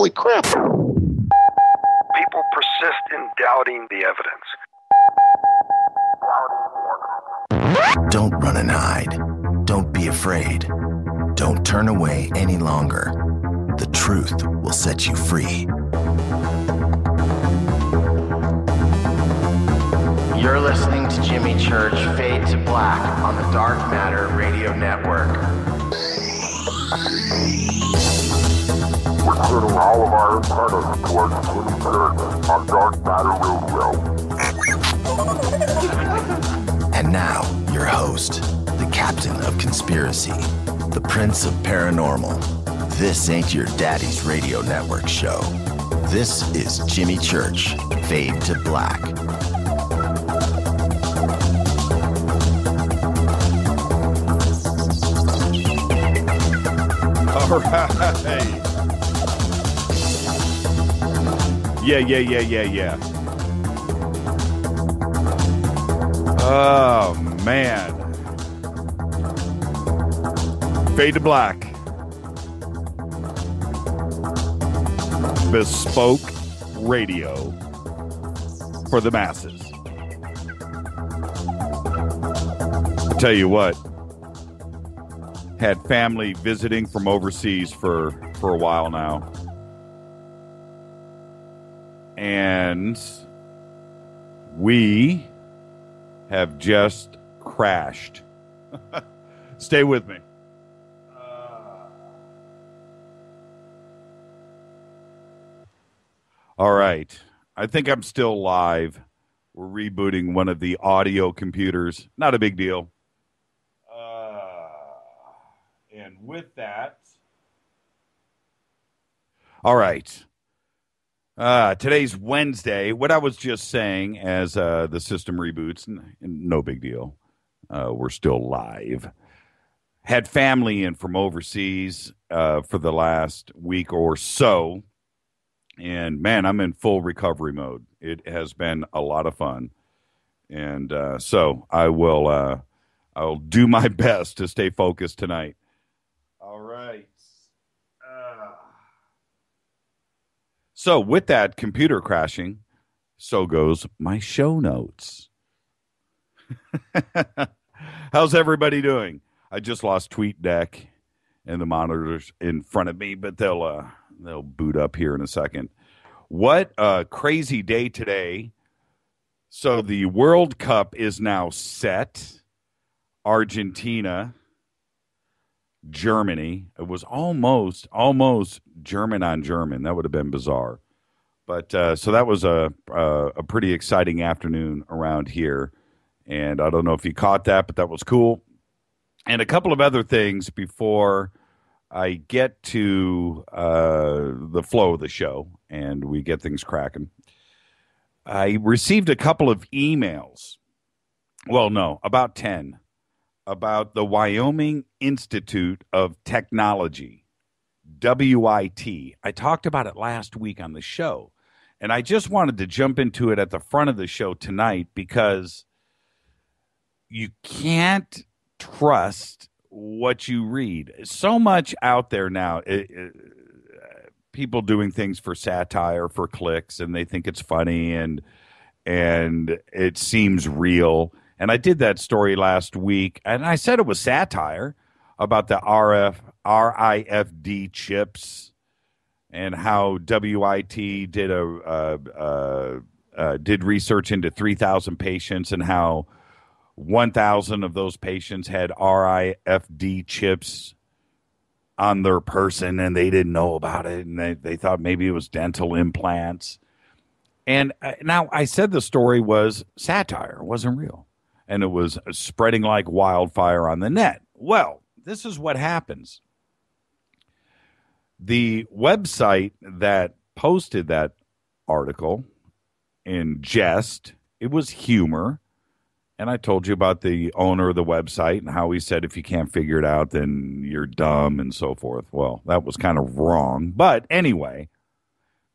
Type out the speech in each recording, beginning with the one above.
Holy crap. People persist in doubting the evidence. Don't run and hide. Don't be afraid. Don't turn away any longer. The truth will set you free. You're listening to Jimmy Church Fade to Black on the Dark Matter Radio Network. We're turning all of our antennas towards Jimmy Church on Dark Matter Radio. And now, your host, the captain of conspiracy, the prince of paranormal. This ain't your daddy's radio network show. This is Jimmy Church, Fade to Black. All right. Yeah. Oh, man. Fade to Black. Bespoke radio for the masses. I'll tell you what. Had family visiting from overseas for a while now. And we have just crashed. Stay with me. All right. I think I'm still live. We're rebooting one of the audio computers. Not a big deal. And with that, all right. Today's Wednesday. What I was just saying as the system reboots, no big deal. We're still live. Had family in from overseas for the last week or so. And, man, I'm in full recovery mode. It has been a lot of fun. And so I'll do my best to stay focused tonight. All right. So with that computer crashing, so goes my show notes. How's everybody doing? I just lost TweetDeck and the monitors in front of me, but they'll boot up here in a second. What a crazy day today. So the World Cup is now set. Argentina, Germany. It was almost German on German. That would have been bizarre. But so that was a pretty exciting afternoon around here. And I don't know if you caught that, but that was cool. And a couple of other things before I get to the flow of the show and we get things cracking. I received a couple of emails. Well, no, about 10. About the Wyoming Institute of Technology, WIT. I talked about it last week on the show, and I just wanted to jump into it at the front of the show tonight because you can't trust what you read. So much out there now, people doing things for satire, for clicks, and they think it's funny, and it seems real. And I did that story last week, and I said it was satire about the RIFD chips and how WIT did research into 3,000 patients and how 1,000 of those patients had RIFD chips on their person, and they didn't know about it, and they thought maybe it was dental implants. And now I said the story was satire, it wasn't real. And it was spreading like wildfire on the net. Well, this is what happens. The website that posted that article in jest, it was humor. And I told you about the owner of the website and how he said if you can't figure it out, then you're dumb and so forth. Well, that was kind of wrong. But anyway,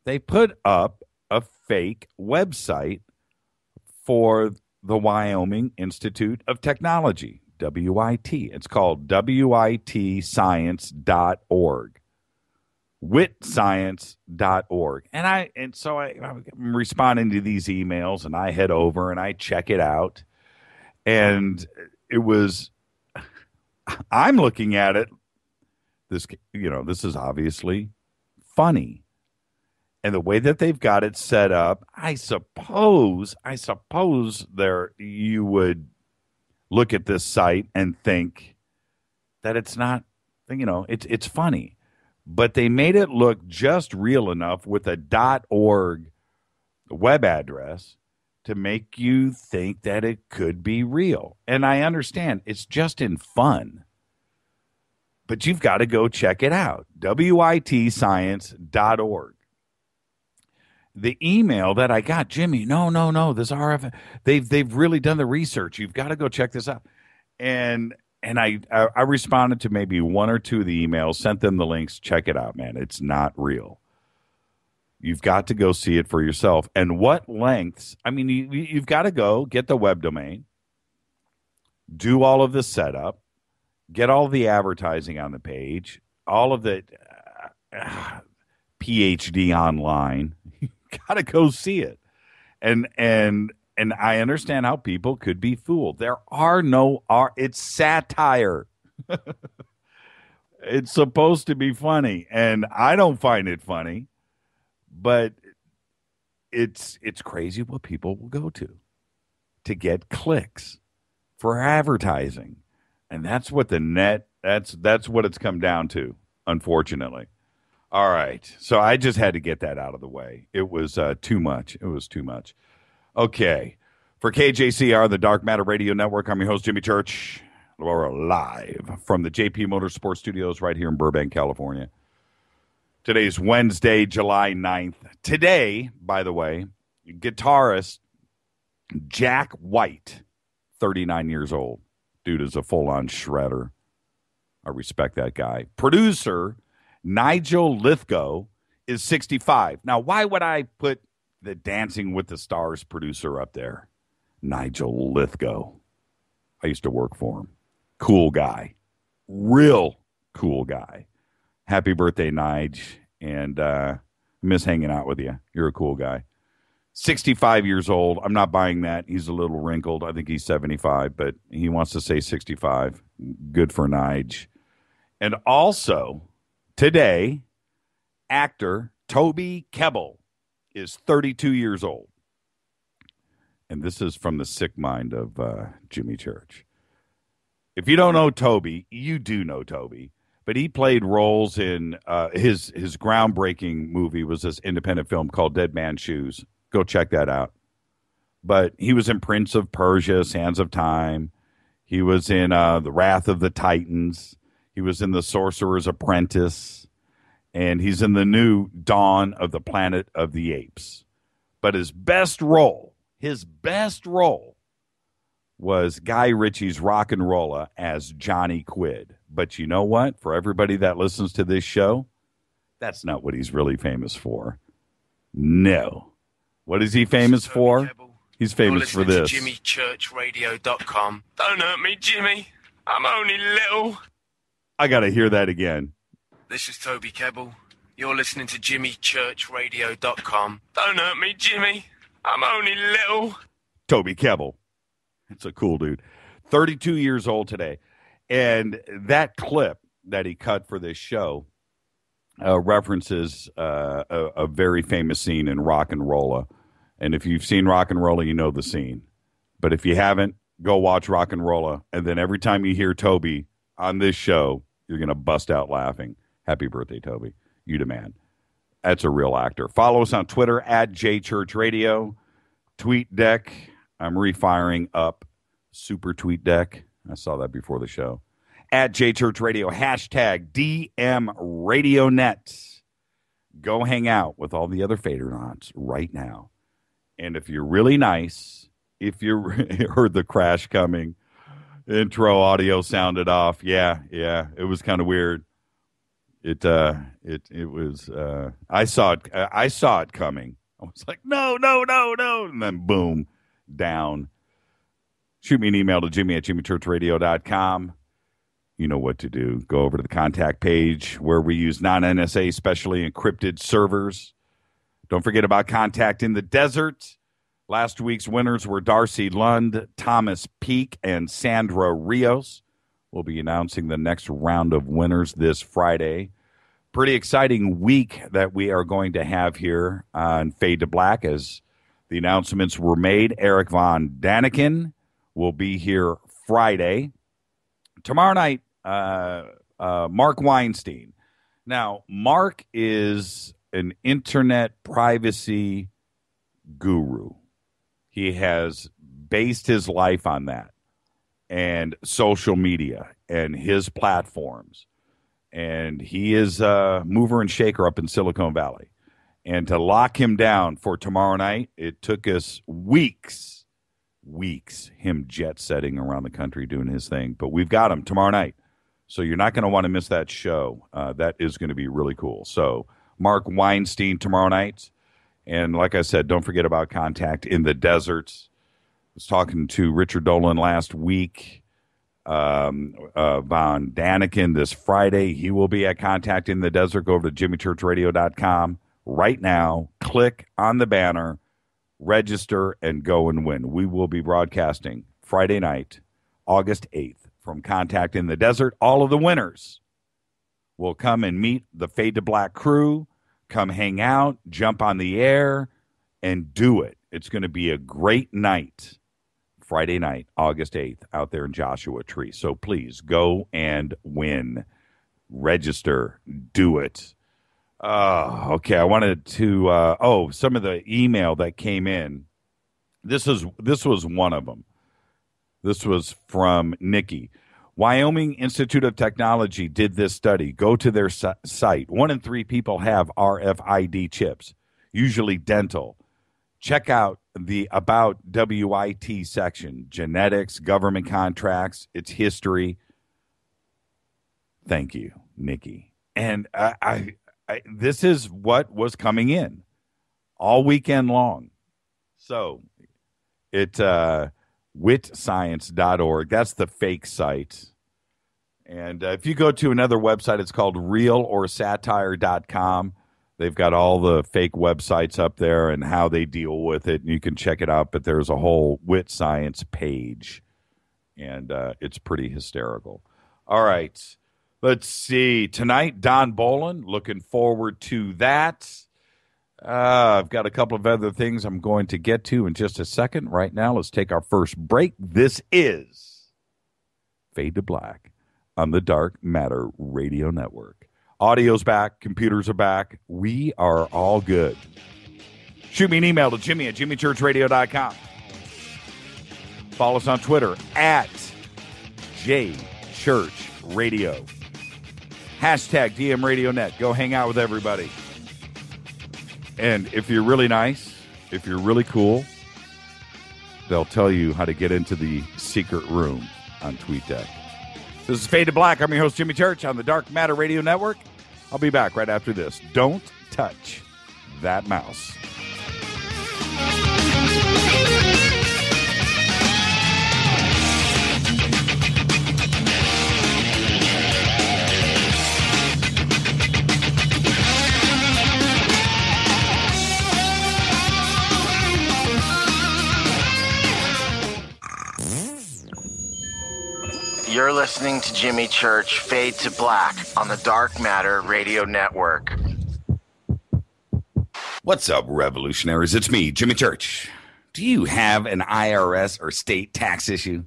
they put up a fake website for the Wyoming Institute of Technology, WIT. It's called witscience.org. witscience.org. And so I'm responding to these emails, and I head over and I check it out. And I'm looking at it. This is obviously funny. And the way that they've got it set up, I suppose you would look at this site and think that it's not, it's funny. But they made it look just real enough with a .org web address to make you think that it could be real. And I understand it's just in fun. But you've got to go check it out. witscience.org. The email that I got, Jimmy, no, this RF, they've really done the research. You've got to go check this out. And I responded to maybe one or two of the emails, sent them the links. Check it out, man. It's not real. You've got to go see it for yourself. And what lengths? I mean, you've got to go get the web domain, do all of the setup, get all the advertising on the page, all of the PhD online. You got to go see it. And I understand how people could be fooled. It's satire. It's supposed to be funny, and I don't find it funny, but it's crazy what people will go to get clicks for advertising. And that's what that's what it's come down to, unfortunately. All right. So I just had to get that out of the way. It was too much. It was too much. Okay. For KJCR, the Dark Matter Radio Network, I'm your host, Jimmy Church. We're live from the JP Motorsports Studios right here in Burbank, California. Today's Wednesday, July 9th. Today, by the way, guitarist Jack White, 39 years old. Dude is a full-on shredder. I respect that guy. Producer Nigel Lithgow is 65. Now, why would I put the Dancing with the Stars producer up there? Nigel Lithgow. I used to work for him. Cool guy. Real cool guy. Happy birthday, Nige. And miss hanging out with you. You're a cool guy. 65 years old. I'm not buying that. He's a little wrinkled. I think he's 75, but he wants to say 65. Good for Nige. And also, today, actor Toby Kebbell is 32 years old. And this is from the sick mind of Jimmy Church. If you don't know Toby, you do know Toby. But he played roles in his groundbreaking movie was this independent film called Dead Man's Shoes. Go check that out. But he was in Prince of Persia, Sands of Time. He was in The Wrath of the Titans. He was in The Sorcerer's Apprentice. And he's in the new Dawn of the Planet of the Apes. But his best role was Guy Ritchie's Rock and Rolla as Johnny Quid. But you know what? For everybody that listens to this show, that's not what he's really famous for. No. What is he famous for? Kebbell. He's famous for this. To JimmyChurchRadio.com. Don't hurt me, Jimmy. I'm only little. I got to hear that again. This is Toby Kebbell. You're listening to JimmyChurchRadio.com. Don't hurt me, Jimmy. I'm only little. Toby Kebbell. It's a cool dude. 32 years old today. And that clip that he cut for this show references a very famous scene in Rock and Rolla. And if you've seen Rock and Rolla, you know the scene. But if you haven't, go watch Rock and Rolla. And then every time you hear Toby on this show, you're going to bust out laughing. Happy birthday, Toby. You the man. That's a real actor. Follow us on Twitter at JChurchRadio. TweetDeck. I'm refiring up Super TweetDeck. I saw that before the show. At JChurchRadio. Hashtag DMRadioNet. Go hang out with all the other Fadernauts right now. And if you're really nice, if you heard the crash coming, intro audio sounded off. Yeah, it was kind of weird. It was. I saw it coming. I was like, no, and then boom, down. Shoot me an email to Jimmy at JimmyChurchRadio.com. you know what to do. Go over to the contact page where we use non-NSA specially encrypted servers. Don't forget about Contact in the Desert. Last week's winners were Darcy Lund, Thomas Peak, and Sandra Rios. We'll be announcing the next round of winners this Friday. Pretty exciting week that we are going to have here on Fade to Black as the announcements were made. Eric Von Daniken will be here Friday. Tomorrow night, Mark Weinstein. Now, Mark is an internet privacy guru. He has based his life on that and social media and his platforms. And he is a mover and shaker up in Silicon Valley. And to lock him down for tomorrow night, it took us weeks, him jet setting around the country doing his thing. But we've got him tomorrow night. So you're not going to want to miss that show. That is going to be really cool. So Mark Weinstein tomorrow night. And like I said, don't forget about Contact in the Deserts. I was talking to Richard Dolan last week. Von Daniken this Friday. He will be at Contact in the Desert. Go over to jimmychurchradio.com right now. Click on the banner, register, and go and win. We will be broadcasting Friday night, August 8th, from Contact in the Desert. All of the winners will come and meet the Fade to Black crew, come hang out, jump on the air, and do it. It's going to be a great night. Friday night, August 8th, out there in Joshua Tree. So please go and win. Register. Do it. Okay, I wanted to, some of the email that came in. This was one of them. This was from Nikki. Wyoming Institute of Technology did this study. Go to their site. 1 in 3 people have RFID chips, usually dental. Check out the About WIT section, genetics, government contracts, its history. Thank you, Nikki. And I this is what was coming in all weekend long. So it's witscience.org. That's the fake site. And if you go to another website, it's called realorsatire.com. They've got all the fake websites up there and how they deal with it, and you can check it out. But there's a whole Wit Science page, and it's pretty hysterical. All right, let's see. Tonight, Don Bolan, looking forward to that. I've got a couple of other things I'm going to get to in just a second. Right now, let's take our first break. This is Fade to Black on the Dark Matter Radio Network. Audio's back. Computers are back. We are all good. Shoot me an email to Jimmy at jimmychurchradio.com. Follow us on Twitter at JChurchRadio. Hashtag DMRadioNet. Go hang out with everybody. And if you're really nice, if you're really cool, they'll tell you how to get into the secret room on TweetDeck. This is Fade to Black. I'm your host, Jimmy Church, on the Dark Matter Radio Network. I'll be back right after this. Don't touch that mouse. You're listening to Jimmy Church Fade to Black on the Dark Matter Radio Network. What's up, revolutionaries? It's me, Jimmy Church. Do you have an IRS or state tax issue?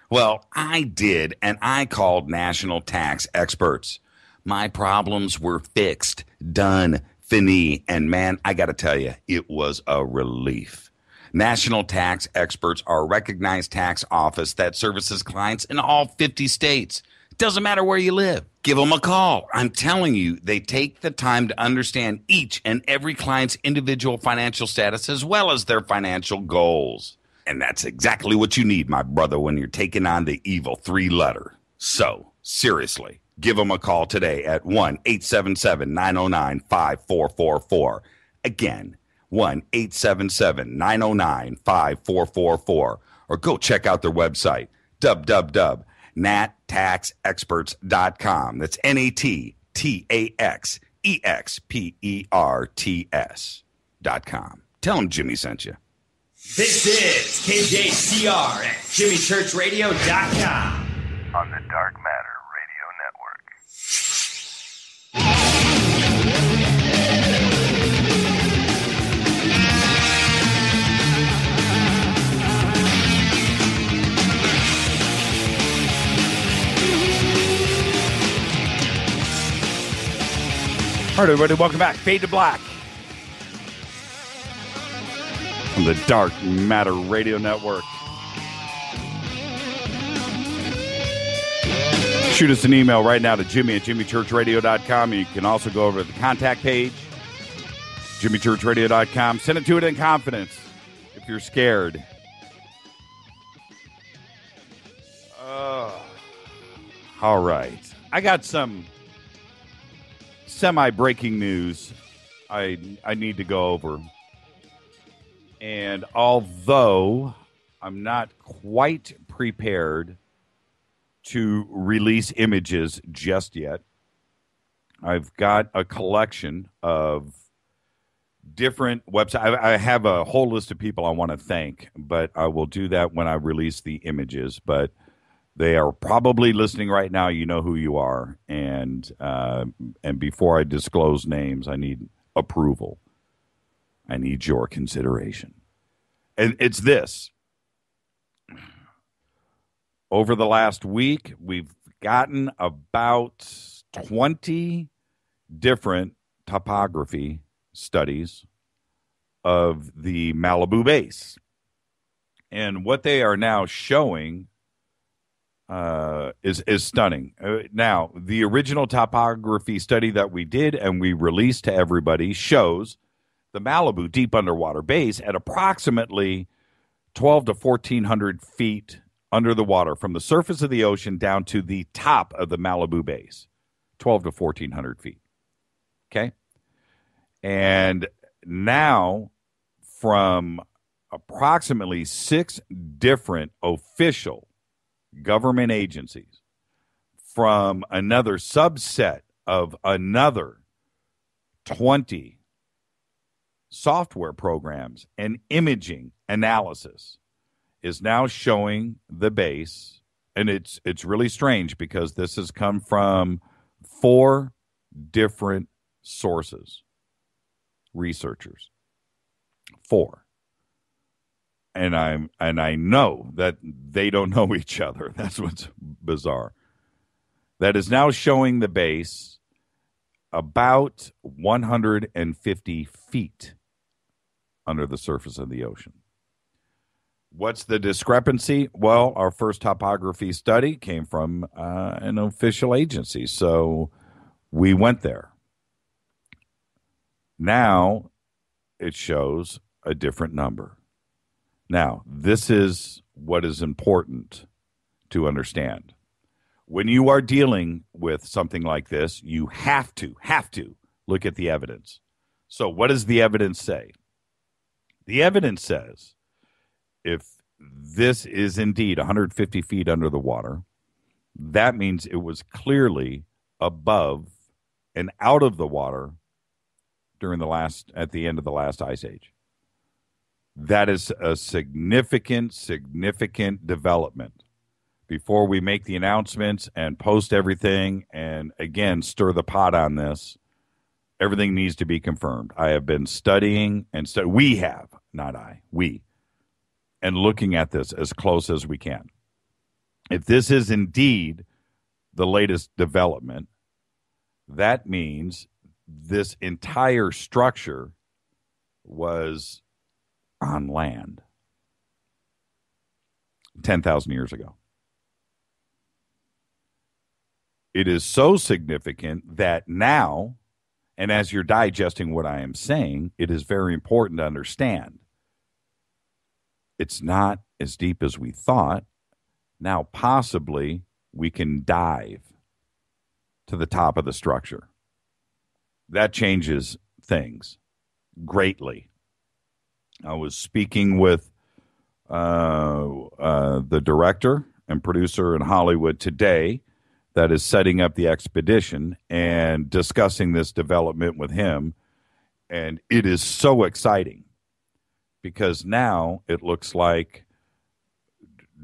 Well, I did, and I called national tax experts. My problems were fixed, done, fini, and man, I got to tell you, it was a relief. National Tax Experts are a recognized tax office that services clients in all 50 states. It doesn't matter where you live. Give them a call. I'm telling you, they take the time to understand each and every client's individual financial status as well as their financial goals. And that's exactly what you need, my brother, when you're taking on the evil 3-letter. So, seriously, give them a call today at 1-877-909-5444. Again, 1-877-909-5444, or go check out their website, www.ntax.com. nattaxexperts.com. That's nattaxexperts.com. Tell them Jimmy sent you. This is KJCR at JimmyChurchRadio.com. On the Dark Matter Radio Network. All right, everybody, welcome back. Fade to Black on the Dark Matter Radio Network. Shoot us an email right now to Jimmy at JimmyChurchRadio.com. You can also go over to the contact page, JimmyChurchRadio.com. Send it to it in confidence if you're scared. All right. I got some semi-breaking news I need to go over. And although I'm not quite prepared to release images just yet, I've got a collection of different websites. I have a whole list of people I want to thank, but I will do that when I release the images. But they are probably listening right now. You know who you are. And before I disclose names, I need approval. I need your consideration. And it's this. Over the last week, we've gotten about 20 different topography studies of the Malibu base. And what they are now showing is stunning. Now, the original topography study that we did and we released to everybody shows the Malibu deep underwater base at approximately 12 to 1,400 feet under the water, from the surface of the ocean down to the top of the Malibu base, 12 to 1,400 feet. Okay? And now, from approximately 6 different official government agencies, from another subset of another 20 software programs and imaging analysis, is now showing the base. And it's really strange because this has come from 4 different sources, researchers. 4. And I know that they don't know each other. That's what's bizarre. That is now showing the base about 150 feet under the surface of the ocean. What's the discrepancy? Well, our first topography study came from an official agency, so we went there. Now it shows a different number. Now, this is what is important to understand. When you are dealing with something like this, you have to look at the evidence. So what does the evidence say? The evidence says if this is indeed 150 feet under the water, that means it was clearly above and out of the water at the end of the last ice age. That is a significant development. Before we make the announcements and post everything and, again, stir the pot on this, everything needs to be confirmed. I have been studying we have, not I, we, and looking at this as close as we can. If this is indeed the latest development, that means this entire structure was on land 10,000 years ago. It is so significant that now, and as you're digesting what I am saying, it is very important to understand it's not as deep as we thought. Now, possibly, we can dive to the top of the structure. That changes things greatly. I was speaking with the director and producer in Hollywood today that is setting up the expedition and discussing this development with him. And it is so exciting because now it looks like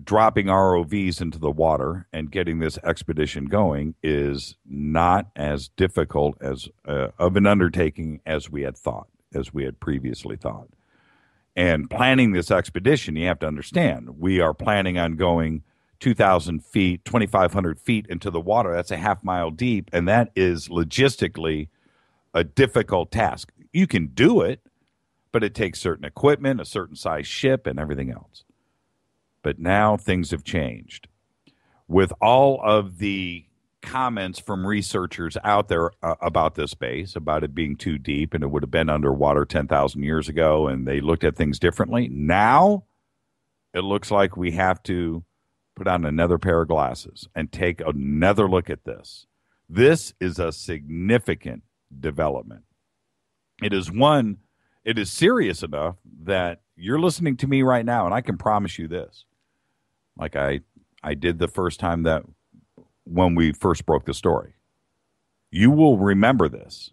dropping ROVs into the water and getting this expedition going is not as difficult as of an undertaking as we had thought, as we had previously thought. And planning this expedition, you have to understand, we are planning on going 2,000 feet, 2,500 feet into the water. That's a half mile deep, and that is logistically a difficult task. You can do it, but it takes certain equipment, a certain size ship, and everything else. But now things have changed. With all of the comments from researchers out there about this base, about it being too deep and it would have been underwater 10,000 years ago, and they looked at things differently, now it looks like we have to put on another pair of glasses and take another look at this. This is a significant development. It is serious enough that you're listening to me right now, and I can promise you this, like I did the first time that when we first broke the story. You will remember this.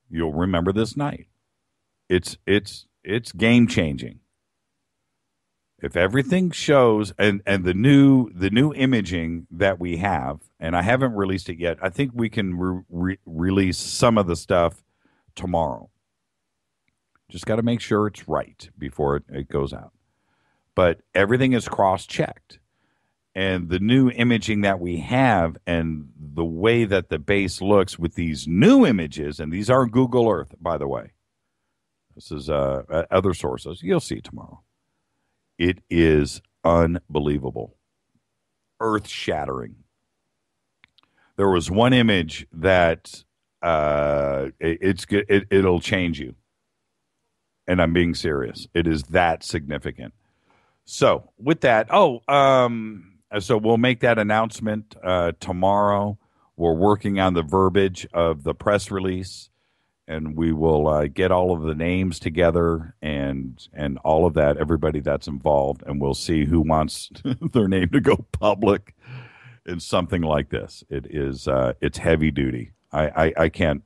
You'll remember this night. It's game changing. If everything shows and the new imaging that we have, and I haven't released it yet, I think we can release some of the stuff tomorrow. Just got to make sure it's right before it goes out. But everything is cross-checked. And the new imaging that we have and the way that the base looks with these new images, and these are Google Earth, by the way. This is other sources. You'll see tomorrow. It is unbelievable. Earth-shattering. There was one image that it'll change you. And I'm being serious. It is that significant. So with that, so we'll make that announcement tomorrow. We're working on the verbiage of the press release, and we will get all of the names together and all of that, everybody that's involved, and we'll see who wants their name to go public in something like this. It is it's heavy duty. I can't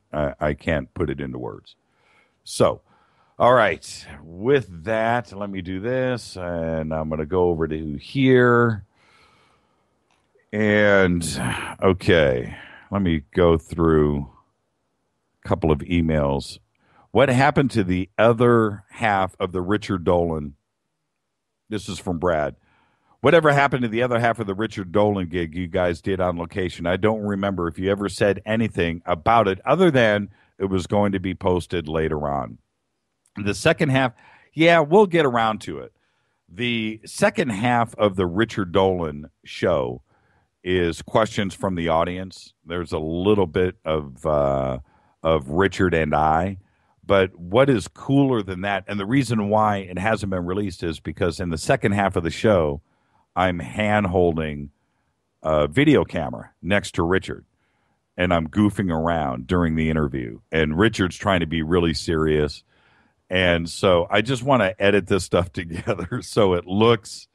put it into words. So. All right, with that, let me do this, and I'm going to go over to here. And, okay, let me go through a couple of emails. What happened to the other half of the Richard Dolan? This is from Brad. Whatever happened to the other half of the Richard Dolan gig you guys did on location? I don't remember if you ever said anything about it other than it was going to be posted later on. The second half, yeah, we'll get around to it. The second half of the Richard Dolan show is questions from the audience. There's a little bit of Richard and I, but what is cooler than that, and the reason why it hasn't been released is because in the second half of the show, I'm hand-holding a video camera next to Richard, and I'm goofing around during the interview, and Richard's trying to be really serious. And so I just want to edit this stuff together so it looks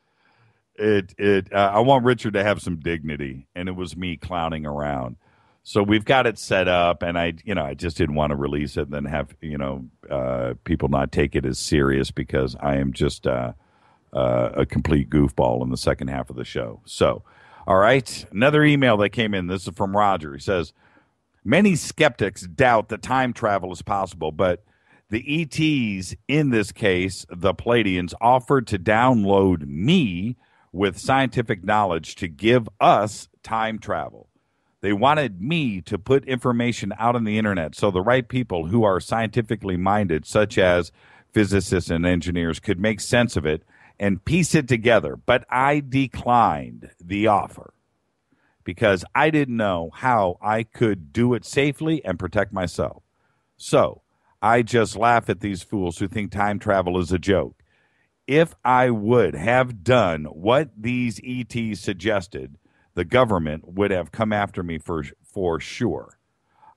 I want Richard to have some dignity, and it was me clowning around. So we've got it set up, and I just didn't want to release it and then have people not take it as serious because I am just a complete goofball in the second half of the show. So, all right, another email that came in. This is from Roger. He says, many skeptics doubt that time travel is possible, but the ETs, in this case, the Pleiadians, offered to download me with scientific knowledge to give us time travel. They wanted me to put information out on the internet so the right people who are scientifically minded, such as physicists and engineers, could make sense of it and piece it together. But I declined the offer because I didn't know how I could do it safely and protect myself. So I just laugh at these fools who think time travel is a joke. If I would have done what these ETs suggested, the government would have come after me for sure.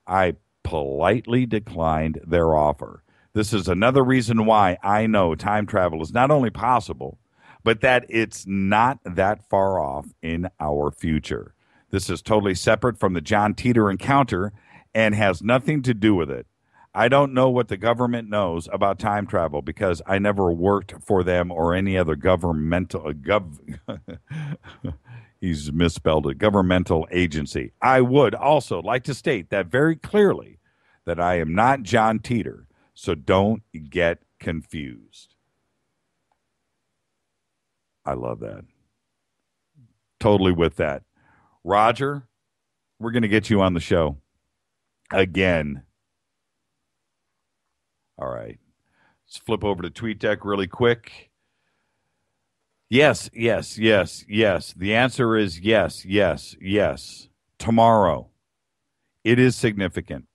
I politely declined their offer. This is another reason why I know time travel is not only possible, but that it's not that far off in our future. This is totally separate from the John Teeter encounter and has nothing to do with it. I don't know what the government knows about time travel because I never worked for them or any other governmental he's misspelled it, governmental agency. I would also like to state that very clearly that I am not John Teeter, so don't get confused. I love that. Totally with that. Roger, we're going to get you on the show again. All right. Let's flip over to TweetDeck really quick. Yes. The answer is yes. Tomorrow. It is significant.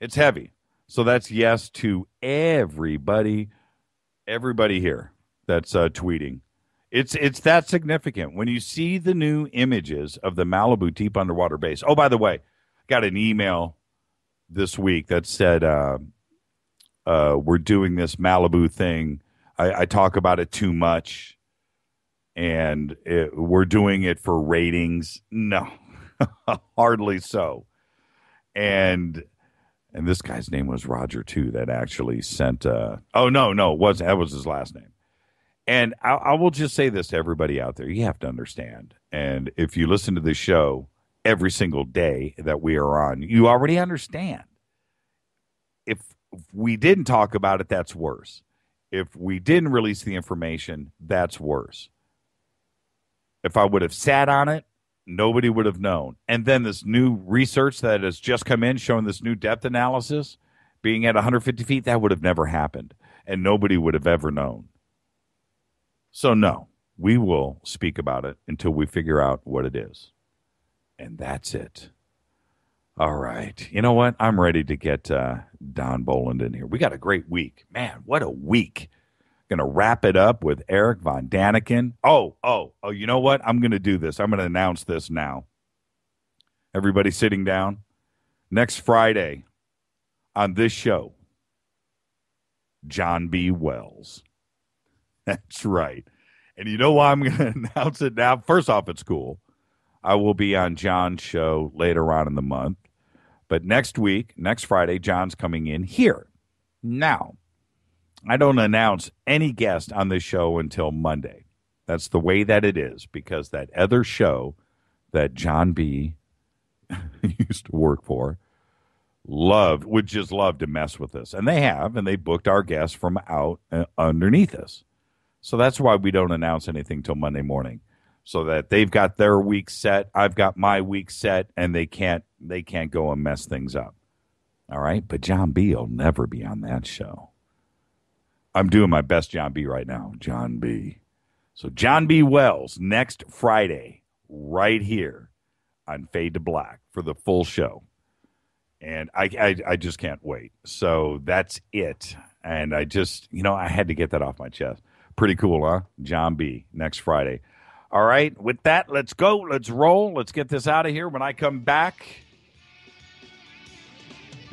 It's heavy. So that's yes to everybody here that's tweeting. It's that significant. When you see the new images of the Malibu deep underwater base. Oh, by the way, got an email this week that said we're doing this Malibu thing. I talk about it too much, and we're doing it for ratings. No, hardly so. And this guy's name was Roger too. That actually sent. That was his last name. And I will just say this to everybody out there: you have to understand. And if you listen to this show every single day that we are on, you already understand. If we didn't talk about it, that's worse. If we didn't release the information, that's worse. If I would have sat on it, nobody would have known. And then this new research that has just come in showing this new depth analysis being at 150 feet, that would have never happened. And nobody would have ever known. So no, we will speak about it until we figure out what it is. And that's it. All right. You know what? I'm ready to get Don Boland in here. We got a great week. Man, what a week. Going to wrap it up with Eric Von Daniken. Oh, you know what? I'm going to do this. I'm going to announce this now. Everybody sitting down. Next Friday on this show, John B. Wells. That's right. And you know why I'm going to announce it now? First off, it's cool. I will be on John's show later on in the month. But next week, next Friday, John's coming in here. Now, I don't announce any guest on this show until Monday. That's the way that it is, because that other show that John B. used to work for would just love to mess with us. And they have, and they booked our guests from out underneath us. So that's why we don't announce anything till Monday morning, so that they've got their week set, I've got my week set, and they can't go and mess things up. All right? But John B. will never be on that show. I'm doing my best John B. right now. John B. So John B. Wells next Friday right here on Fade to Black for the full show. And I just can't wait. So that's it. And I just, I had to get that off my chest. Pretty cool, huh? John B. next Friday. All right. With that, let's go. Let's roll. Let's get this out of here. When I come back,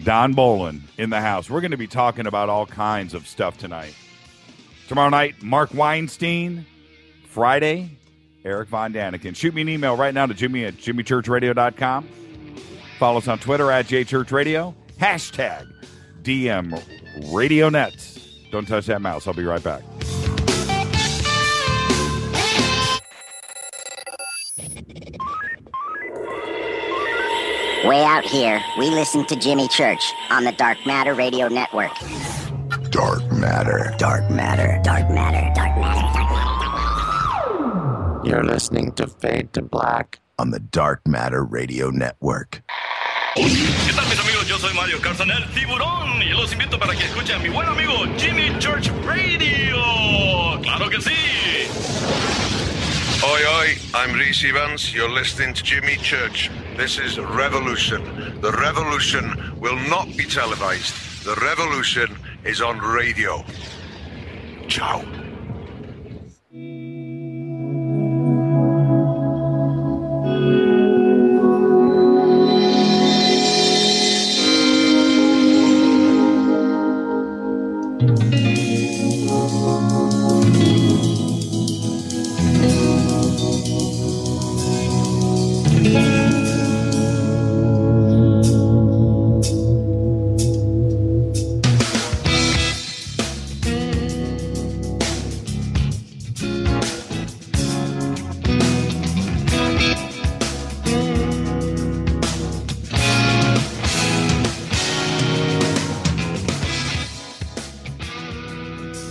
Don Bolan in the house. We're going to be talking about all kinds of stuff tonight. Tomorrow night, Mark Weinstein. Friday, Eric Von Daniken. Shoot me an email right now to Jimmy at jimmychurchradio.com. Follow us on Twitter at JChurchRadio. Hashtag DM RadioNet. Don't touch that mouse. I'll be right back. Way out here, we listen to Jimmy Church on the Dark Matter Radio Network. Dark Matter. Dark Matter. Dark Matter. Dark Matter. Dark Matter. You're listening to Fade to Black on the Dark Matter Radio Network. ¿Qué tal, mis amigos? Yo soy Mario Carson, el tiburón, y los invito para que escuchen a mi buen amigo Jimmy Church Radio. ¡Claro que sí! Oi, I'm Reese Evans. You're listening to Jimmy Church. This is Revolution. The revolution will not be televised. The revolution is on radio. Ciao.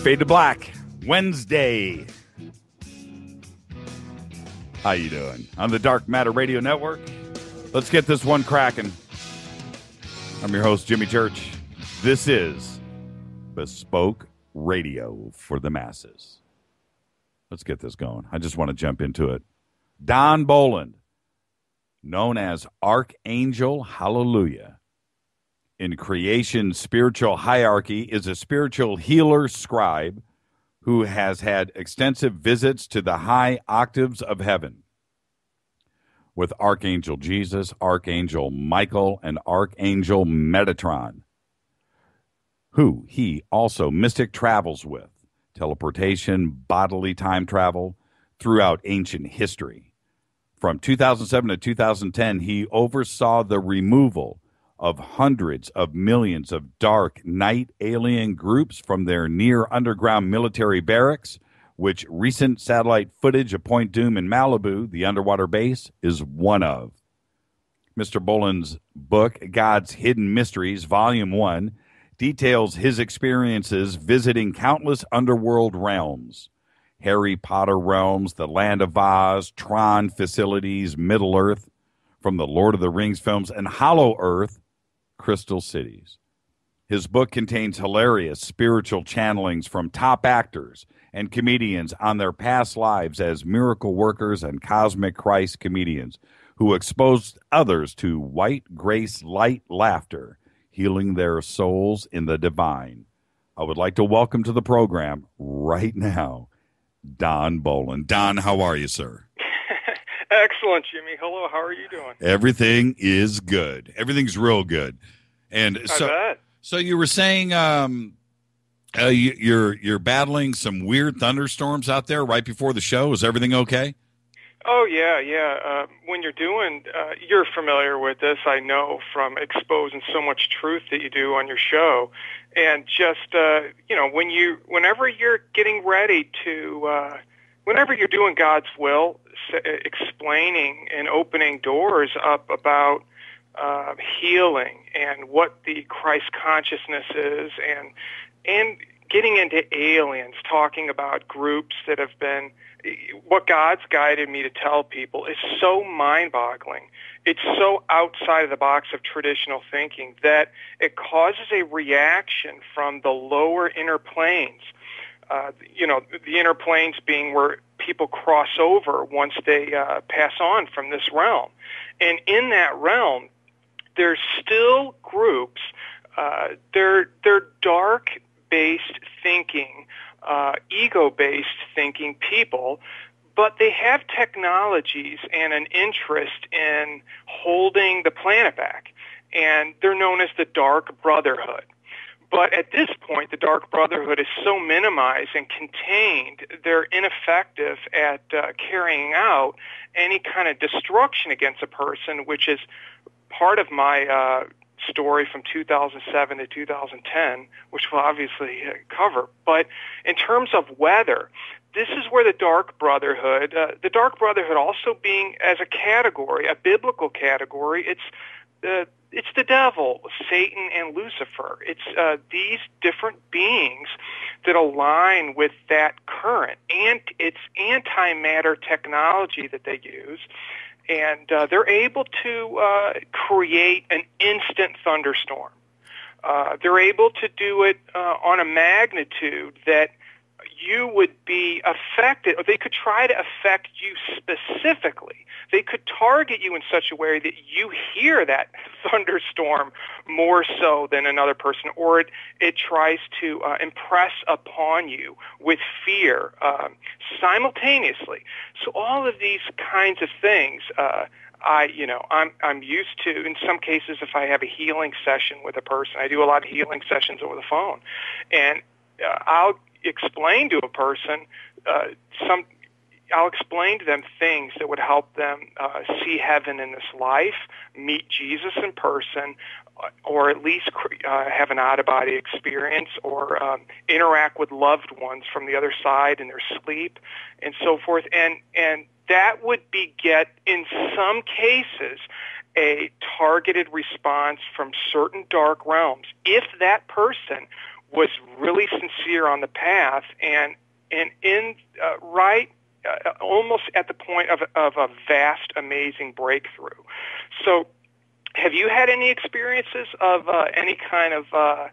Fade to Black, Wednesday. How you doing? On the Dark Matter Radio Network. Let's get this one cracking. I'm your host, Jimmy Church. This is Bespoke Radio for the masses. Let's get this going. I just want to jump into it. Don Boland, known as Archangel Hallelujah, in creation spiritual hierarchy, is a spiritual healer scribe who has had extensive visits to the high octaves of heaven with Archangel Jesus, Archangel Michael, and Archangel Metatron, who he also mystic travels with, teleportation, bodily time travel throughout ancient history. From 2007 to 2010, he oversaw the removal of hundreds of millions of dark night alien groups from their near underground military barracks, which recent satellite footage of Point Doom in Malibu, the underwater base, is one of. Mr. Boland's book, God's Hidden Mysteries, Volume 1, details his experiences visiting countless underworld realms. Harry Potter realms, the Land of Oz, Tron facilities, Middle-earth, from the Lord of the Rings films, and Hollow Earth, Crystal Cities. His book contains hilarious spiritual channelings from top actors and comedians on their past lives as miracle workers and cosmic Christ comedians who exposed others to white grace light laughter, healing their souls in the divine. I would like to welcome to the program right now, Don Bolan. Don, how are you, sir? Excellent, Jimmy. Hello, how are you doing? Everything is good. Everything's real good. And so you were saying you're battling some weird thunderstorms out there right before the show. Is everything okay? Oh, yeah. When you're familiar with this, I know, from exposing so much truth that you do on your show. And just, whenever you're getting ready to, whenever you're doing God's will, explaining and opening doors up about healing and what the Christ consciousness is, and getting into aliens, talking about groups that have been, what God's guided me to tell people is so mind-boggling. It's so outside of the box of traditional thinking that it causes a reaction from the lower inner planes. The inner planes being where people cross over once they pass on from this realm. And in that realm, there's still groups, they're dark-based thinking, ego-based thinking people, but they have technologies and an interest in holding the planet back. And they're known as the Dark Brotherhood. But at this point, the Dark Brotherhood is so minimized and contained, they're ineffective at carrying out any kind of destruction against a person, which is part of my story from 2007 to 2010, which we'll obviously cover. But in terms of weather, this is where the Dark Brotherhood also being as a category, a biblical category, it's the devil, Satan, and Lucifer. It's these different beings that align with that current, and it's antimatter technology that they use, and they're able to create an instant thunderstorm. They're able to do it on a magnitude that you would be affected, or they could try to affect you specifically. They could target you in such a way that you hear that thunderstorm more so than another person, or it tries to impress upon you with fear simultaneously. So all of these kinds of things, I'm used to. In some cases, if I have a healing session with a person, I do a lot of healing sessions over the phone, and I'll explain to a person I'll explain to them things that would help them see heaven in this life, meet Jesus in person, or at least have an out-of-body experience, or interact with loved ones from the other side in their sleep, and so forth. And that would beget, in some cases, a targeted response from certain dark realms if that person was really sincere on the path, and in right almost at the point of a vast, amazing breakthrough. So, have you had any experiences of any kind of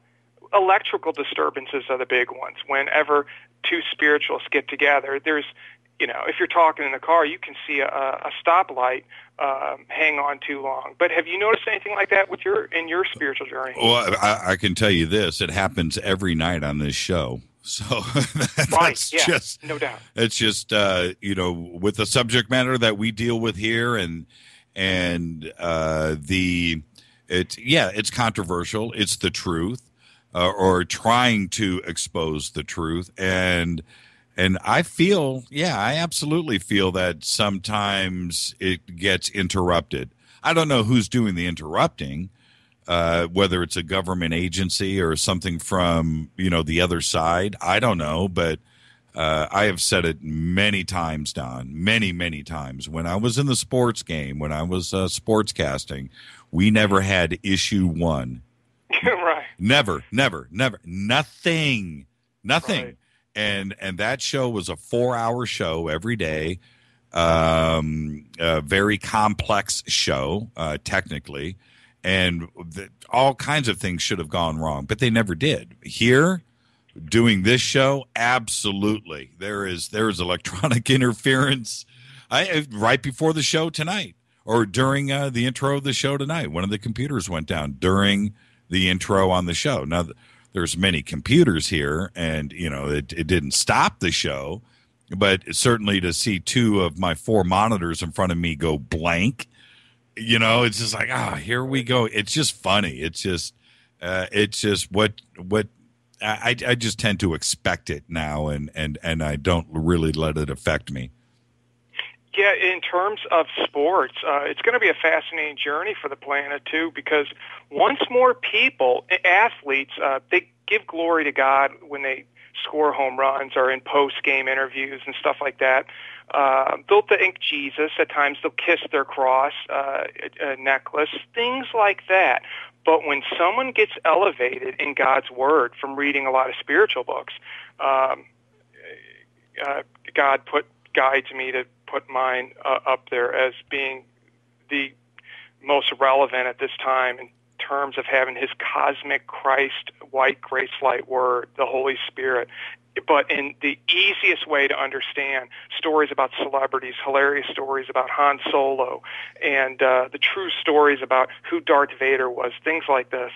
electrical disturbances are the big ones? Whenever two spiritualists get together, there's, if you're talking in the car, you can see a stoplight hang on too long. But have you noticed anything like that in your spiritual journey? Well, I can tell you this: it happens every night on this show. So that's just no doubt. It's just with the subject matter that we deal with here, and it's controversial. It's the truth, or trying to expose the truth, and I absolutely feel that sometimes it gets interrupted. I don't know who's doing the interrupting. Whether it's a government agency or something from, the other side, I don't know. But I have said it many times, Don, many, many times. When I was in the sports game, when I was sportscasting, we never had issue one. Right. Never. Nothing. Right. And that show was a 4-hour show every day. A very complex show, technically. And all kinds of things should have gone wrong, but they never did. Here, doing this show, absolutely. There is electronic interference. Right before the show tonight, or during the intro of the show tonight, one of the computers went down during the intro on the show. Now, there's many computers here, and, it didn't stop the show, but certainly to see 2 of my 4 monitors in front of me go blank, it's just like, here we go. It's just funny. It's just what I just tend to expect it now, and I don't really let it affect me. Yeah, in terms of sports, it's going to be a fascinating journey for the planet too, because once more people, athletes, they give glory to God when they score home runs or in post-game interviews and stuff like that. They'll thank Jesus. At times they'll kiss their cross, a necklace, things like that. But when someone gets elevated in God's Word from reading a lot of spiritual books, God guides me to put mine up there as being the most relevant at this time in terms of having His cosmic Christ, white grace light Word, the Holy Spirit. But in the easiest way to understand, stories about celebrities, hilarious stories about Han Solo, and the true stories about who Darth Vader was, things like this.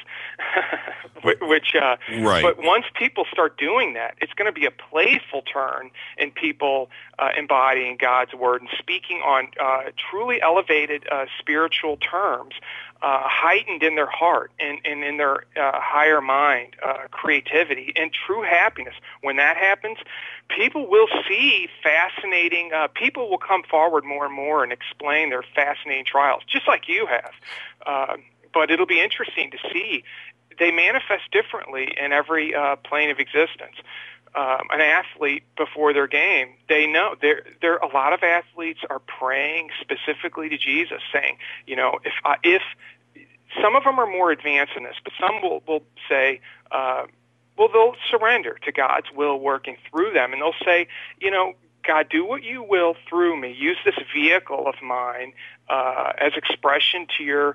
Right. But once people start doing that, it's going to be a playful turn in people embodying God's Word and speaking on truly elevated spiritual terms, heightened in their heart and in their higher mind, creativity, and true happiness. When that happens, people will see fascinating, people will come forward more and more and explain their fascinating trials, just like you have. But it'll be interesting to see. They manifest differently in every plane of existence. An athlete before their game, they know there a lot of athletes are praying specifically to Jesus, saying, if some of them are more advanced in this, but some will say, they'll surrender to God's will working through them, and they'll say, God, do what you will through me. Use this vehicle of mine as expression to your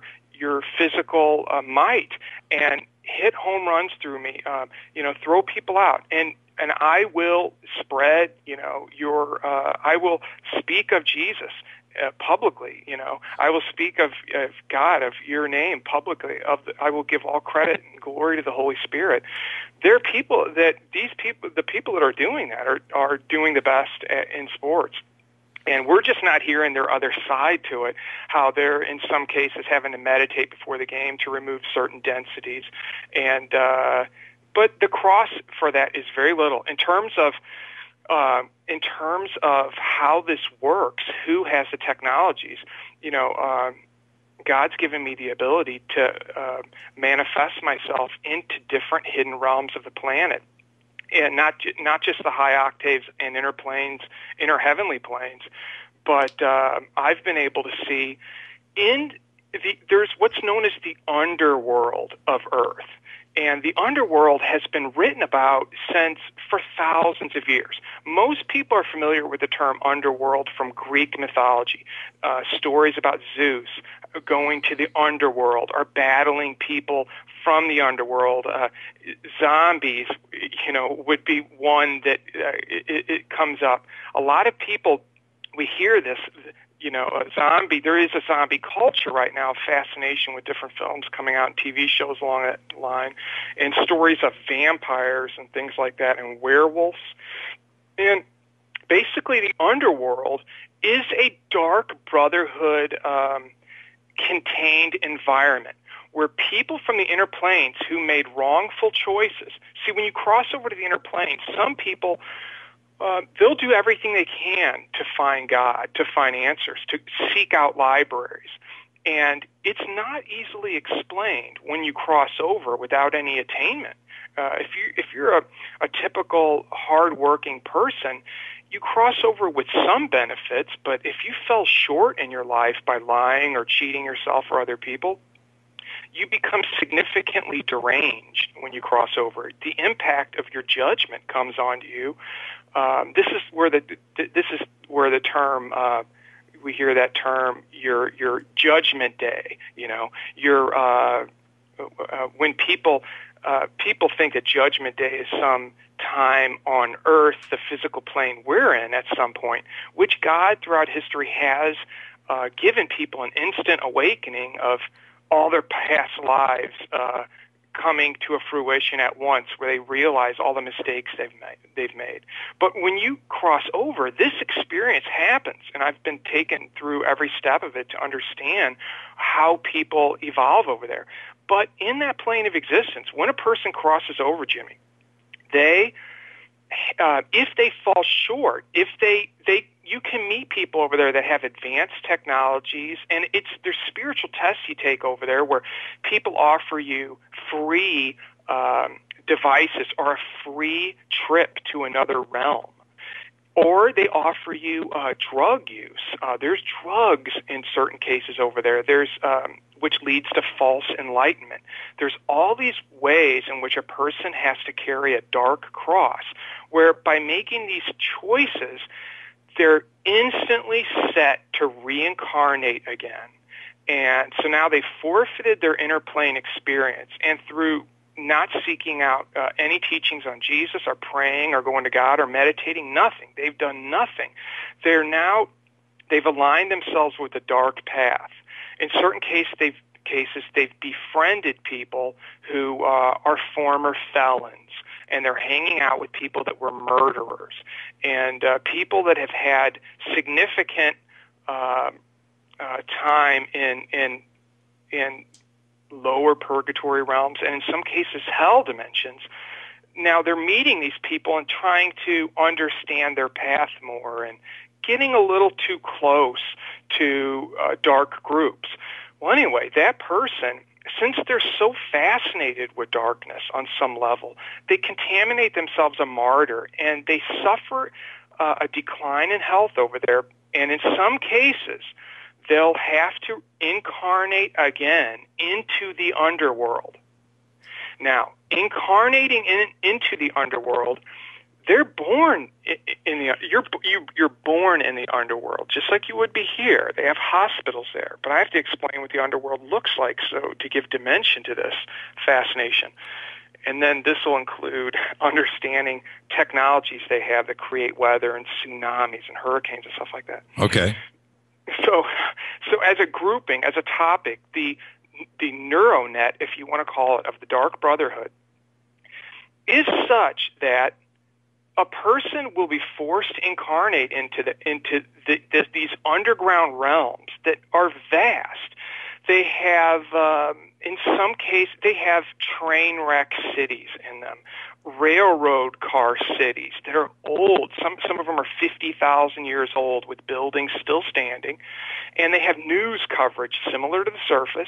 physical might, and hit home runs through me. Throw people out, and I will spread. I will speak of Jesus publicly. I will speak of God, of your name publicly. I will give all credit and glory to the Holy Spirit. There are people the people that are doing that are doing the best in sports. And we're just not hearing their other side to it, how they're, in some cases, having to meditate before the game to remove certain densities. And but the cross for that is very little. In terms of how this works, who has the technologies, God's given me the ability to manifest myself into different hidden realms of the planet. And not just the high octaves and inner heavenly planes, but I've been able to see there's what's known as the underworld of Earth, And the underworld has been written about for thousands of years. Most people are familiar with the term underworld from Greek mythology. Stories about Zeus going to the underworld or battling people from the underworld. Zombies, would be one that it comes up. A lot of people, we hear this, there is a zombie culture right now, fascination with different films coming out and TV shows along that line, and stories of vampires and things like that, and werewolves. And basically the underworld is a dark brotherhood contained environment where people from the inner planes who made wrongful choices. See, when you cross over to the inner planes, some people, they'll do everything they can to find God, to find answers, to seek out libraries. And it's not easily explained when you cross over without any attainment. If you're a typical hard-working person, you cross over with some benefits, but if you fell short in your life by lying or cheating yourself or other people, you become significantly deranged when you cross over. The impact of your judgment comes onto you. This is where the term we hear that term, your judgment day. When people think that judgment day is some time on earth, the physical plane we're in at some point, which God throughout history has given people an instant awakening of all their past lives coming to a fruition at once, where they realize all the mistakes they've made. But when you cross over, this experience happens, and I've been taken through every step of it to understand how people evolve over there. But in that plane of existence, when a person crosses over, Jimmy, they, if they fall short, you can meet people over there that have advanced technologies, and there's spiritual tests you take over there where people offer you free devices or a free trip to another realm. Or they offer you drug use. There's drugs in certain cases over there. There's which leads to false enlightenment. There's all these ways in which a person has to carry a dark cross, where by making these choices, they're instantly set to reincarnate again. And so now they forfeited their inner plane experience, and through not seeking out any teachings on Jesus or praying or going to God or meditating, nothing. They've done nothing. They've aligned themselves with the dark path. In certain cases, they've befriended people who are former felons, and they're hanging out with people that were murderers and people that have had significant time in lower purgatory realms, and in some cases hell dimensions. Now they're meeting these people and trying to understand their path more and getting a little too close to dark groups. Well, anyway, that person, since they're so fascinated with darkness on some level, they contaminate themselves a martyr, and they suffer a decline in health over there. And in some cases, they'll have to incarnate again into the underworld. Now, incarnating into the underworld, they're born in the you're born in the underworld, just like you would be here. They have hospitals there, but I have to explain what the underworld looks like, so to give dimension to this fascination. And then this will include understanding technologies they have that create weather and tsunamis and hurricanes and stuff like that. Okay. So as a grouping, as a topic, the neuronet, if you want to call it, of the Dark Brotherhood is such that a person will be forced to incarnate into these underground realms that are vast. They have, in some cases, they have train wreck cities in them, railroad car cities that are old. Some of them are 50,000 years old with buildings still standing, and they have news coverage similar to the surface,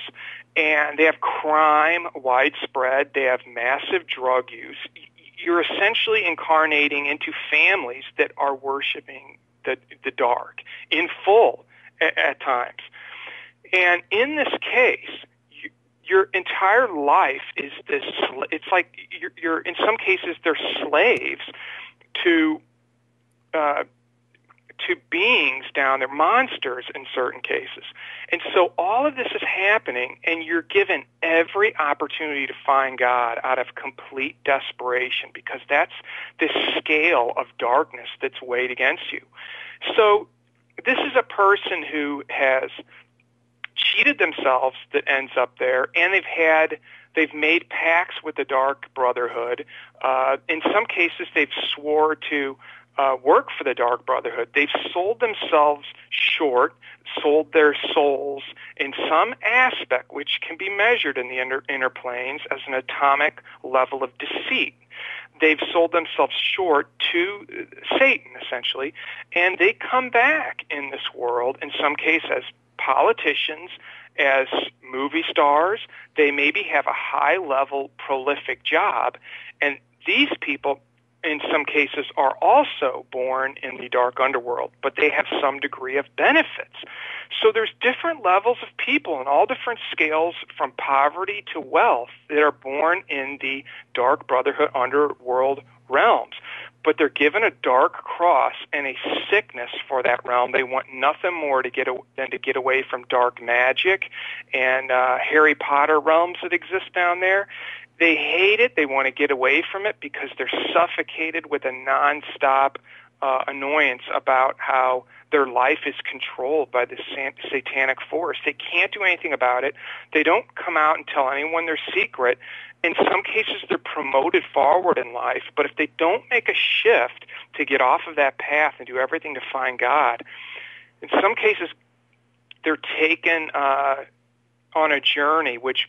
and they have crime widespread. They have massive drug use. You're essentially incarnating into families that are worshiping the dark in full at times. And in this case, your entire life is this. It's like you're in some cases they're slaves to beings down there, monsters in certain cases. And so all of this is happening, and you're given every opportunity to find God out of complete desperation, because that's this scale of darkness that's weighed against you. So this is a person who has cheated themselves that ends up there, and they've made pacts with the Dark Brotherhood. In some cases, they've swore to work for the Dark Brotherhood. They've sold themselves short, sold their souls in some aspect, which can be measured in the inner planes as an atomic level of deceit. They've sold themselves short to Satan, essentially, and they come back in this world, in some cases, as politicians, as movie stars. They maybe have a high-level, prolific job, and these people, in some cases, are also born in the dark underworld, but they have some degree of benefits. So there's different levels of people in all different scales, from poverty to wealth, that are born in the Dark Brotherhood underworld realms. But they're given a dark cross and a sickness for that realm. They want nothing more than to get away from dark magic and Harry Potter realms that exist down there. They hate it. They want to get away from it because they're suffocated with a nonstop annoyance about how their life is controlled by this satanic force. They can't do anything about it. They don't come out and tell anyone their secret. In some cases, they're promoted forward in life, but if they don't make a shift to get off of that path and do everything to find God, in some cases, they're taken on a journey, which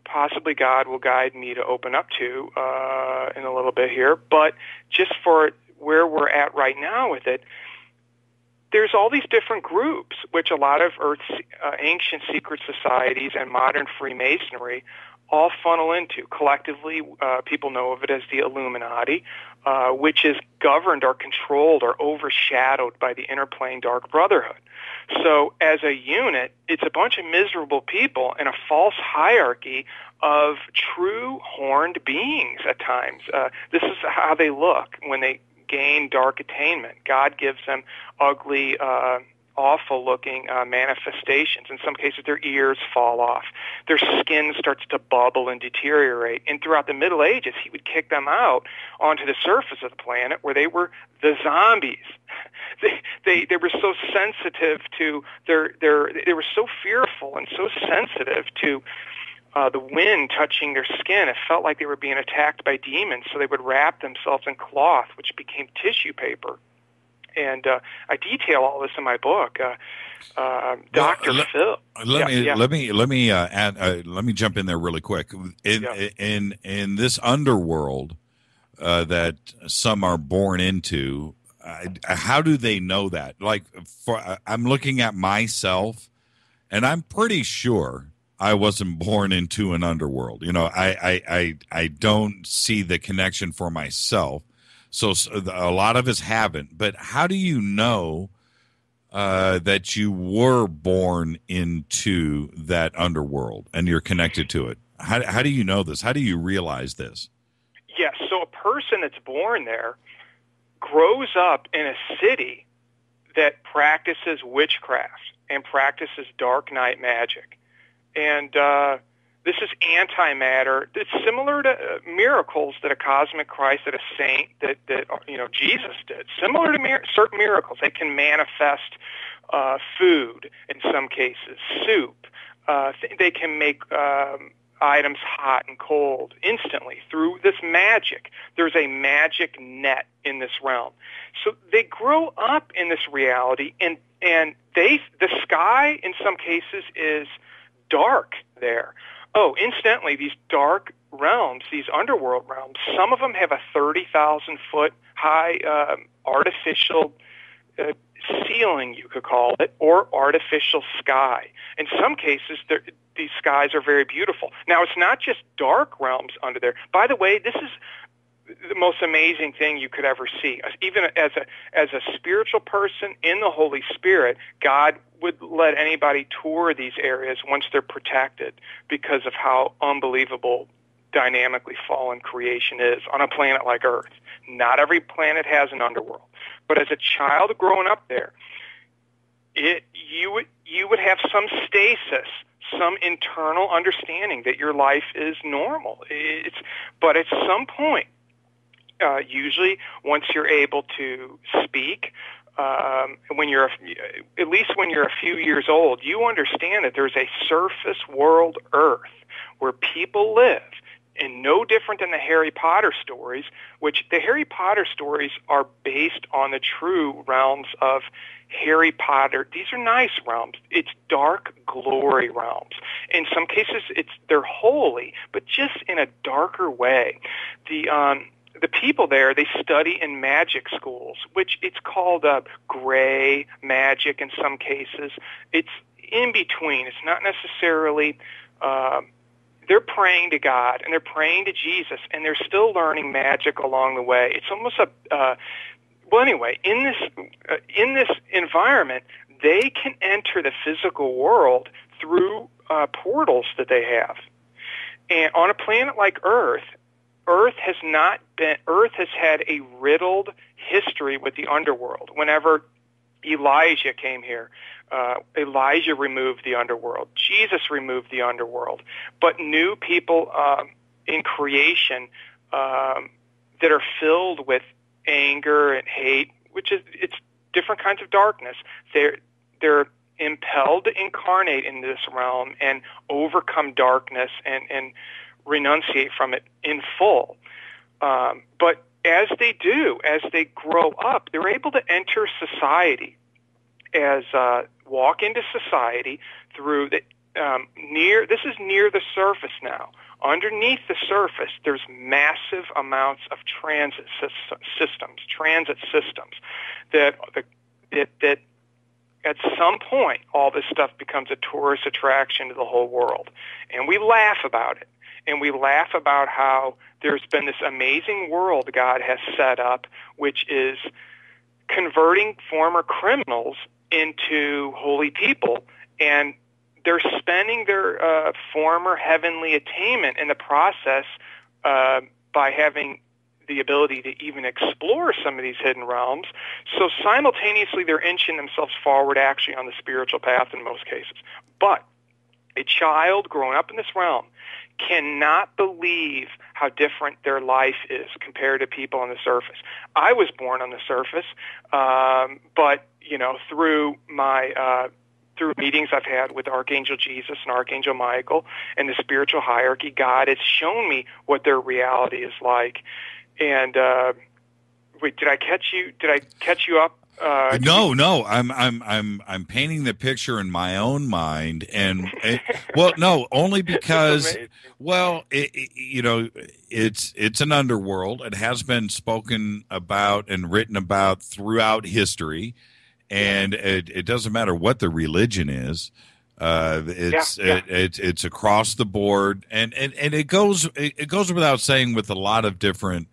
possibly God will guide me to open up to in a little bit here. But just for where we're at right now with it, there's all these different groups, which a lot of Earth's ancient secret societies and modern Freemasonry all funnel into. Collectively, people know of it as the Illuminati, which is governed or controlled or overshadowed by the inner plane Dark Brotherhood. So as a unit, it's a bunch of miserable people in a false hierarchy of true horned beings at times. This is how they look when they gain dark attainment. God gives them ugly, awful-looking manifestations. In some cases, their ears fall off. Their skin starts to bubble and deteriorate. And throughout the Middle Ages, he would kick them out onto the surface of the planet where they were the zombies. They were so sensitive to they were so fearful and so sensitive to the wind touching their skin. It felt like they were being attacked by demons, so they would wrap themselves in cloth, which became tissue paper. And I detail all this in my book, Dr. Phil. Let me jump in there really quick. In this underworld that some are born into, how do they know that? Like, I'm looking at myself, and I'm pretty sure I wasn't born into an underworld. You know, I don't see the connection for myself. So a lot of us haven't. But how do you know that you were born into that underworld and you're connected to it? How do you know this? How do you realize this? Yes. So a person that's born there grows up in a city that practices witchcraft and practices dark night magic. And this is antimatter. It's similar to miracles that a cosmic Christ, that a saint, that Jesus did. Similar to certain miracles. They can manifest food in some cases, soup. They can make items hot and cold instantly through this magic. There's a magic net in this realm. So they grow up in this reality, and the sky in some cases is dark there. Oh, incidentally, these dark realms, these underworld realms, some of them have a 30,000-foot high artificial ceiling, you could call it, or artificial sky. In some cases, these skies are very beautiful. Now, it's not just dark realms under there. By the way, this is the most amazing thing you could ever see. Even as a spiritual person in the Holy Spirit, God would let anybody tour these areas once they're protected because of how unbelievable dynamically fallen creation is on a planet like Earth. Not every planet has an underworld, but as a child growing up there, you would have some stasis, some internal understanding that your life is normal. But at some point, usually once you're able to speak, when you're at least when you're a few years old, you understand that there's a surface world Earth where people live. And no different than the Harry Potter stories, which the Harry Potter stories are based on the true realms of Harry Potter. These are nice realms. It's dark glory realms. In some cases, they're holy, but just in a darker way. The people there, they study in magic schools, which it's called gray magic in some cases. It's in between. It's not necessarily... they're praying to God and they're praying to Jesus and they're still learning magic along the way. It's almost well, anyway, in this environment, they can enter the physical world through portals that they have. And on a planet like Earth has had a riddled history with the underworld. Whenever Elijah came here, Elijah removed the underworld. Jesus removed the underworld. But new people in creation that are filled with anger and hate, it's different kinds of darkness. They're impelled to incarnate in this realm and overcome darkness and renunciate from it in full. But as they grow up, they're able to enter society, walk into society through the this is near the surface now. Underneath the surface, there's massive amounts of transit systems that at some point all this stuff becomes a tourist attraction to the whole world, and we laugh about it. And we laugh about how there's been this amazing world God has set up, which is converting former criminals into holy people, and they're spending their former heavenly attainment in the process by having the ability to even explore some of these hidden realms. So simultaneously, they're inching themselves forward actually on the spiritual path in most cases. But a child growing up in this realm cannot believe how different their life is compared to people on the surface. I was born on the surface, but through my through meetings I've had with Archangel Jesus and Archangel Michael and the spiritual hierarchy, God has shown me what their reality is like. And wait, did I catch you up? No. I'm painting the picture in my own mind, and only because it's an underworld. It has been spoken about and written about throughout history, and it doesn't matter what the religion is. It's across the board, and it goes without saying with a lot of different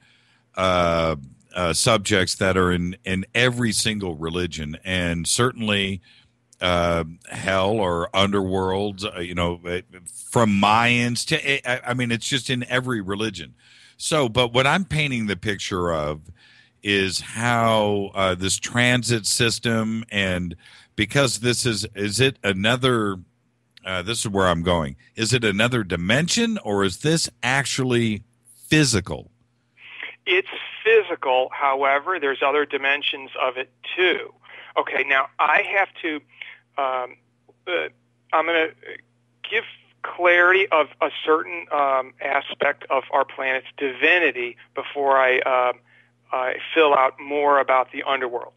subjects that are in every single religion, and certainly hell or underworlds, from Mayans to, it's just in every religion. So, but what I'm painting the picture of is how this transit system, and because this is it another, this is where I'm going. Is it another dimension, or is this actually physical? It's physical. However, there's other dimensions of it too. Okay, now I have to, I'm going to give clarity of a certain aspect of our planet's divinity before I fill out more about the underworld.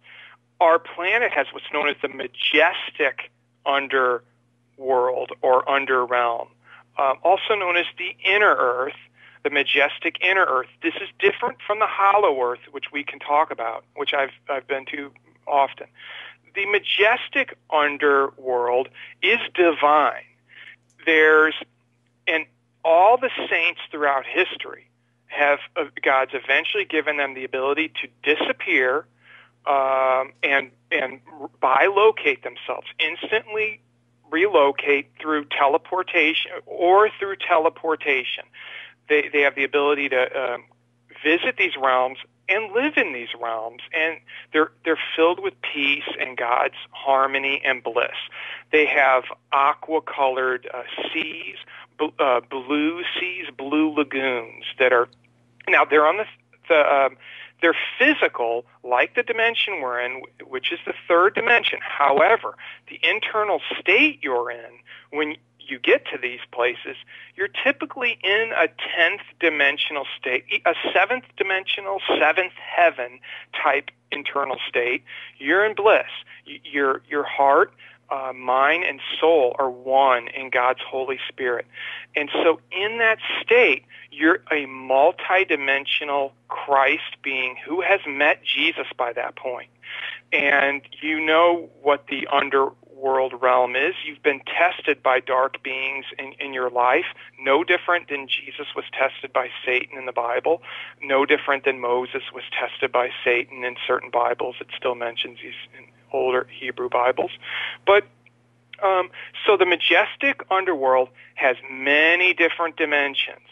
Our planet has what's known as the majestic underworld or underrealm, also known as the inner earth, the majestic inner earth. This is different from the hollow earth, which we can talk about, which I've been to often. The majestic underworld is divine. And all the saints throughout history have God's eventually given them the ability to disappear and bilocate themselves, instantly relocate through teleportation or through teleportation. They have the ability to visit these realms and live in these realms, and they're filled with peace and God's harmony and bliss. They have aqua-colored seas, blue seas, blue lagoons that are now they're on they're physical, like the dimension we're in, which is the third dimension. However, the internal state you're in when you get to these places, you're typically in a 10th dimensional state, a 7th dimensional, 7th heaven type internal state. You're in bliss. Your heart, mind, and soul are one in God's Holy Spirit. And so in that state, you're a multidimensional Christ being who has met Jesus by that point. And you know what the underworld realm is. You've been tested by dark beings in your life, no different than Jesus was tested by Satan in the Bible, no different than Moses was tested by Satan in certain Bibles. It still mentions these in older Hebrew Bibles. But so the majestic underworld has many different dimensions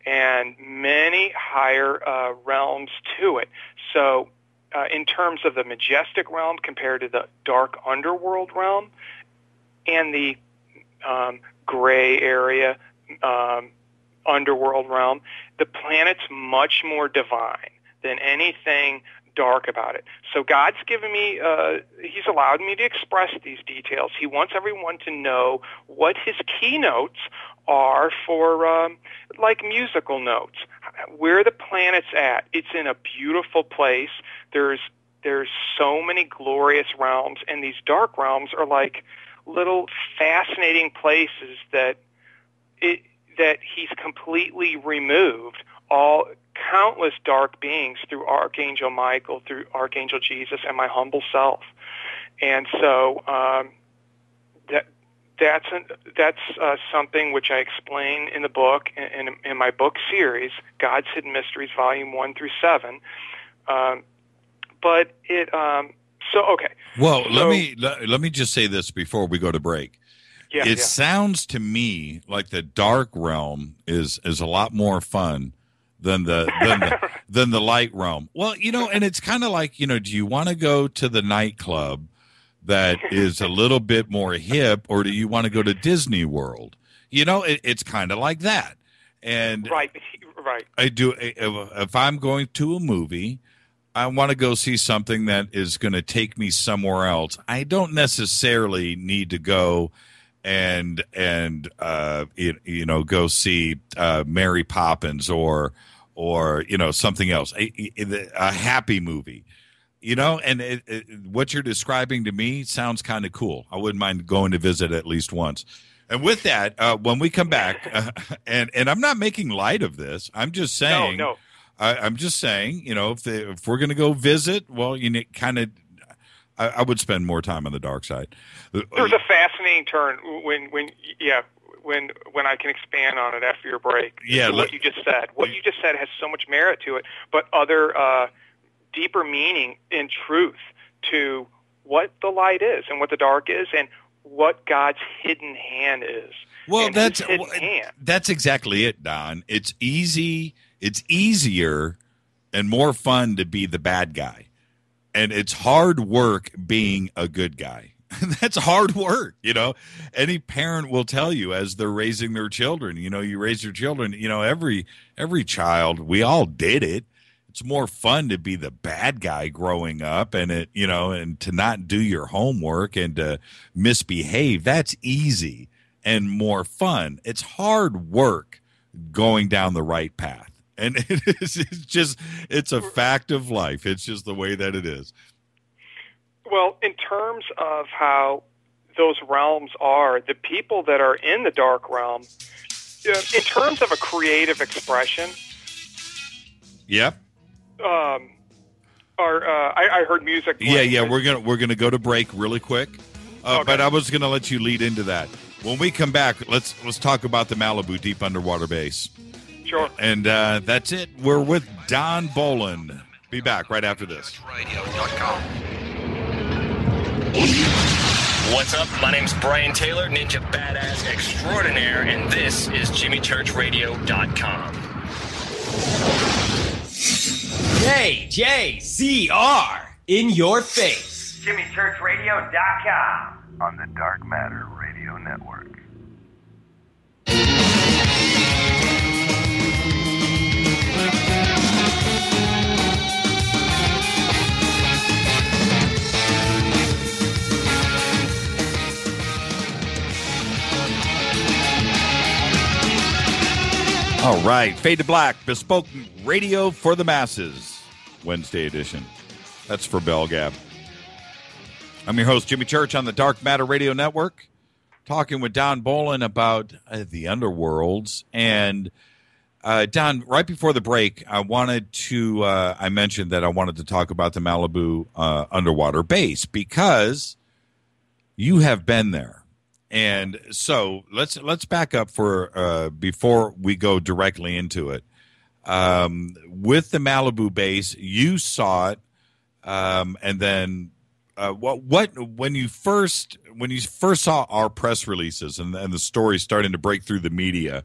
and many higher realms to it. So in terms of the majestic realm compared to the dark underworld realm and the gray area underworld realm, the planet's much more divine than anything dark about it. So God's given me, he's allowed me to express these details. He wants everyone to know what his keynotes are for, like musical notes, where the planet's at. It's in a beautiful place. There's so many glorious realms, and these dark realms are like little fascinating places that he's completely removed all countless dark beings through Archangel Michael, through Archangel Jesus, and my humble self. And so that's something which I explain in the book, in my book series, God's Hidden Mysteries, Volume 1 through 7. But it okay. Well, let me just say this before we go to break. Yeah, sounds to me like the dark realm is a lot more fun than the light realm. Well, and it's kind of like, do you want to go to the nightclub that is a little bit more hip, or do you want to go to Disney World? It's kind of like that. And right. I do. If I'm going to a movie, I want to go see something that is going to take me somewhere else. I don't necessarily need to go and go see Mary Poppins or something else, a happy movie, and what you're describing to me sounds kind of cool. I wouldn't mind going to visit at least once. And with that, when we come back, and I'm not making light of this, I'm just saying, no. I'm just saying, if we're going to go visit, well, I would spend more time on the dark side. There's a fascinating turn when I can expand on it after your break. Yeah, what you just said. What you just said has so much merit to it, but other deeper meaning and truth to what the light is and what the dark is and what God's hidden hand is. Well, that's exactly it, Don. It's easy. It's easier and more fun to be the bad guy. And it's hard work being a good guy. That's hard work, Any parent will tell you as they're raising their children. You raise your children, every child, we all did it. It's more fun to be the bad guy growing up and and to not do your homework and to misbehave. That's easy and more fun. It's hard work going down the right path. And it's a fact of life. It's just the way that it is. Well, in terms of how those realms are, the people that are in the dark realm, in terms of a creative expression. Yep. I heard music. Yeah. We're gonna go to break really quick. Okay. But I was gonna let you lead into that. When we come back, let's talk about the Malibu deep underwater base. Sure. And that's it. We're with Don Bolan. Be back right after this. What's up? My name's Brian Taylor, Ninja Badass Extraordinaire, and this is JimmyChurchRadio.com. KJCR in your face. JimmyChurchRadio.com on the Dark Matter Radio Network. All right, Fade to Black, bespoke radio for the masses, Wednesday edition. That's for Bell Gab. I'm your host, Jimmy Church, on the Dark Matter Radio Network, talking with Don Bolan about the underworlds. And Don, right before the break, I mentioned that I wanted to talk about the Malibu underwater base because you have been there. And so let's back up for before we go directly into it. With the Malibu base, you saw it, and then when you first saw our press releases and the stories starting to break through the media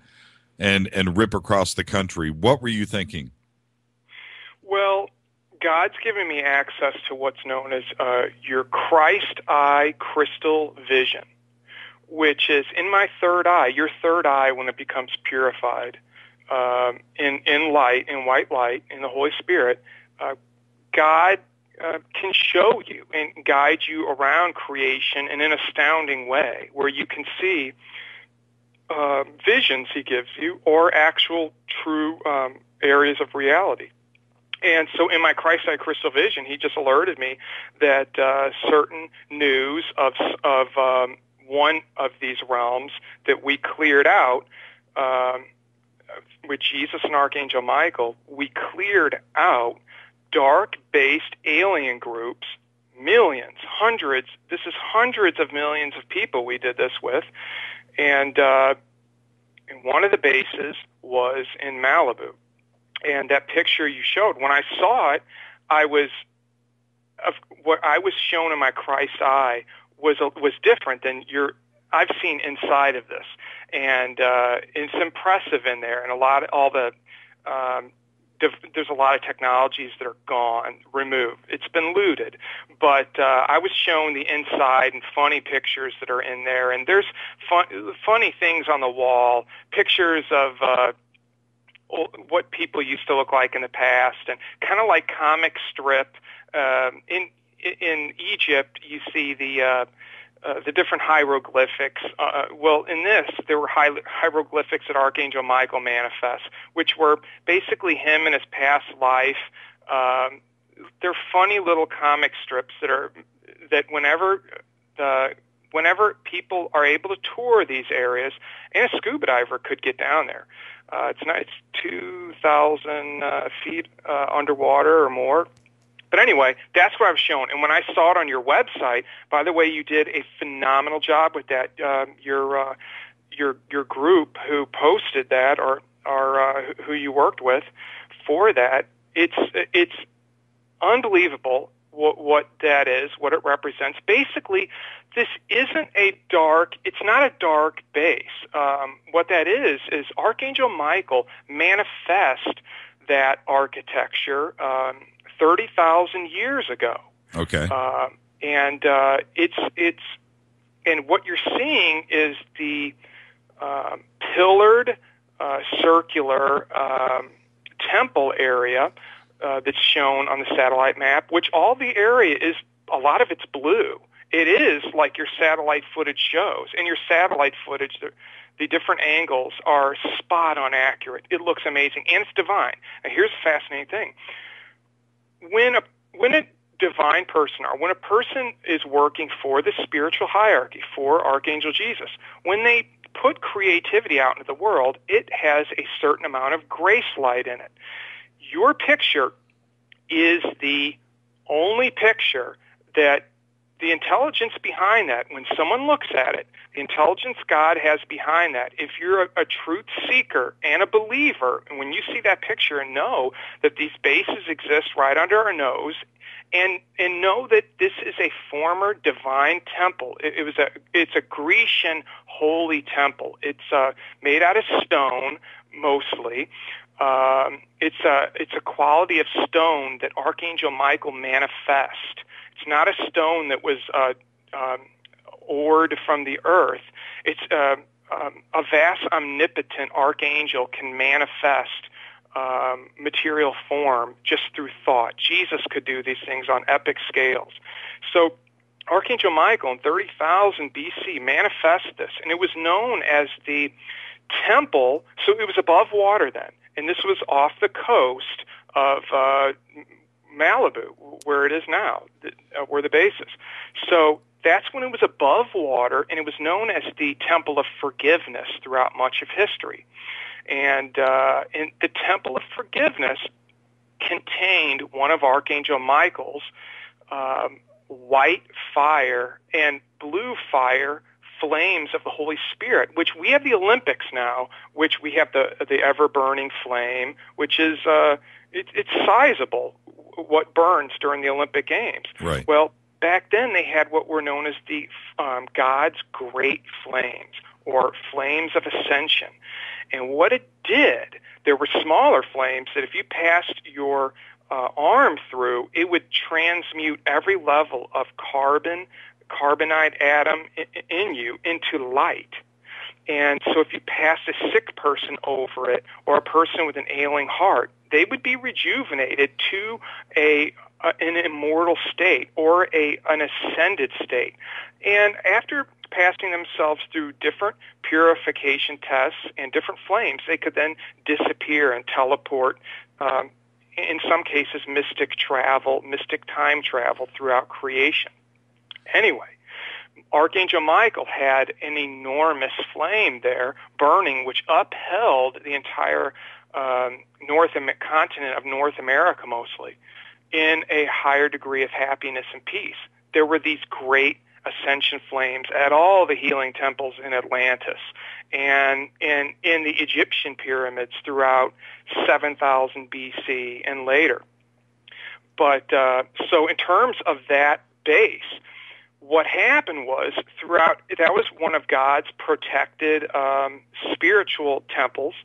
and rip across the country, what were you thinking? Well, God's given me access to what's known as your Christ eye crystal vision, which is in my third eye. Your third eye, when it becomes purified in light, in white light, in the Holy Spirit, God can show you and guide you around creation in an astounding way, where you can see visions He gives you or actual true areas of reality. And so in my Christ Eye Crystal Vision, He just alerted me that certain news of one of these realms that we cleared out with Jesus and Archangel Michael, we cleared out dark-based alien groups, millions, hundreds. This is hundreds of millions of people we did this with. And one of the bases was in Malibu. And that picture you showed, when I saw it, what I was shown in my Christ eye was different than I've seen inside of this, and it's impressive in there, and there's a lot of technologies that are gone, removed. It's been looted, but I was shown the inside and funny pictures that are in there, and there's funny things on the wall, pictures of what people used to look like in the past, and kind of like comic strip. In Egypt, you see the different hieroglyphics. Well, in this, there were hieroglyphics that Archangel Michael manifests, which were basically him in his past life. They're funny little comic strips that whenever people are able to tour these areas, and a scuba diver could get down there. It's 2,000 feet underwater or more. But anyway, that's what I was shown. And when I saw it on your website, by the way, you did a phenomenal job with that. Your group who posted that, or who you worked with for that, it's unbelievable what that is, what it represents. Basically, this isn't it's not a dark base. What that is Archangel Michael manifest that architecture 30,000 years ago. Okay. And what you're seeing is the pillared, circular temple area that's shown on the satellite map, which all the area is, a lot of it's blue. It is like your satellite footage shows. And your satellite footage, the different angles are spot on accurate. It looks amazing, and it's divine. Now, here's a fascinating thing. When a divine person, or when a person is working for the spiritual hierarchy, for Archangel Jesus, when they put creativity out into the world, it has a certain amount of grace light in it. Your picture is the only picture that the intelligence behind that, when someone looks at it, the intelligence God has behind that, if you're a truth seeker and a believer, and when you see that picture and know that these bases exist right under our nose, and know that this is a former divine temple. It's a Grecian holy temple. It's made out of stone mostly. It's a quality of stone that Archangel Michael manifests. It's not a stone that was ored from the earth. It's a vast, omnipotent archangel can manifest material form just through thought. Jesus could do these things on epic scales. So Archangel Michael in 30,000 BC manifested this, and it was known as the temple. So it was above water then, and this was off the coast of Malibu, where it is now, where the base is. So that's when it was above water, and it was known as the Temple of Forgiveness throughout much of history. And the Temple of Forgiveness contained one of Archangel Michael's white fire and blue fire flames of the Holy Spirit, which we have the Olympics now, which we have the ever-burning flame, which is it's sizable, what burns during the Olympic Games. Right. Well, back then they had what were known as the God's Great Flames, or Flames of Ascension. And what it did, there were smaller flames that if you passed your arm through, it would transmute every level of carbonite atom in you into light. And so if you passed a sick person over it, or a person with an ailing heart, they would be rejuvenated to an immortal state, or an ascended state. And after passing themselves through different purification tests and different flames, they could then disappear and teleport, in some cases mystic time travel throughout creation. Anyway, Archangel Michael had an enormous flame there burning, which upheld the entire continent of North America mostly in a higher degree of happiness and peace. There were these great ascension flames at all the healing temples in Atlantis and in the Egyptian pyramids throughout 7000 BC and later. But so in terms of that base, what happened was that was one of God's protected spiritual temples.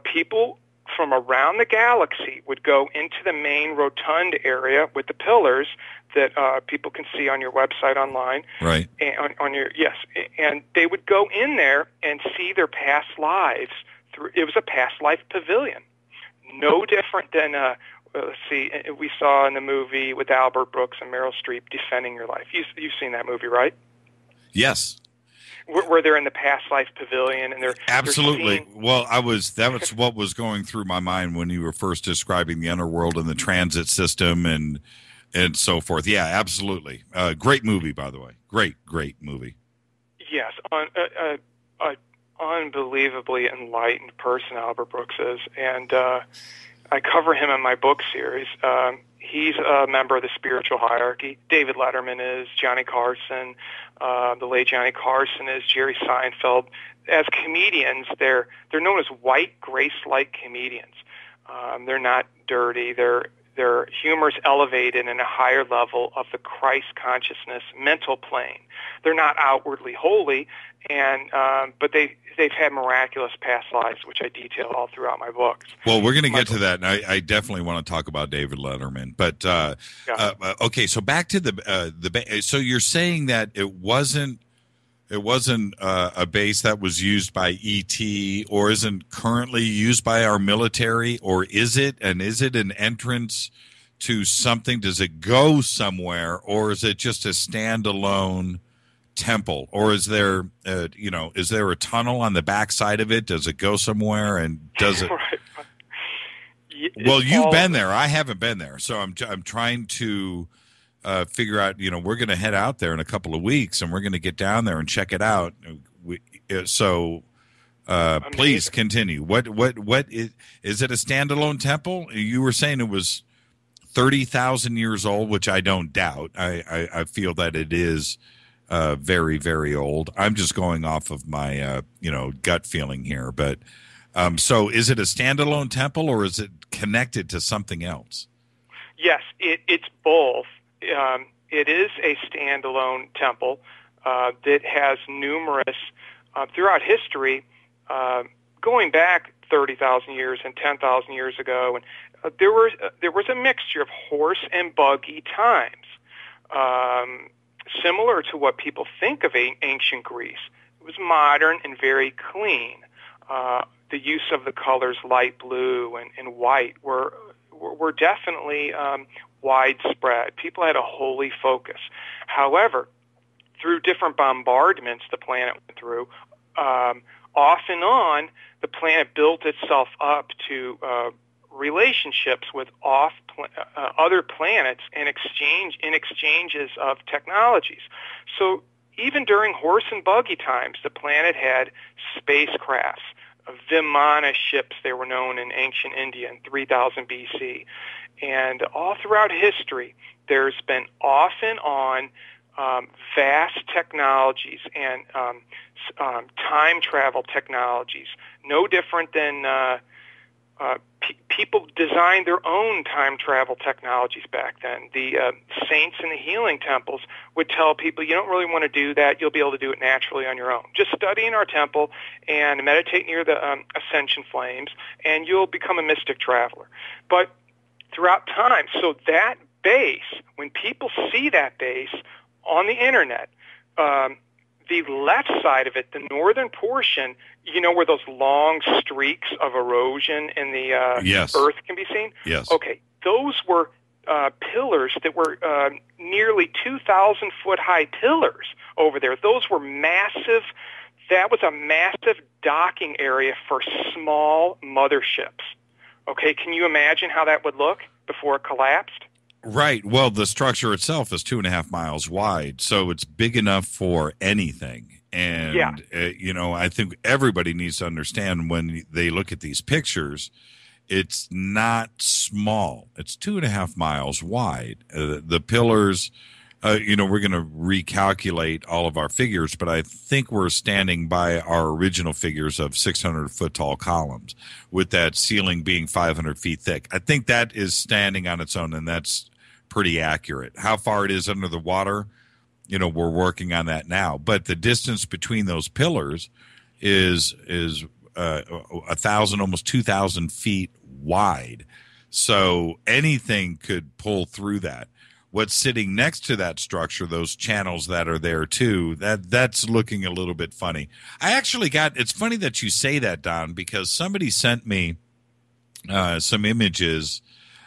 People from around the galaxy would go into the main rotund area with the pillars that people can see on your website online. Right. And and they would go in there and see their past lives. It was a past life pavilion, no different than let's see, we saw in the movie with Albert Brooks and Meryl Streep, Defending Your Life. You've seen that movie, right? Yes. Where they're in the past life pavilion and they're absolutely. They're well, that was what was going through my mind when you were first describing the underworld and the transit system and so forth. Yeah, absolutely. Great movie, by the way. Great movie. Yes, unbelievably enlightened person Albert Brooks is, and I cover him in my book series. He's a member of the spiritual hierarchy. David Letterman is, Johnny Carson, the late Johnny Carson is, Jerry Seinfeld. As comedians, they're known as white grace-like comedians. They're not dirty. Their humor is elevated in a higher level of the Christ consciousness mental plane. They're not outwardly holy, but they've had miraculous past lives, which I detail all throughout my books. Well, we're going to get to that, and I definitely want to talk about David Letterman. But okay, so back to so you're saying that it wasn't a base that was used by ET, or isn't currently used by our military, or is it? And is it an entrance to something? Does it go somewhere, or is it just a standalone temple, or is there is there a tunnel on the backside of it? Does it go somewhere, and does it? Right. Well, you've been there. I haven't been there, so I'm trying to figure out. We're going to head out there in a couple of weeks, and we're going to get down there and check it out. Please continue. What is it? A standalone temple? You were saying it was 30,000 years old, which I don't doubt. I feel that it is very, very old. I'm just going off of my, gut feeling here. But so is it a standalone temple or is it connected to something else? Yes, it's both. It is a standalone temple that has numerous, throughout history, going back 30,000 years and 10,000 years ago, and there was a mixture of horse and buggy times, similar to what people think of ancient Greece. It was modern and very clean. The use of the colors light blue and white were definitely widespread. People had a holy focus. However, through different bombardments the planet went through, off and on, the planet built itself up to relationships with other planets in exchanges of technologies. So even during horse and buggy times, the planet had spacecrafts, Vimana ships, they were known in ancient India in 3000 BC. And all throughout history, there's been off and on vast technologies and time travel technologies, no different than people designed their own time travel technologies back then. The saints in the healing temples would tell people, you don't really want to do that. You'll be able to do it naturally on your own. Just study in our temple and meditate near the ascension flames, and you'll become a mystic traveler. But throughout time, so that base, when people see that base on the internet, the left side of it, the northern portion, where those long streaks of erosion in the earth can be seen? Yes. Okay, those were pillars that were nearly 2,000-foot high pillars over there. Those were massive. That was a massive docking area for small motherships. Okay, can you imagine how that would look before it collapsed? Right. Well, the structure itself is 2.5 miles wide, so it's big enough for anything. And, I think everybody needs to understand when they look at these pictures, it's not small. It's 2.5 miles wide. The pillars, we're going to recalculate all of our figures, but I think we're standing by our original figures of 600-foot tall columns with that ceiling being 500 feet thick. I think that is standing on its own, and that's pretty accurate. How far it is under the water, we're working on that now. But the distance between those pillars is 1,000, almost 2,000 feet wide. So anything could pull through that. What's sitting next to that structure, those channels that are there too, that's looking a little bit funny. It's funny that you say that, Don, because somebody sent me some images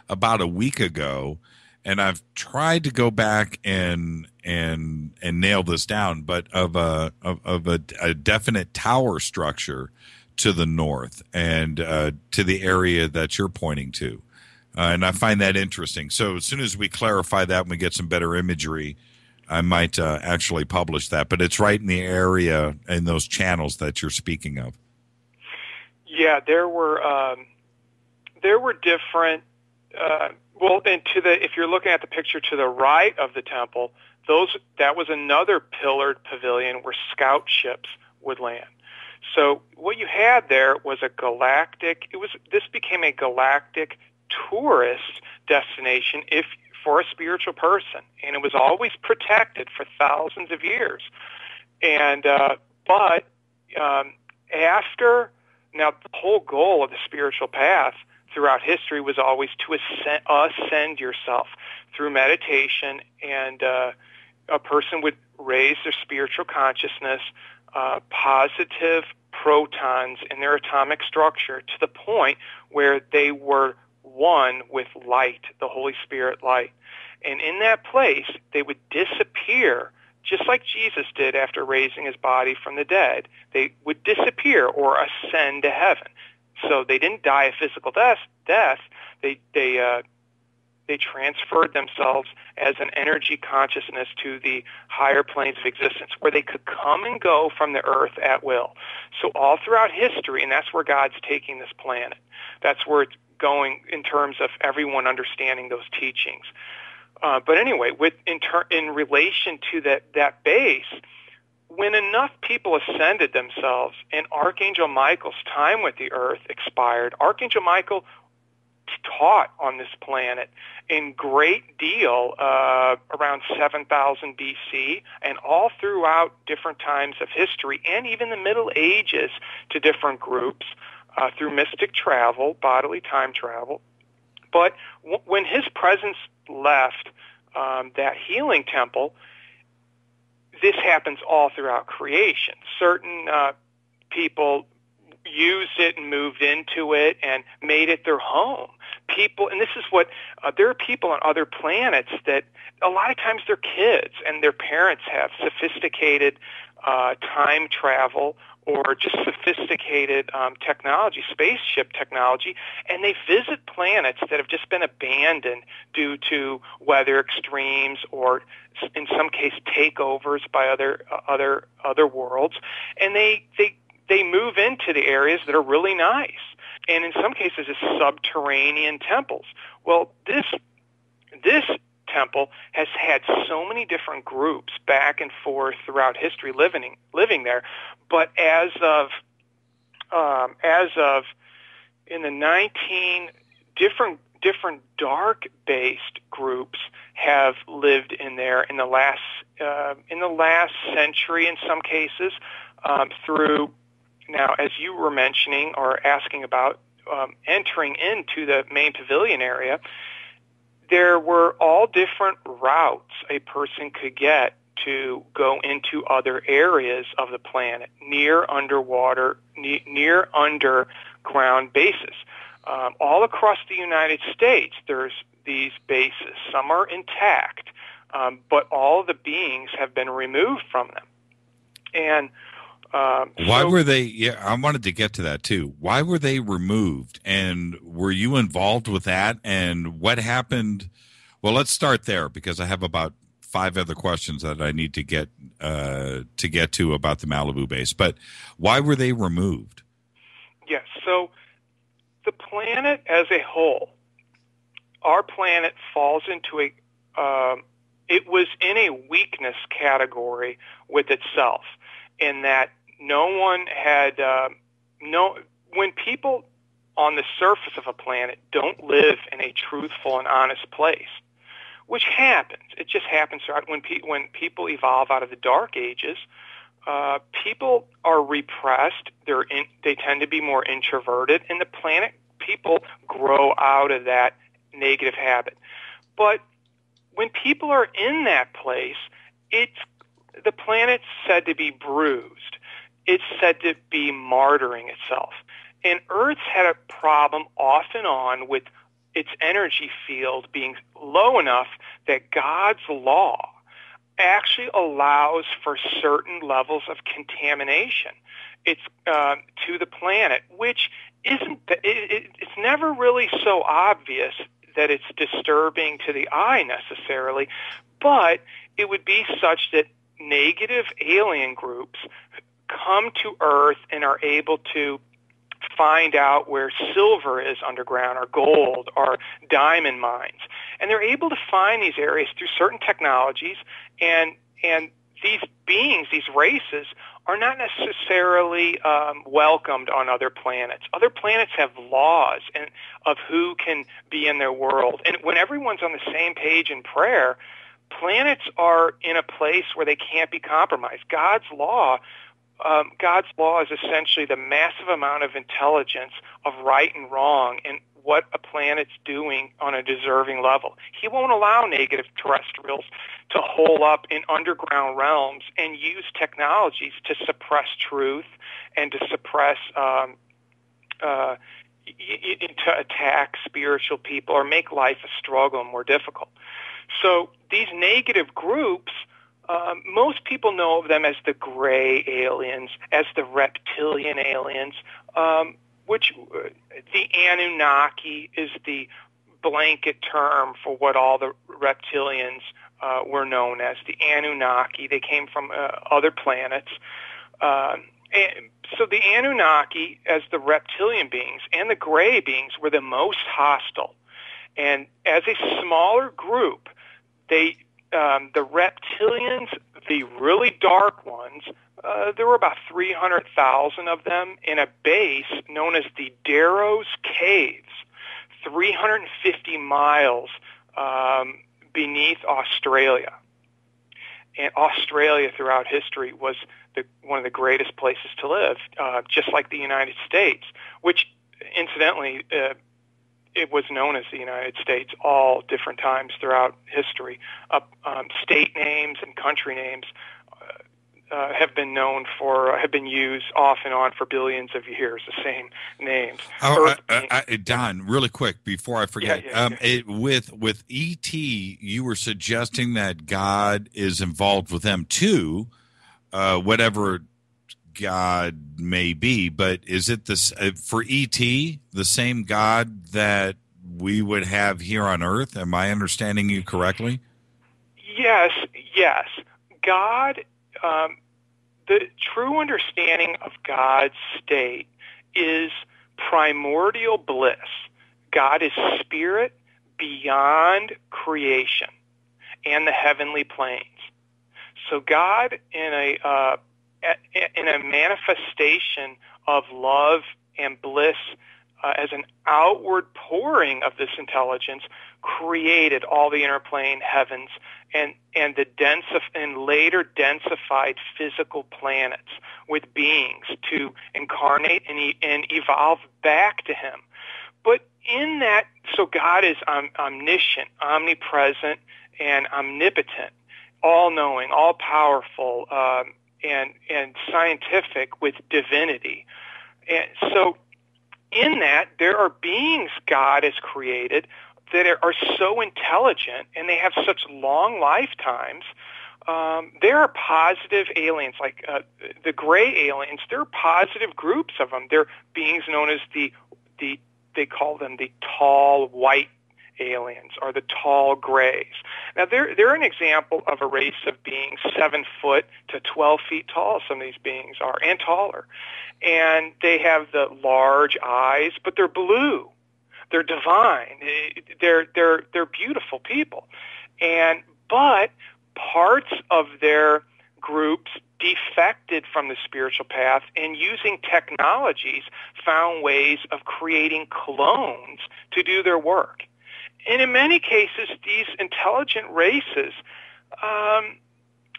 about a week ago, and I've tried to go back and nail this down, but of a definite tower structure to the north and to the area that you're pointing to. And I find that interesting. So as soon as we clarify that and we get some better imagery, I might actually publish that. But it's right in the area in those channels that you're speaking of. Yeah, there were different. And if you're looking at the picture to the right of the temple, that was another pillared pavilion where scout ships would land. So what you had there was this became a galactic tourist destination for a spiritual person, and it was always protected for thousands of years. And but after, now the whole goal of the spiritual path throughout history was always to ascend yourself through meditation, and a person would raise their spiritual consciousness, positive protons in their atomic structure to the point where they were one with light, the Holy Spirit light. And in that place, they would disappear, just like Jesus did after raising his body from the dead. They would disappear or ascend to heaven. So they didn't die a physical death. They transferred themselves as an energy consciousness to the higher planes of existence, where they could come and go from the earth at will. So all throughout history, and that's where God's taking this planet. That's where going in terms of everyone understanding those teachings. But anyway, in relation to that base, when enough people ascended themselves and Archangel Michael's time with the earth expired, Archangel Michael taught on this planet in great deal around 7000 BC and all throughout different times of history and even the Middle Ages to different groups through mystic travel, bodily time travel. But when his presence left that healing temple, this happens all throughout creation. Certain people used it and moved into it and made it their home. People, and this is what, there are people on other planets that a lot of times they're kids and their parents have sophisticated time travel or just sophisticated technology, spaceship technology, and they visit planets that have just been abandoned due to weather extremes or, in some case, takeovers by other worlds, and they move into the areas that are really nice, and in some cases, it's subterranean temples. Well, this temple has had so many different groups back and forth throughout history living there, but as of in the 19 different dark-based groups have lived in there in the last century in some cases through. Now, as you were mentioning or asking about entering into the main pavilion area, there were all different routes a person could get to go into other areas of the planet, near underwater, near underground bases. All across the United States, there's these bases. Some are intact, but all of the beings have been removed from them. And why were they? Yeah, I wanted to get to that too. Why were they removed? And were you involved with that? And what happened? Well, let's start there because I have about 5 other questions that I need to get to about the Malibu base. But why were they removed? Yes. So the planet as a whole, our planet falls into it was in a weakness category with itself, in that no one had when people on the surface of a planet don't live in a truthful and honest place, which happens. It just happens when people evolve out of the Dark Ages. People are repressed. They tend to be more introverted, and the planet people grow out of that negative habit. But when people are in that place, the planet's said to be bruised. It's said to be martyring itself. And Earth's had a problem off and on with its energy field being low enough that God's law actually allows for certain levels of contamination. It's to the planet, which it's never really so obvious that it's disturbing to the eye necessarily, but it would be such that negative alien groups come to Earth and are able to find out where silver is underground or gold or diamond mines. And they're able to find these areas through certain technologies, and these beings, these races, are not necessarily welcomed on other planets. Other planets have laws of who can be in their world. And when everyone's on the same page in prayer, planets are in a place where they can't be compromised. God's law is essentially the massive amount of intelligence of right and wrong and what a planet's doing on a deserving level. He won't allow negative terrestrials to hole up in underground realms and use technologies to suppress truth and to suppress to attack spiritual people or make life a struggle and more difficult. So these negative groups, most people know of them as the gray aliens, as the reptilian aliens, which the Anunnaki is the blanket term for what all the reptilians were known as. The Anunnaki, they came from other planets, And so the Anunnaki, as the reptilian beings and the gray beings, were the most hostile. And as a smaller group, the reptilians, the really dark ones, there were about 300,000 of them in a base known as the Darrow's Caves, 350 miles beneath Australia. And Australia throughout history was one of the greatest places to live, just like the United States, which incidentally it was known as the United States all different times throughout history. State names and country names have been used off and on for billions of years, the same names. Don, really quick before I forget, with E.T., you were suggesting that God is involved with them too, whatever God may be, but is it this for E.T. the same God that we would have here on Earth? Am I understanding you correctly? Yes. God, the true understanding of God's state is primordial bliss. God is spirit beyond creation and the heavenly planes. So God, in a manifestation of love and bliss as an outward pouring of this intelligence, created all the interplane heavens and later densified physical planets with beings to incarnate and evolve back to him. But in that, so God is omniscient, omnipresent, and omnipotent, all-knowing, all-powerful, and scientific with divinity. And so in that, there are beings God has created that are so intelligent and they have such long lifetimes. There are positive aliens, like the gray aliens. There are positive groups of them. They're beings known as they call them the tall white aliens or the tall grays. Now, they're an example of a race of beings 7 foot to 12 feet tall. Some of these beings are, and taller. And they have the large eyes, but they're blue. They're divine. They're beautiful people. But parts of their groups defected from the spiritual path and using technologies found ways of creating clones to do their work. And in many cases, these intelligent races,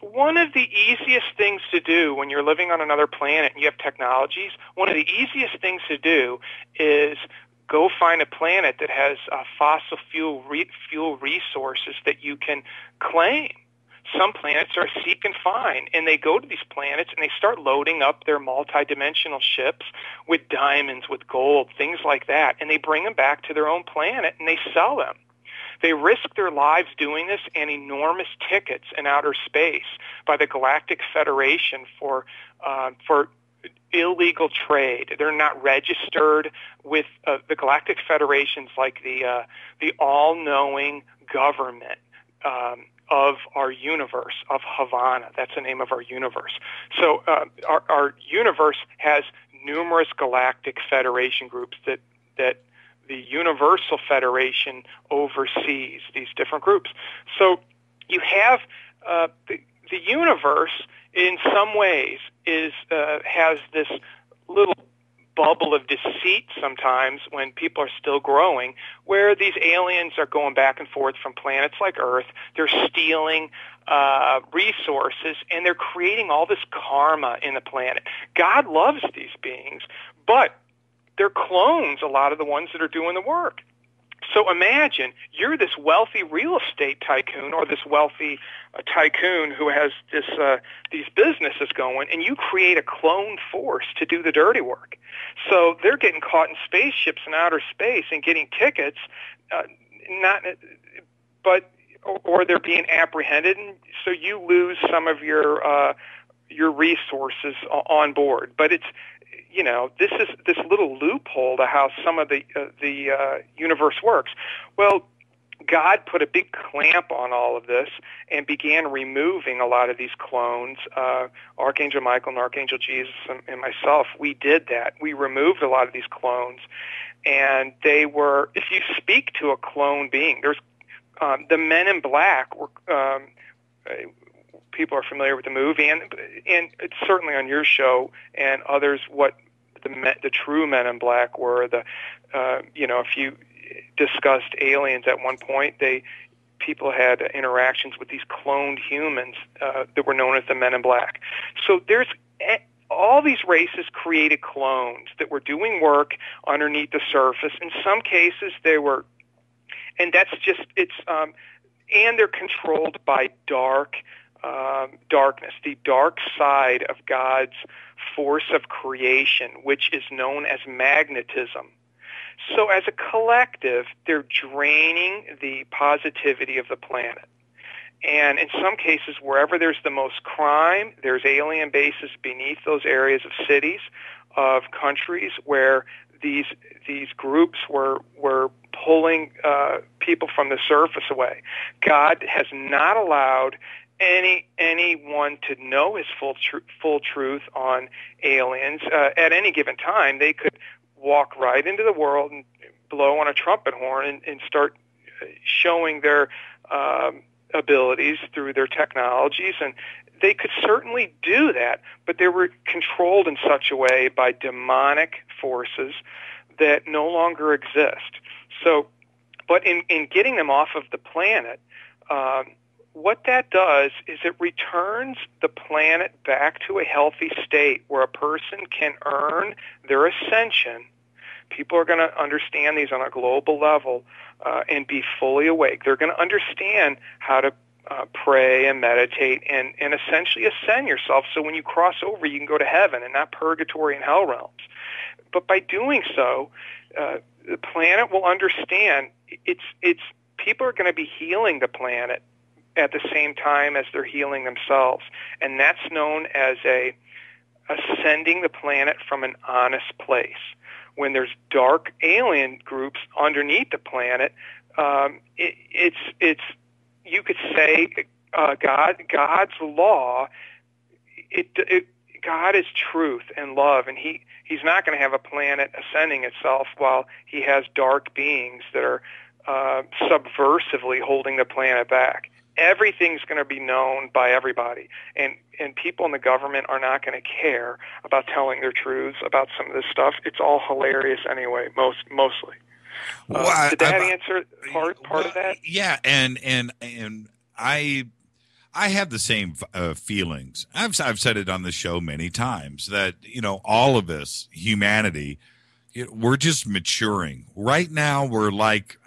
one of the easiest things to do when you're living on another planet and you have technologies, one of the easiest things to do is go find a planet that has fossil fuel resources that you can claim. Some planets are seek and find, and they go to these planets and they start loading up their multidimensional ships with diamonds, with gold, things like that, and they bring them back to their own planet and they sell them. They risk their lives doing this and enormous tickets in outer space by the Galactic Federation for illegal trade. They're not registered with the Galactic Federation's like the all-knowing government of our universe, of Havana. That's the name of our universe. So our universe has numerous Galactic Federation groups that the Universal Federation oversees these different groups. So you have the universe in some ways has this little bubble of deceit sometimes when people are still growing, where these aliens are going back and forth from planets like Earth. They're stealing resources, and they're creating all this karma in the planet. God loves these beings, but they're clones, a lot of the ones that are doing the work. So imagine you're this wealthy real estate tycoon or this wealthy tycoon who has these businesses going, and you create a clone force to do the dirty work. So they're getting caught in spaceships in outer space and getting tickets, or they're being apprehended, and so you lose some of your resources on board. But it's this is this little loophole to how some of the universe works. Well, God put a big clamp on all of this and began removing a lot of these clones. Archangel Michael and Archangel Jesus and myself, we did that. We removed a lot of these clones, and they were, if you speak to a clone being, there's the Men in Black were, people are familiar with the movie, and it's certainly on your show and others what the true Men in Black were. If you discussed aliens at one point, people had interactions with these cloned humans that were known as the Men in Black. So there's all these races created clones that were doing work underneath the surface. In some cases, they were, and that's just and they're controlled by darkness, the dark side of God's force of creation, which is known as magnetism. So as a collective, they're draining the positivity of the planet. And in some cases, wherever there's the most crime, there's alien bases beneath those areas of cities, of countries where these groups were pulling people from the surface away. God has not allowed anyone to know his full truth on aliens. At any given time, they could walk right into the world and blow on a trumpet horn and start showing their abilities through their technologies, and they could certainly do that, but they were controlled in such a way by demonic forces that no longer exist. So, but in getting them off of the planet, what that does is it returns the planet back to a healthy state where a person can earn their ascension. People are going to understand these on a global level and be fully awake. They're going to understand how to pray and meditate and essentially ascend yourself, so when you cross over, you can go to heaven and not purgatory and hell realms. But by doing so, the planet will understand it's people are going to be healing the planet at the same time as they're healing themselves, and that's known as ascending the planet from an honest place. When there's dark alien groups underneath the planet, it's you could say God's law. God is truth and love, and He's not going to have a planet ascending itself while He has dark beings that are subversively holding the planet back. Everything's going to be known by everybody, and people in the government are not going to care about telling their truths about some of this stuff. It's all hilarious anyway, mostly. Did that answer part of that? Yeah, and I have the same feelings. I've said it on the show many times that all of us, humanity, we're just maturing. Right now, we're like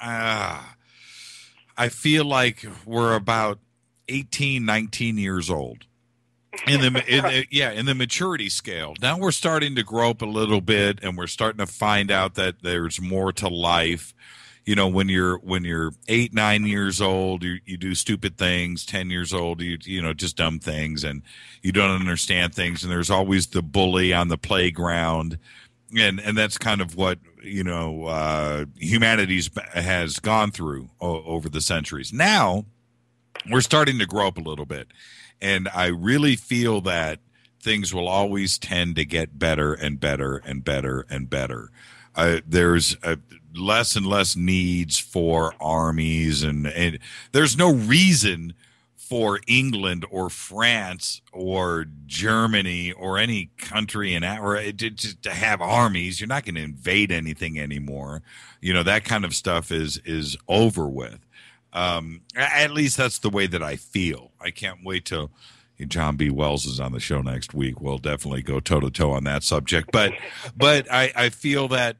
I feel like we're about 18, 19 years old in the maturity scale. Now we're starting to grow up a little bit, and we're starting to find out that there's more to life. When you're 8, 9 years old, you do stupid things. 10 years old, you just dumb things, and you don't understand things. And there's always the bully on the playground, and that's kind of what humanity has gone through over the centuries. Now we're starting to grow up a little bit, and I really feel that things will always tend to get better and better and better and better. There's less and less needs for armies, and there's no reason for England or France or Germany or any country to have armies. You're not going to invade anything anymore. That kind of stuff is over with. At least that's the way that I feel. I can't wait till John B. Wells is on the show next week. We'll definitely go toe to toe on that subject. But I feel that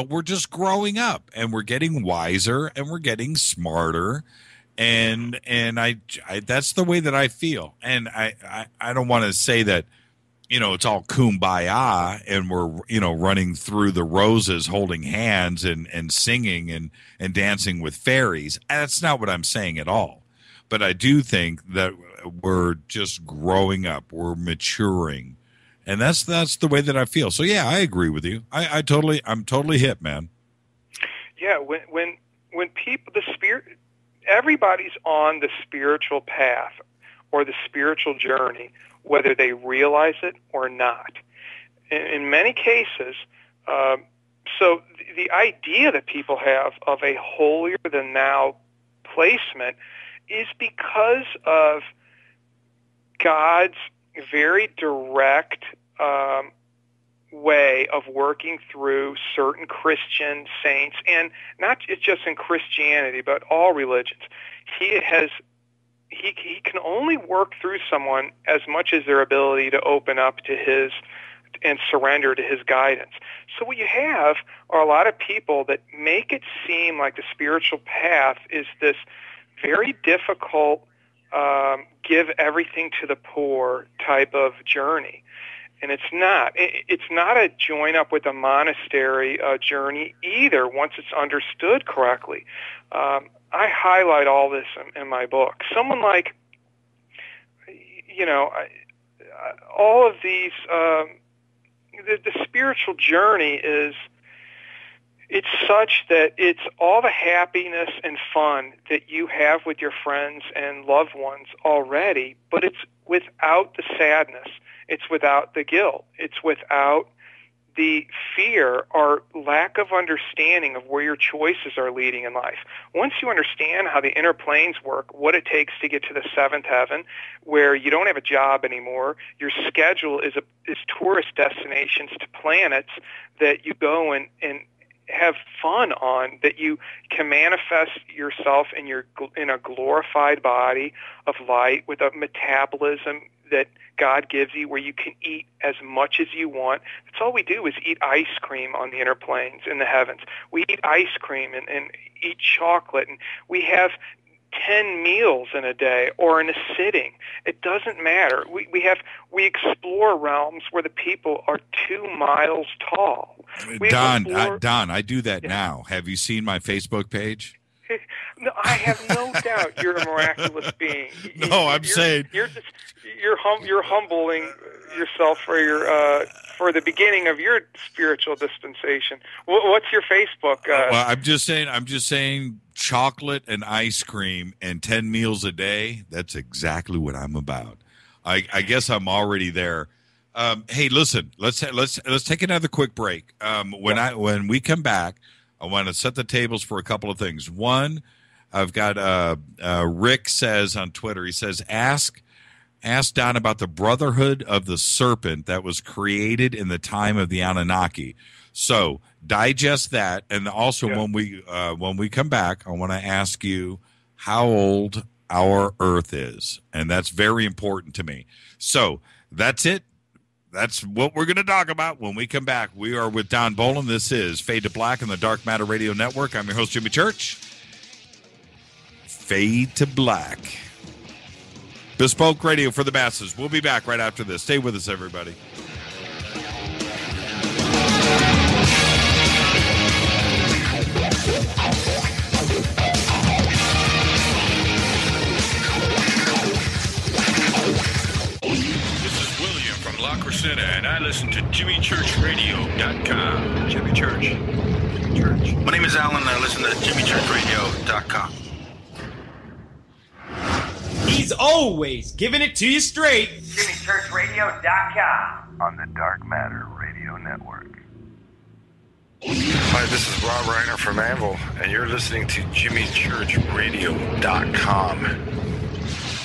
we're just growing up, and we're getting wiser, and we're getting smarter, and I that's the way that I feel. And I don't want to say that it's all kumbaya and we're running through the roses holding hands and singing and dancing with fairies. That's not what I'm saying at all. But I do think that we're just growing up, we're maturing, and that's the way that I feel. So yeah, I agree with you. I'm totally hip, man. Yeah, when people, the everybody's on the spiritual path or the spiritual journey, whether they realize it or not. In many cases, so the idea that people have of a holier-than-thou placement is because of God's very direct way of working through certain Christian saints, and not just in Christianity, but all religions. He can only work through someone as much as their ability to open up to his and surrender to his guidance. So what you have are a lot of people that make it seem like the spiritual path is this very difficult, give everything to the poor type of journey. And it's not. It's not a join up with a monastery journey either, once it's understood correctly. I highlight all this in my book. Someone like, all of these, the spiritual journey it's such that it's all the happiness and fun that you have with your friends and loved ones already, but it's without the sadness. It's without the guilt. It's without the fear or lack of understanding of where your choices are leading in life. Once you understand how the inner planes work, what it takes to get to the seventh heaven, where you don't have a job anymore, your schedule is tourist destinations to planets that you go and have fun on, that you can manifest yourself in a glorified body of light with a metabolism that God gives you, where you can eat as much as you want. That's all we do, is eat ice cream on the inner planes in the heavens. We eat ice cream and eat chocolate, and we have 10 meals in a day or in a sitting. It doesn't matter. We explore realms where the people are 2 miles tall. Don, I do that now. Have you seen my Facebook page? No, I have no doubt you're a miraculous being. I'm saying you're humbling yourself for the beginning of your spiritual dispensation. What's your Facebook? Well, I'm just saying chocolate and ice cream and 10 meals a day. That's exactly what I'm about. I guess I'm already there. Hey, listen, let's take another quick break. When we come back, I want to set the tables for a couple of things. One, I've got Rick says on Twitter, he says, ask Don about the Brotherhood of the Serpent that was created in the time of the Anunnaki. So digest that, and also when we come back, I want to ask you how old our Earth is, and that's very important to me. So that's it. That's what we're going to talk about when we come back. We are with Don Bolan. This is Fade to Black on the Dark Matter Radio Network. I'm your host, Jimmy Church. Fade to Black. Bespoke radio for the masses. We'll be back right after this. Stay with us, everybody. And I listen to JimmyChurchRadio.com. Jimmy Church. My name is Alan, and I listen to JimmyChurchRadio.com. He's always giving it to you straight. JimmyChurchRadio.com. On the Dark Matter Radio Network. Hi, this is Rob Reiner from Anvil, and you're listening to JimmyChurchRadio.com.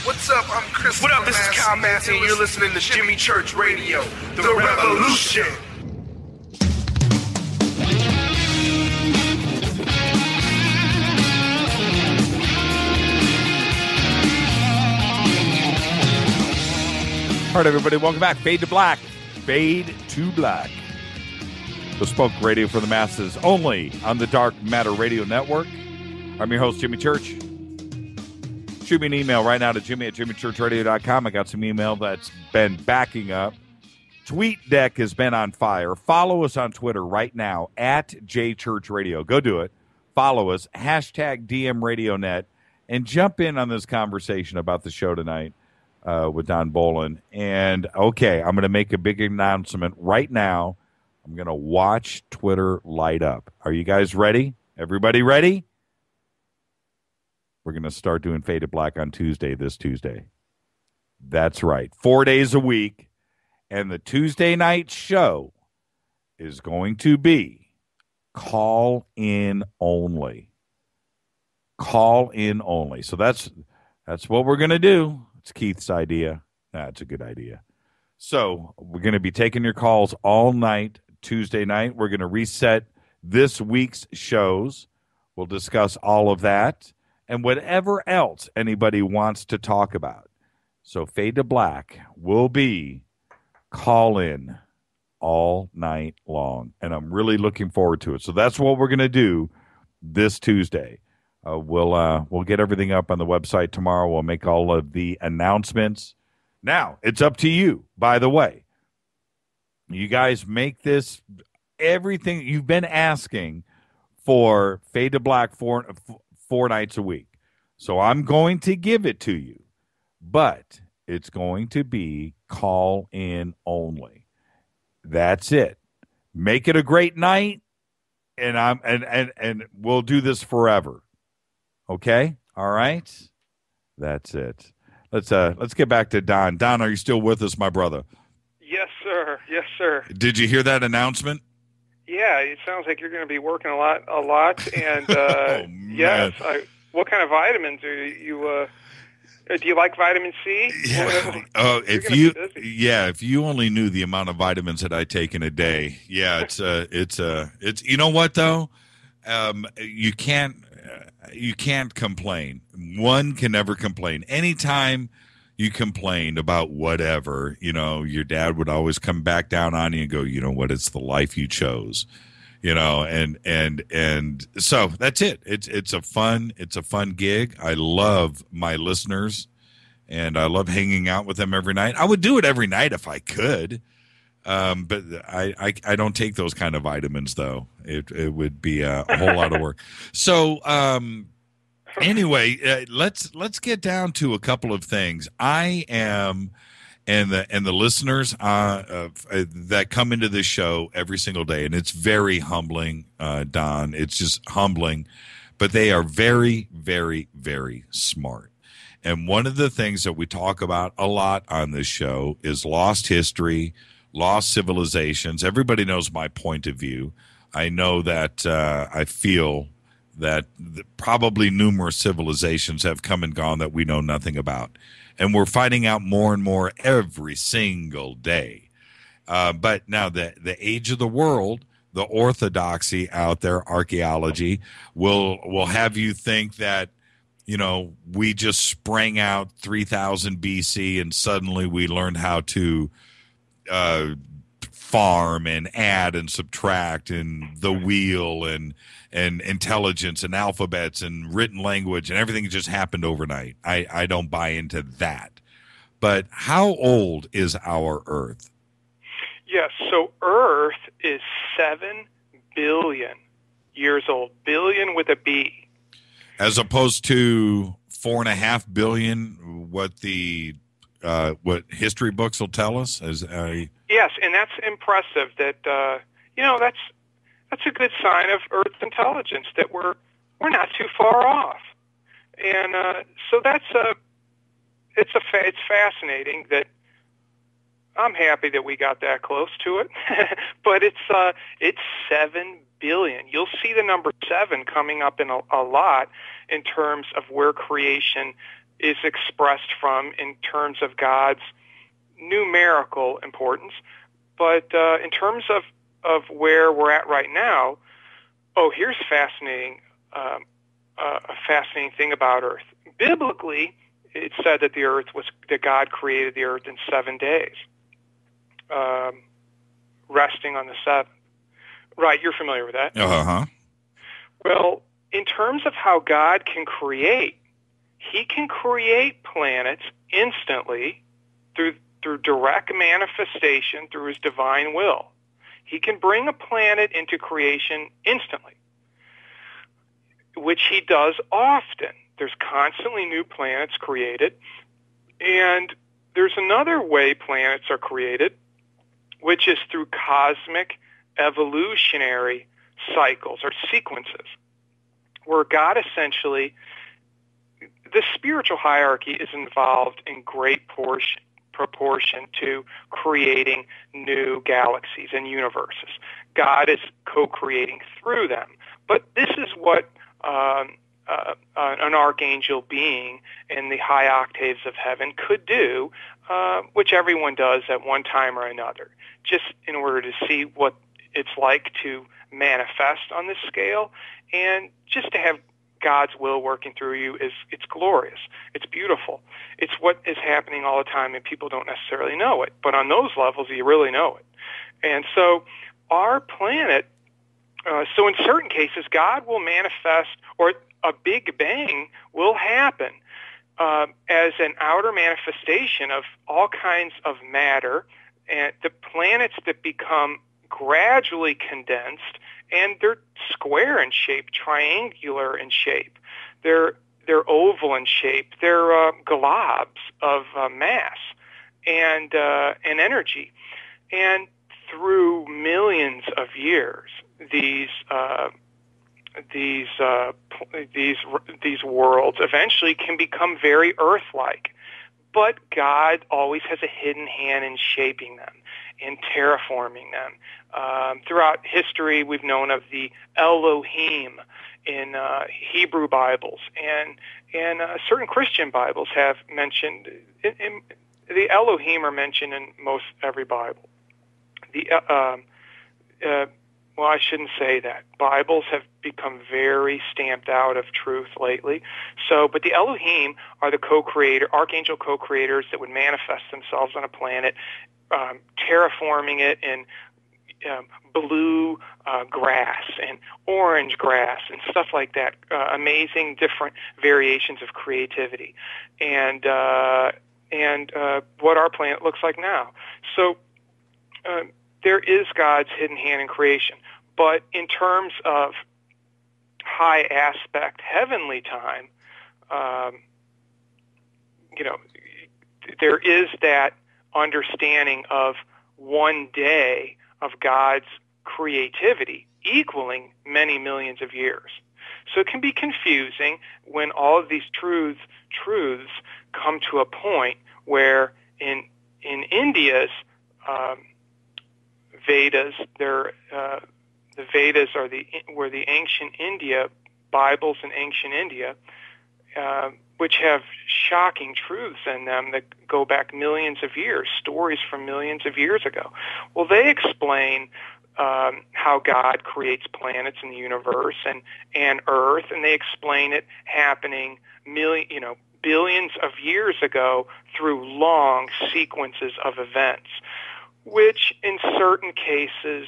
What's up? I'm Chris. What up? This is Kyle Massey, and you're listening to Jimmy Church Radio, The Revolution. All right, everybody, welcome back. Fade to Black. Fade to Black. Bespoke radio for the masses, only on the Dark Matter Radio Network. I'm your host, Jimmy Church. Shoot me an email right now to Jimmy at JimmyChurchRadio.com. I got some email that's been backing up. TweetDeck has been on fire. Follow us on Twitter right now at JChurchRadio. Go do it. Follow us, hashtag DMRadioNet, and jump in on this conversation about the show tonight with Don Bolan. And, okay, I'm going to make a big announcement right now. I'm going to watch Twitter light up. Are you guys ready? Everybody ready? We're going to start doing Faded Black on Tuesday, this Tuesday. That's right. 4 days a week. And the Tuesday night show is going to be call in only. Call in only. So that's what we're going to do. It's Keith's idea. That's a good idea. So we're going to be taking your calls all night, Tuesday night. We're going to reset this week's shows. We'll discuss all of that and whatever else anybody wants to talk about. So Fade to Black will be call in all night long, and I'm really looking forward to it. So that's what we're going to do this Tuesday. We'll get everything up on the website tomorrow. We'll make all of the announcements. Now, it's up to you, by the way. You guys make this everything you've been asking for Fade to Black four nights a week. So I'm going to give it to you, but it's going to be call in only. That's it. Make it a great night, and we'll do this forever. Okay? All right? That's it. Let's get back to Don. Don, are you still with us, my brother? Yes, sir. Yes, sir. Did you hear that announcement? Yeah, it sounds like you're going to be working a lot, and oh, yes. What kind of vitamins are you? Do you like vitamin C? Yeah. If you only knew the amount of vitamins that I take in a day. Yeah, it's you know what though, you can't complain. One can never complain. Anytime you complain about whatever, your dad would always come back down on you and go, you know what, it's the life you chose. And so that's it. It's a fun gig. I love my listeners, and I love hanging out with them every night. I would do it every night if I could, but I don't take those kind of vitamins though. It would be a whole lot of work. So anyway, let's get down to a couple of things. I am. And the listeners that come into this show every single day, and it's very humbling, Don. It's just humbling, but they are very, very, very smart. And one of the things that we talk about a lot on this show is lost history, lost civilizations. Everybody knows my point of view. I know that I feel that probably numerous civilizations have come and gone that we know nothing about. And we're finding out more and more every single day. But now the age of the world, the orthodoxy out there, archaeology, will have you think that, we just sprang out 3000 BC and suddenly we learned how to farm and add and subtract and the wheel and intelligence and alphabets and written language and everything just happened overnight. I don't buy into that. But how old is our Earth? Yes, so Earth is 7 billion years old. Billion with a B. As opposed to 4.5 billion, what history books will tell us? Yes, and that's impressive. That that's a good sign of Earth's intelligence. That we're not too far off, and so it's fascinating that I'm happy that we got that close to it. But it's 7 billion. You'll see the number 7 coming up in a lot in terms of where creation is expressed from in terms of God's numerical importance. But in terms of where we're at right now, here's a fascinating thing about Earth. Biblically, it's said that that God created the Earth in 7 days, resting on the 7th. Right, you're familiar with that. Uh-huh. Well, in terms of how God can create, he can create planets instantly through direct manifestation through his divine will. He can bring a planet into creation instantly, which he does often. There's constantly new planets created. And there's another way planets are created, which is through cosmic evolutionary cycles or sequences, where God essentially the spiritual hierarchy is involved in great proportion to creating new galaxies and universes. God is co-creating through them. But this is what an archangel being in the high octaves of heaven could do, which everyone does at one time or another, just in order to see what it's like to manifest on this scale, and just to have God's will working through you it's glorious. It's beautiful. It's what is happening all the time, and people don't necessarily know it. But on those levels, you really know it. And so our planet, so in certain cases, God will manifest, or a Big Bang will happen as an outer manifestation of all kinds of matter, and the planets that become gradually condensed, and they're square in shape, triangular in shape. They're oval in shape. They're globs of mass and energy. And through millions of years, these worlds eventually can become very Earth-like. But God always has a hidden hand in shaping them, in terraforming them. Throughout history, we've known of the Elohim in Hebrew Bibles, and certain Christian Bibles have mentioned, the Elohim are mentioned in most every Bible. Well, I shouldn't say that. Bibles have become very stamped out of truth lately. But the Elohim are the archangel co-creators that would manifest themselves on a planet, terraforming it in blue grass and orange grass and stuff like that. Amazing different variations of creativity, and what our planet looks like now. So there is God's hidden hand in creation. But in terms of high aspect heavenly time, there is that understanding of one day of God's creativity equaling many millions of years. So it can be confusing when all of these truths come to a point where in India's Vedas, the Vedas were the ancient India Bibles in ancient India, which have shocking truths in them that go back millions of years, stories from millions of years ago. Well, they explain how God creates planets in the universe and Earth, and they explain it happening billions of years ago through long sequences of events, which in certain cases,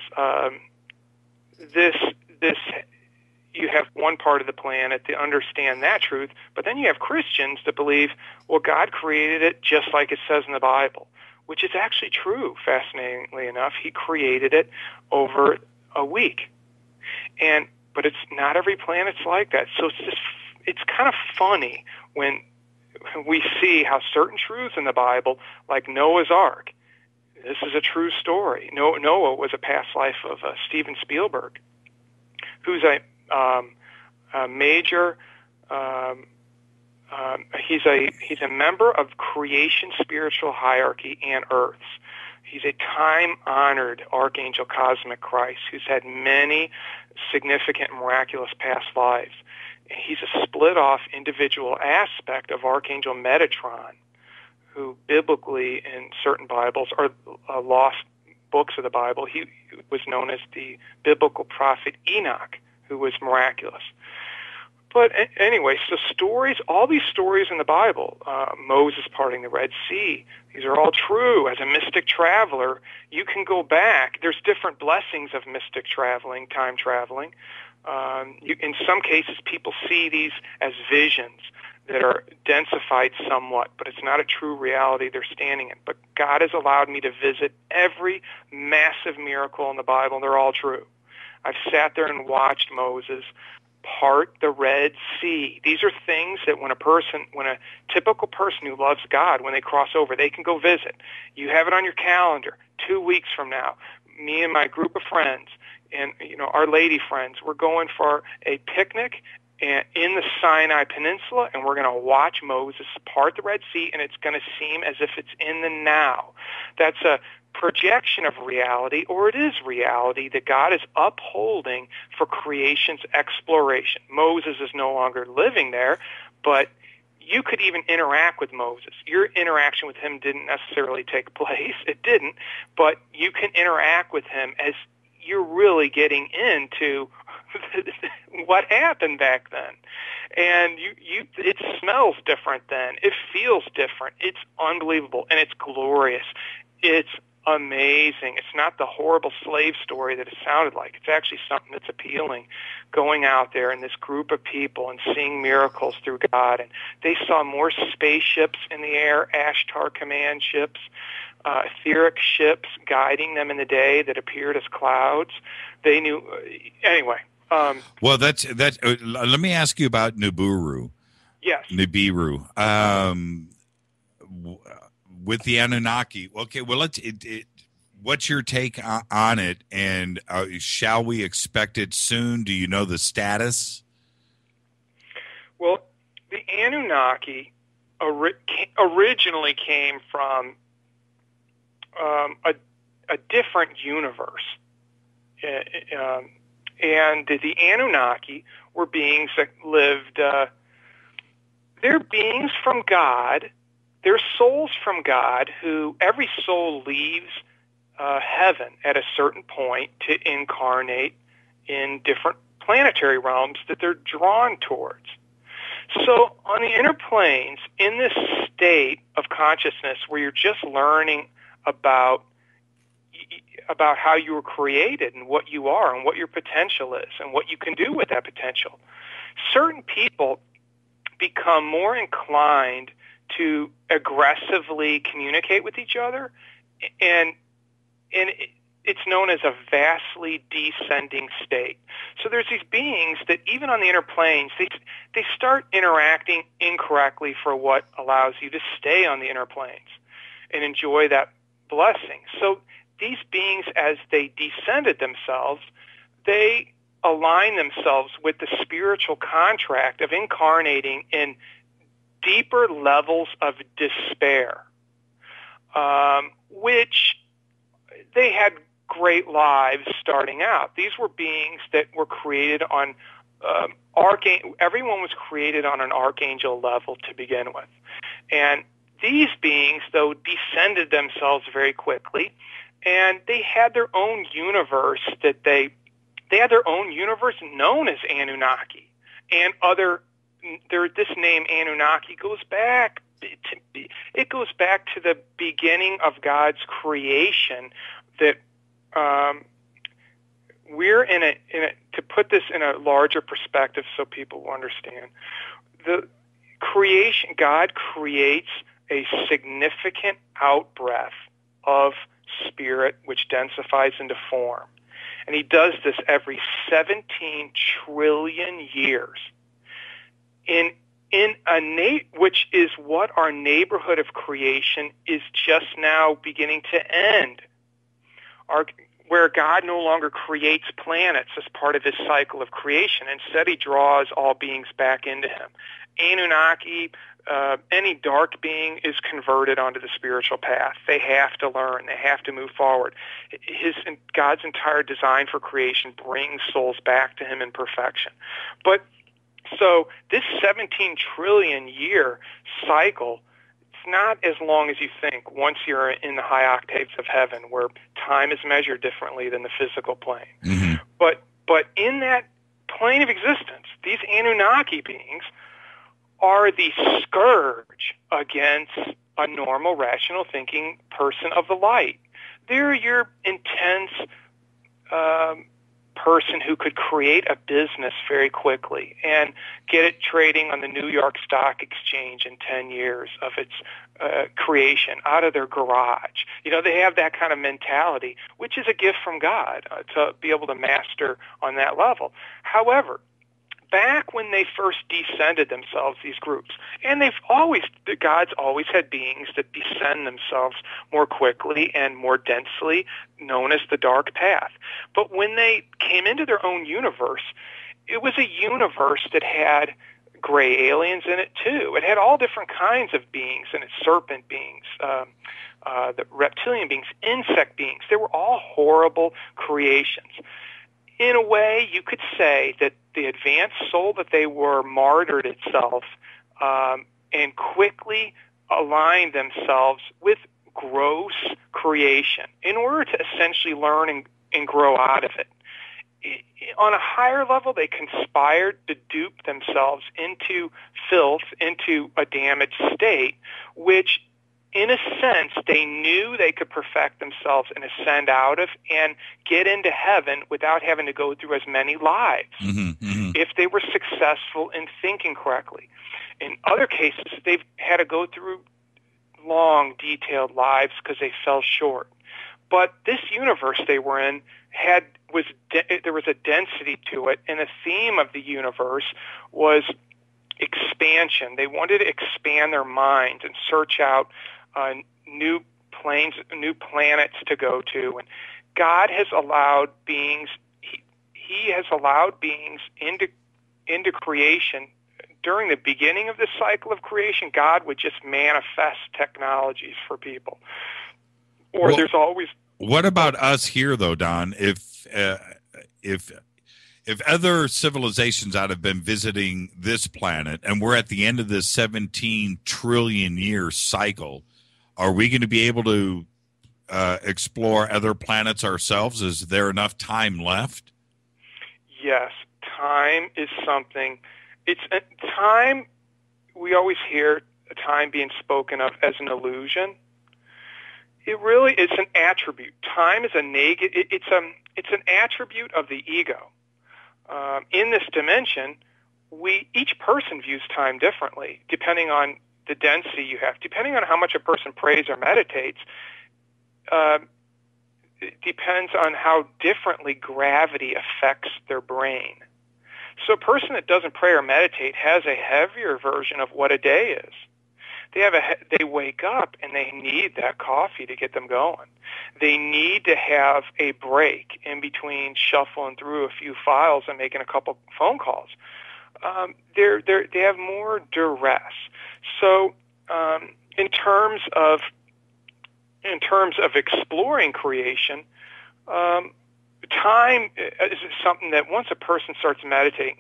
you have one part of the planet to understand that truth, but then you have Christians that believe, well, God created it just like it says in the Bible, which is actually true, fascinatingly enough. He created it over a week. But it's not every planet's like that. So it's kind of funny when we see how certain truths in the Bible, like Noah's Ark, this is a true story. Noah was a past life of Steven Spielberg, who's a major. He's a member of creation spiritual hierarchy and Earth's. He's a time-honored archangel cosmic Christ who's had many significant and miraculous past lives. He's a split-off individual aspect of Archangel Metatron, who biblically in certain Bibles are lost books of the Bible. He was known as the biblical prophet Enoch, who was miraculous. But anyway, so all these stories in the Bible, Moses parting the Red Sea, these are all true. As a mystic traveler, you can go back. There's different blessings of mystic traveling, time traveling. In some cases, people see these as visions that are densified somewhat, but it's not a true reality they're standing in. But God has allowed me to visit every massive miracle in the Bible, and they're all true. I've sat there and watched Moses part the Red Sea. These are things that when a typical person who loves God, when they cross over, they can go visit. You have it on your calendar. 2 weeks from now, me and my group of friends and our lady friends, we're going for a picnic in the Sinai Peninsula, and we're going to watch Moses part the Red Sea, and it's going to seem as if it's in the now. That's a projection of reality, or it is reality that God is upholding for creation's exploration. Moses is no longer living there, but you could even interact with Moses. Your interaction with him didn't necessarily take place. It didn't, but you can interact with him as you're really getting into what happened back then. And it smells different then. It feels different. It's unbelievable, and it's glorious. It's amazing. It's not the horrible slave story that it sounded like. It's actually something that's appealing, going out there in this group of people and seeing miracles through God. And they saw more spaceships in the air, Ashtar command ships, etheric ships guiding them in the day that appeared as clouds. They knew, anyway. Well, that's let me ask you about Nibiru. Yes. Nibiru. With the Anunnaki. Okay, well, what's your take on it, and shall we expect it soon? Do you know the status? Well, the Anunnaki originally came from a different universe. And the Anunnaki were beings that lived, they're beings from God, they're souls from God who, every soul leaves heaven at a certain point to incarnate in different planetary realms that they're drawn towards. So on the inner planes, in this state of consciousness where you're just learning about how you were created and what you are and what your potential is and what you can do with that potential, certain people become more inclined to aggressively communicate with each other, and it's known as a vastly descending state. So there's these beings that even on the inner planes, they start interacting incorrectly for what allows you to stay on the inner planes and enjoy that blessing. So these beings, as they descended themselves, they align themselves with the spiritual contract of incarnating in deeper levels of despair, which they had great lives starting out. These were beings that were created on everyone was created on an archangel level to begin with. And these beings, though, descended themselves very quickly, and they had their own universe that they had their own universe known as Anunnaki. And this name Anunnaki goes back to the beginning of God's creation. That we're to put this in a larger perspective so people will understand. The creation, God creates a significant outbreath of spirit which densifies into form. And he does this every 17 trillion years. Which is what our neighborhood of creation is just now beginning to end. Where God no longer creates planets as part of his cycle of creation. Instead, he draws all beings back into him. Anunnaki, any dark being is converted onto the spiritual path. They have to learn. They have to move forward. God's entire design for creation brings souls back to him in perfection. But so this 17 trillion year cycle, it's not as long as you think once you're in the high octaves of heaven, where time is measured differently than the physical plane. Mm-hmm. But in that plane of existence, these Anunnaki beings are the scourge against a normal, rational thinking person of the light. They're your intense person who could create a business very quickly and get it trading on the New York Stock Exchange in 10 years of its creation out of their garage. They have that kind of mentality, which is a gift from God to be able to master on that level. However, back when they first descended themselves, these groups, and God's always had beings that descend themselves more quickly and more densely, known as the dark path. But when they came into their own universe, it was a universe that had gray aliens in it too. It had all different kinds of beings in it: serpent beings, the reptilian beings, insect beings. They were all horrible creations. In a way, you could say that the advanced soul that they were martyred itself and quickly aligned themselves with gross creation in order to essentially learn and grow out of it. On a higher level, they conspired to dupe themselves into filth, into a damaged state, which in a sense they knew they could perfect themselves and ascend out of and get into heaven without having to go through as many lives if they were successful in thinking correctly. In other cases, they've had to go through long, detailed lives because they fell short. But this universe they were in there was a density to it, and the theme of the universe was expansion. They wanted to expand their minds and search out new planes, new planets to go to. And God has allowed beings. He has allowed beings into creation. During the beginning of this cycle of creation, God would just manifest technologies for people. Or there's always. What about us here, though, Don? If other civilizations out have been visiting this planet, and we're at the end of this 17 trillion year cycle, are we going to be able to explore other planets ourselves? Is there enough time left? Yes, time is something. It's time. We always hear time being spoken of as an illusion. It really is an attribute. Time is a negative. It's an attribute of the ego. In this dimension, each person views time differently, depending on the density you have, depending on how much a person prays or meditates. It depends on how differently gravity affects their brain. So a person that doesn't pray or meditate has a heavier version of what a day is. They wake up and they need that coffee to get them going. They need to have a break in between shuffling through a few files and making a couple phone calls. They have more duress. So in terms of exploring creation, time is something that once a person starts meditating,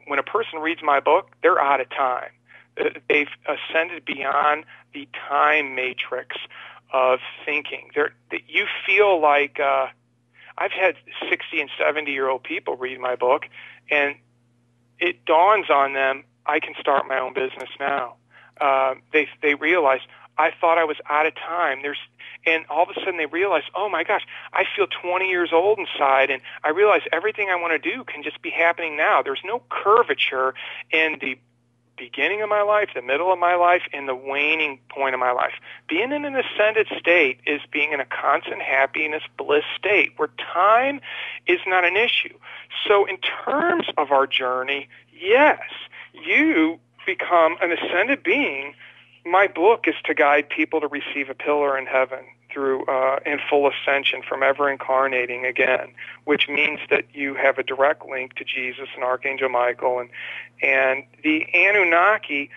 when a person reads my book, they're out of time. They've ascended beyond the time matrix of thinking. You feel like I've had 60 and 70-year-old people read my book, and it dawns on them, I can start my own business now. They realize, I thought I was out of time. And all of a sudden they realize, oh my gosh, I feel 20 years old inside, and I realize everything I want to do can just be happening now. There's no curvature in the beginning of my life, the middle of my life, and the waning point of my life. Being in an ascended state is being in a constant happiness, bliss state where time is not an issue. So in terms of our journey, yes, you become an ascended being. My book is to guide people to receive a pillar in heaven through in full ascension from ever incarnating again, which means that you have a direct link to Jesus and Archangel Michael and the Anunnaki.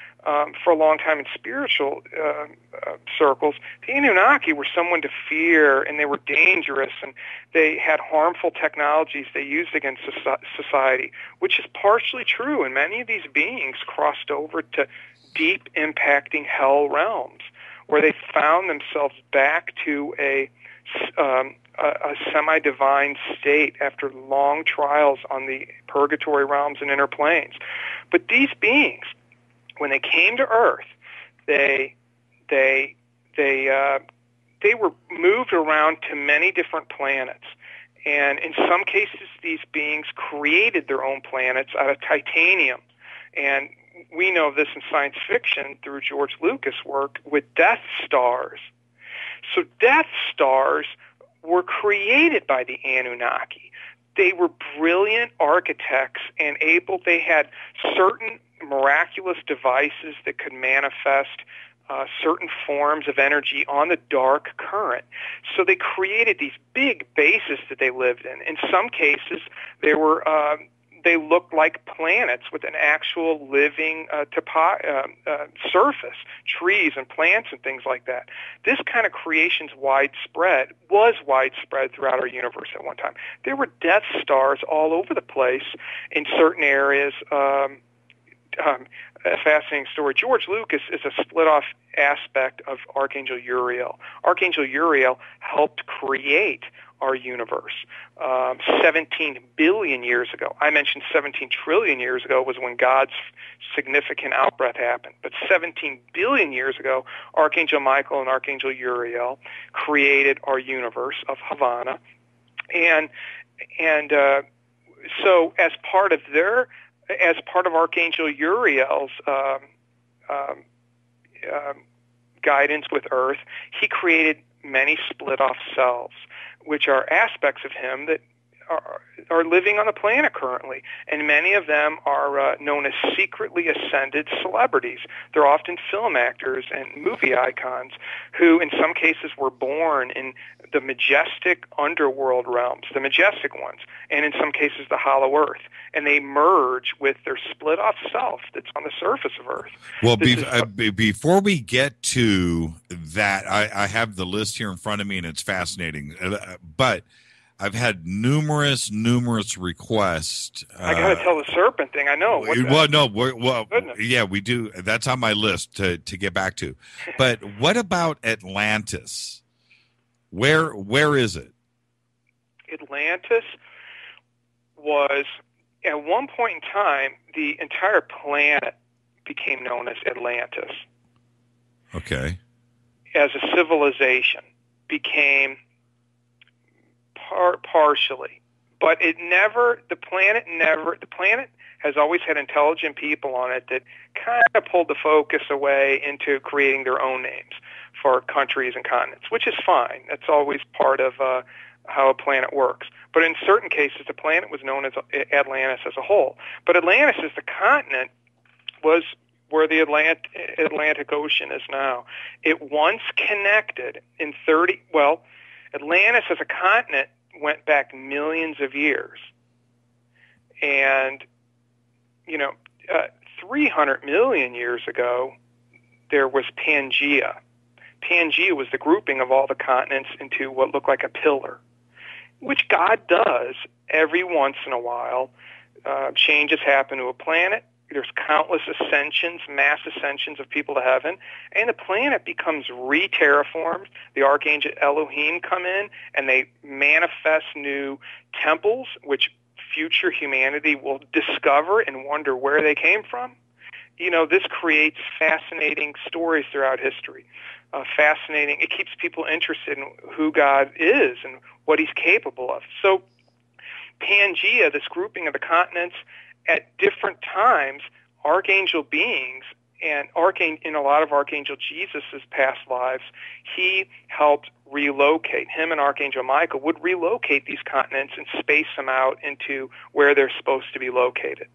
For a long time in spiritual circles, the Anunnaki were someone to fear, and they were dangerous, and they had harmful technologies they used against society, which is partially true. And many of these beings crossed over to deep impacting hell realms, where they found themselves back to a semi-divine state after long trials on the purgatory realms and inner planes. But these beings, when they came to Earth, they were moved around to many different planets. And in some cases, these beings created their own planets out of titanium. And we know this in science fiction through George Lucas' work with Death Stars. So Death Stars were created by the Anunnaki. They were brilliant architects and they had certain miraculous devices that could manifest certain forms of energy on the dark current. So they created these big bases that they lived in. In some cases, they were they look like planets with an actual living surface, trees and plants and things like that. This kind of creation's was widespread throughout our universe at one time. There were Death Stars all over the place in certain areas. A fascinating story. George Lucas is a split-off aspect of Archangel Uriel. Archangel Uriel helped create our universe 17 billion years ago. I mentioned 17 trillion years ago was when God's significant outbreath happened. But 17 billion years ago, Archangel Michael and Archangel Uriel created our universe of Havana. And so as part of Archangel Uriel's guidance with Earth, he created many split-off selves, which are aspects of him that are living on the planet currently, and many of them are known as secretly ascended celebrities. They're often film actors and movie icons who, in some cases, were born in the majestic underworld realms, the majestic ones, and in some cases the hollow earth, and they merge with their split-off self that's on the surface of Earth. Well, before we get to that, I have the list here in front of me, and it's fascinating, but I've had numerous requests. I got to tell the serpent thing. I know. Yeah, we do. That's on my list to get back to. But what about Atlantis? Where is it? Atlantis was, at one point in time, the entire planet became known as Atlantis. Okay. As a civilization, became partially, but the planet has always had intelligent people on it that kind of pulled the focus away into creating their own names for countries and continents, which is fine. That's always part of how a planet works. But in certain cases, the planet was known as Atlantis as a whole. But Atlantis as the continent was where the Atlantic Ocean is now. It once connected Atlantis as a continent went back millions of years. And, 300 million years ago, there was Pangea. Pangea was the grouping of all the continents into what looked like a pillar, which God does every once in a while. Changes happen to a planet. There's countless ascensions, mass ascensions of people to heaven, and the planet becomes re-terraformed. The Archangel Elohim come in, and they manifest new temples, which future humanity will discover and wonder where they came from. This creates fascinating stories throughout history. Fascinating. It keeps people interested in who God is and what he's capable of. So Pangea, this grouping of the continents, at different times, archangel beings, and in a lot of Archangel Jesus' past lives, he helped relocate. Him and Archangel Michael would relocate these continents and space them out into where they're supposed to be located.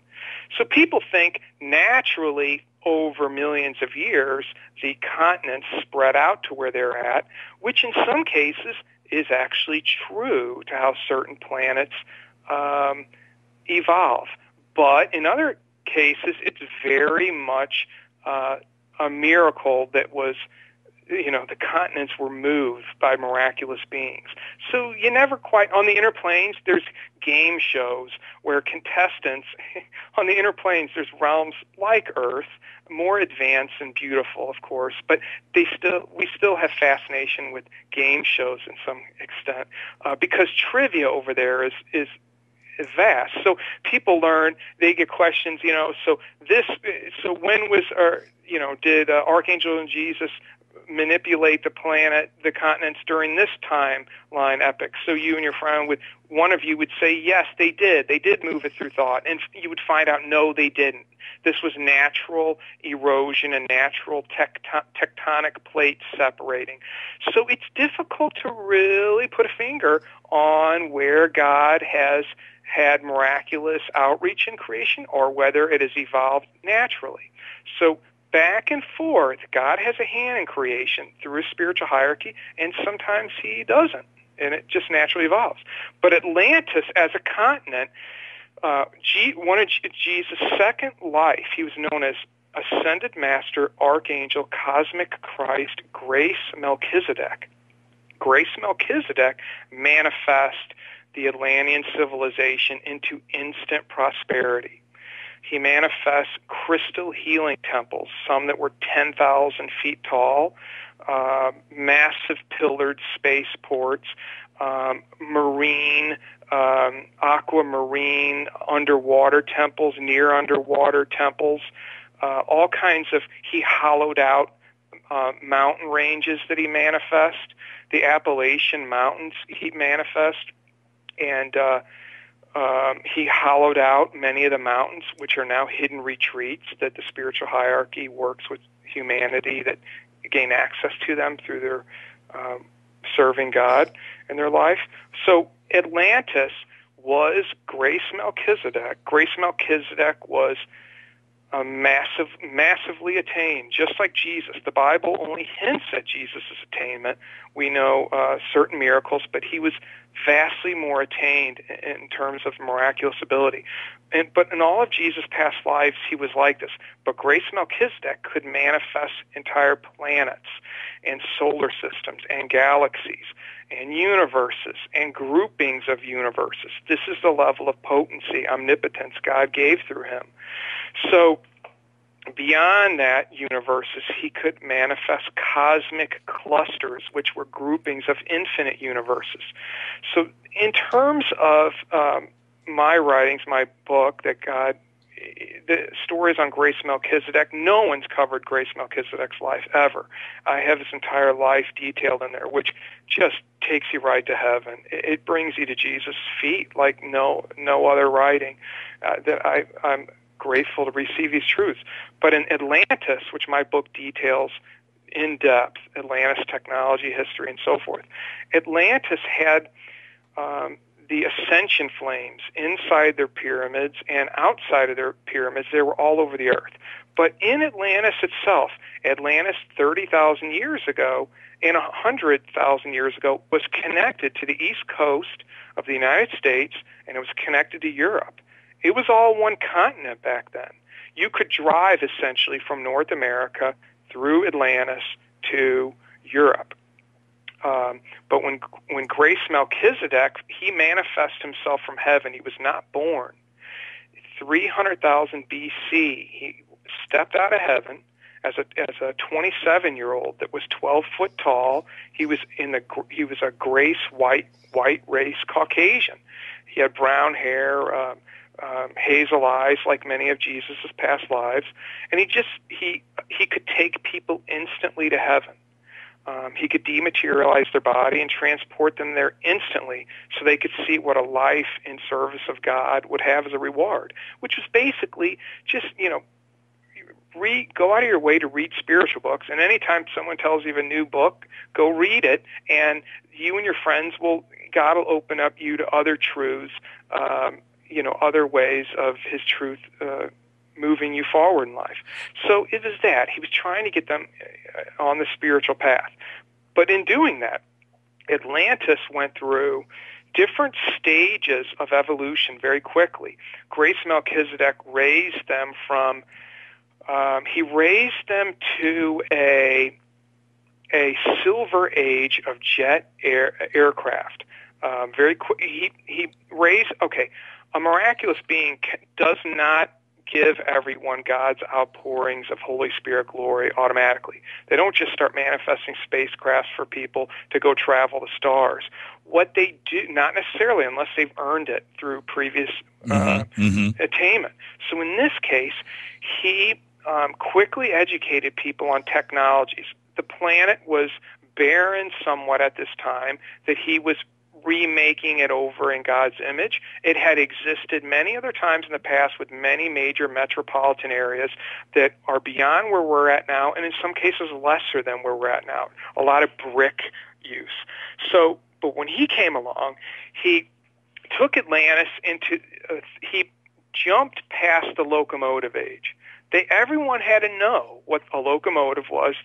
So people think naturally over millions of years, the continents spread out to where they're at, which in some cases is actually true to how certain planets evolve. But in other cases, it's very much a miracle that was, the continents were moved by miraculous beings. So you never quite, on the inner planes, there's game shows where contestants, on the inner planes, there's realms like Earth, more advanced and beautiful, of course, but we still have fascination with game shows in some extent, because trivia over there is vast. So people learn, they get questions, so when was, did Archangel and Jesus manipulate the planet, the continents during this timeline epoch? So you and your friend one of you would say, yes, they did. They did move it through thought. And you would find out, no, they didn't. This was natural erosion and natural tectonic plates separating. So it's difficult to really put a finger on where God has had miraculous outreach in creation or whether it has evolved naturally. So back and forth, God has a hand in creation through a spiritual hierarchy, and sometimes he doesn't, and it just naturally evolves. But Atlantis as a continent, one of Jesus' second life, he was known as Ascended Master, Archangel, Cosmic Christ, Grace Melchizedek. Grace Melchizedek manifests the Atlantean civilization into instant prosperity. He manifests crystal healing temples, some that were 10,000 feet tall, massive pillared spaceports, marine, aquamarine, underwater temples, near underwater temples, all kinds of, he hollowed out mountain ranges that he manifest, the Appalachian Mountains he manifest, and he hollowed out many of the mountains, which are now hidden retreats that the spiritual hierarchy works with humanity that gain access to them through their serving God in their life. So Atlantis was Grace Melchizedek. Grace Melchizedek was massively attained, just like Jesus. The Bible only hints at Jesus' attainment. We know certain miracles, but he was vastly more attained in terms of miraculous ability. But in all of Jesus' past lives, he was like this. But Grace Melchizedek could manifest entire planets and solar systems and galaxies and universes and groupings of universes. This is the level of potency, omnipotence God gave through him. So beyond that universes, he could manifest cosmic clusters, which were groupings of infinite universes. So in terms of my writings, my book, the stories on Grace Melchizedek, no one's covered Grace Melchizedek's life ever. I have his entire life detailed in there, which just takes you right to heaven. It brings you to Jesus' feet like no other writing. I'm grateful to receive these truths. But in Atlantis, which my book details in depth, Atlantis technology, history, and so forth, Atlantis had the ascension flames inside their pyramids and outside of their pyramids. They were all over the earth. But in Atlantis itself, Atlantis 30,000 years ago and 100,000 years ago was connected to the east coast of the United States, and it was connected to Europe. It was all one continent back then. You could drive essentially from North America through Atlantis to Europe. But when Grace Melchizedek, he manifested himself from heaven. He was not born. 300,000 B.C., he stepped out of heaven as a 27-year-old that was 12 foot tall. He was a Grace white race Caucasian. He had brown hair, hazel eyes, like many of Jesus' past lives, and he could take people instantly to heaven. He could dematerialize their body and transport them there instantly so they could see what a life in service of God would have as a reward, which was basically just, go out of your way to read spiritual books, and anytime someone tells you of a new book, go read it, and you and your friends God will open up you to other truths, other ways of his truth moving you forward in life. So it was that. He was trying to get them on the spiritual path. But in doing that, Atlantis went through different stages of evolution very quickly. Grace Melchizedek raised them to a silver age of jet aircraft. Very quick. He raised, a miraculous being does not give everyone God's outpourings of Holy Spirit glory automatically. They don't just start manifesting spacecrafts for people to go travel the stars. What they do, not necessarily unless they've earned it through previous attainment. So in this case, he quickly educated people on technologies. The planet was barren somewhat at this time, that he was remaking it over in God's image. It had existed many other times in the past with many major metropolitan areas that are beyond where we're at now, and in some cases lesser than where we're at now. A lot of brick use. But when he came along, he took Atlantis he jumped past the locomotive age. Everyone had to know what a locomotive was.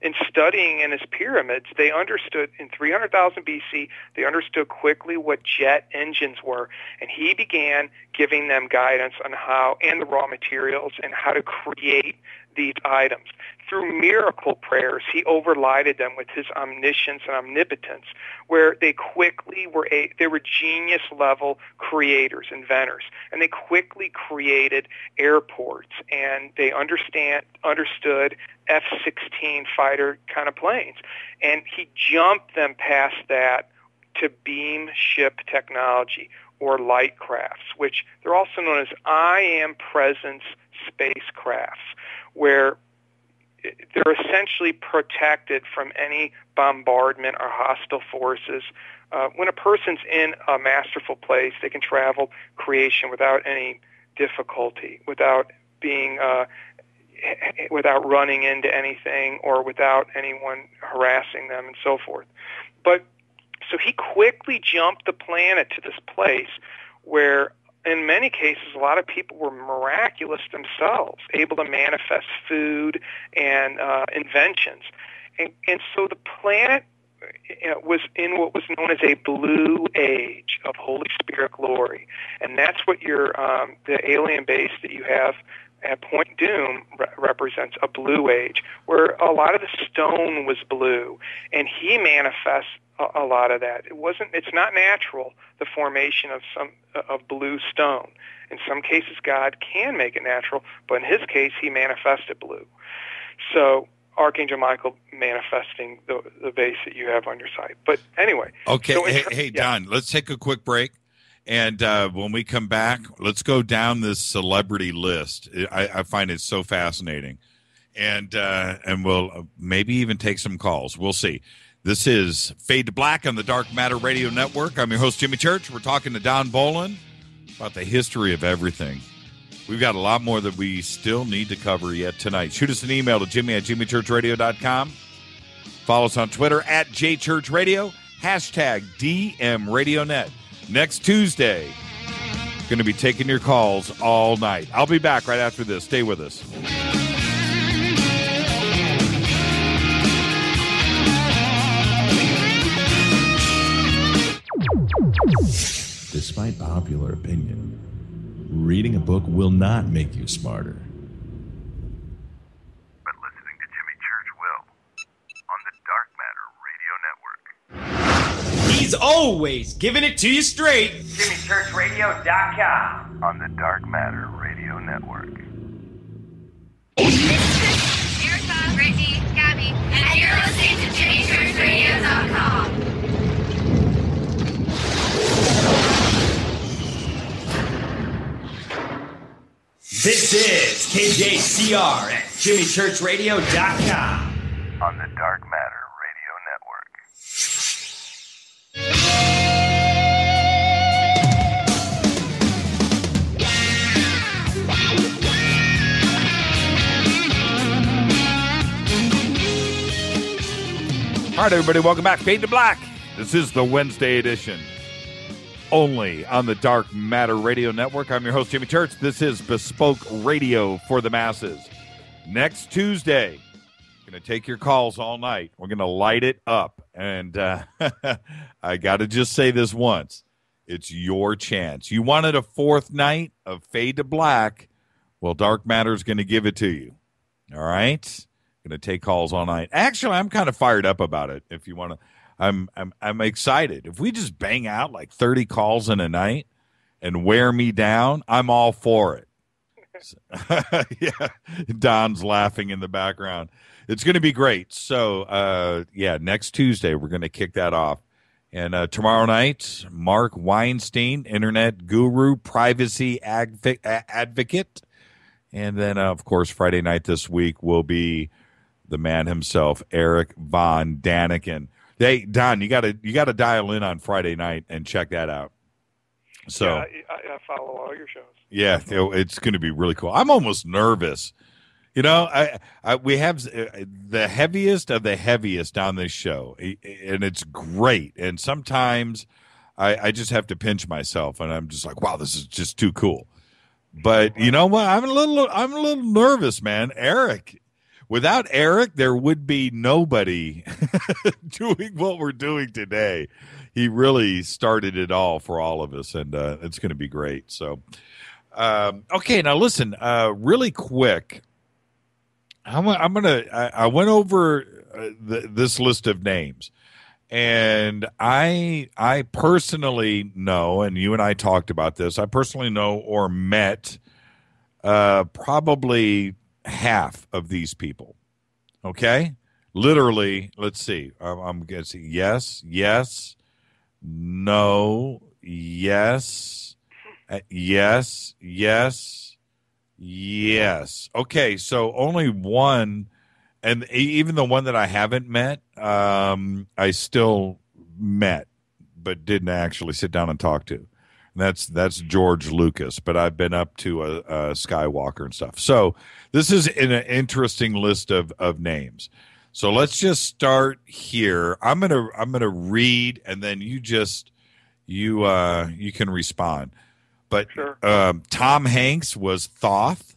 In studying in his pyramids, they understood in 300,000 BC, they understood quickly what jet engines were. And he began giving them guidance on how, and the raw materials, and how to create these items. Through miracle prayers, he overlighted them with his omniscience and omnipotence, where they quickly they were genius-level creators, inventors, and they quickly created airports, and they understood F-16 fighter kind of planes. And he jumped them past that to beam ship technology, or light crafts, which they're also known as I am presence spacecrafts, where they're essentially protected from any bombardment or hostile forces. When a person's in a masterful place, they can travel creation without any difficulty, without being, without running into anything, or without anyone harassing them, and so forth. But so he quickly jumped the planet to this place where, in many cases, a lot of people were miraculous themselves, able to manifest food and inventions. And so the planet was in what was known as a blue age of Holy Spirit glory. And that's what the alien base that you have at Point Doom represents, a blue age, where a lot of the stone was blue. And he manifests a lot of that. It's not natural, the formation of blue stone. In some cases, God can make it natural, but in his case, he manifested blue. So Archangel Michael manifesting the base that you have on your site. But anyway. Okay. So hey, Don, let's take a quick break. And when we come back, let's go down this celebrity list. I find it so fascinating. And we'll maybe even take some calls. We'll see. This is Fade to Black on the Dark Matter Radio Network. I'm your host, Jimmy Church. We're talking to Don Bolan about the history of everything. We've got a lot more that we still need to cover yet tonight. Shoot us an email to jimmy@jimmychurchradio.com. Follow us on Twitter @JChurchRadio, #DMRadioNet. Next Tuesday, going to be taking your calls all night. I'll be back right after this. Stay with us. Despite popular opinion, reading a book will not make you smarter. But listening to Jimmy Church will, on the Dark Matter Radio Network. He's always giving it to you straight. JimmyChurchRadio.com. On the Dark Matter Radio Network. Erica, Brittany, Gabby, and you're listening to JimmyChurchRadio.com. This is KJCR at JimmyChurchRadio.com. On the Dark Matter Radio Network. All right, everybody, welcome back. Fade to Black. This is the Wednesday edition, only on the Dark Matter Radio Network. I'm your host, Jimmy Church. This is Bespoke Radio for the masses. Next Tuesday, going to take your calls all night. We're going to light it up. And I got to just say this once. It's your chance. You wanted a fourth night of Fade to Black. Well, Dark Matter is going to give it to you. All right? Going to take calls all night. Actually, I'm kind of fired up about it. If you want to, I'm excited. If we just bang out like 30 calls in a night and wear me down, I'm all for it. Yeah, Don's laughing in the background. It's going to be great. So, next Tuesday we're going to kick that off. And tomorrow night, Mark Weinstein, internet guru, privacy advocate, and then of course Friday night this week will be the man himself, Eric Von Daniken. Hey, Don, you got to dial in on Friday night and check that out. So yeah, I follow all your shows. Yeah, it's going to be really cool. I'm almost nervous. You know, we have the heaviest of the heaviest on this show, and it's great. And sometimes I just have to pinch myself, and I'm just like, wow, this is just too cool. But you know what? I'm a little nervous, man. Eric, without Eric, there would be nobody doing what we're doing today. He really started it all for all of us, and it's going to be great. So, okay, now listen, really quick. I went over this list of names, and I personally know, and you and I talked about this. I personally know or met probably half of these people. Okay, literally. Let's see. I'm guessing yes, no, yes, yes, yes. Okay, so only one. And even the one that I haven't met, I still met, but didn't actually sit down and talk to. And that's George Lucas, but I've been up to a Skywalker and stuff. So this is an interesting list of names. So let's just start here. I'm gonna read, and then you can respond. But sure. Tom Hanks was Thoth,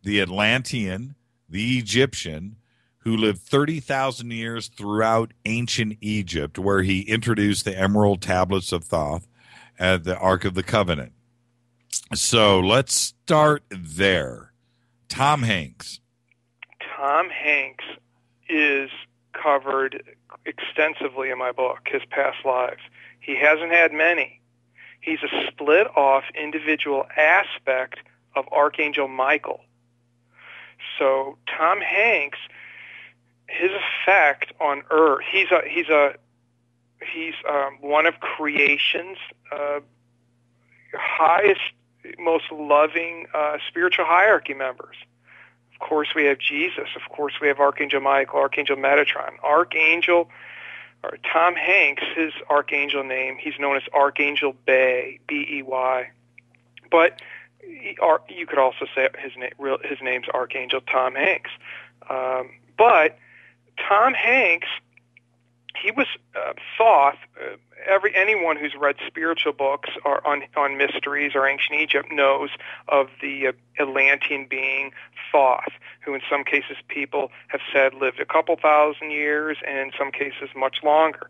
the Atlantean, the Egyptian, who lived 30,000 years throughout ancient Egypt, where he introduced the emerald tablets of Thoth at the Ark of the Covenant. So let's start there. Tom Hanks. Tom Hanks is covered extensively in my book, his past lives. He hasn't had many. He's a split-off individual aspect of Archangel Michael. So Tom Hanks, his effect on Earth, he's one of creation's highest, most loving spiritual hierarchy members. Of course, we have Jesus. Of course, we have Archangel Michael, Archangel Metatron, Tom Hanks. His archangel name, he's known as Archangel Bay, B-E-Y, but you could also say his name's Archangel Tom Hanks. But Tom Hanks, he was Thoth. Anyone who's read spiritual books or on mysteries or ancient Egypt knows of the Atlantean being Thoth, who in some cases people have said lived a couple thousand years, and in some cases much longer.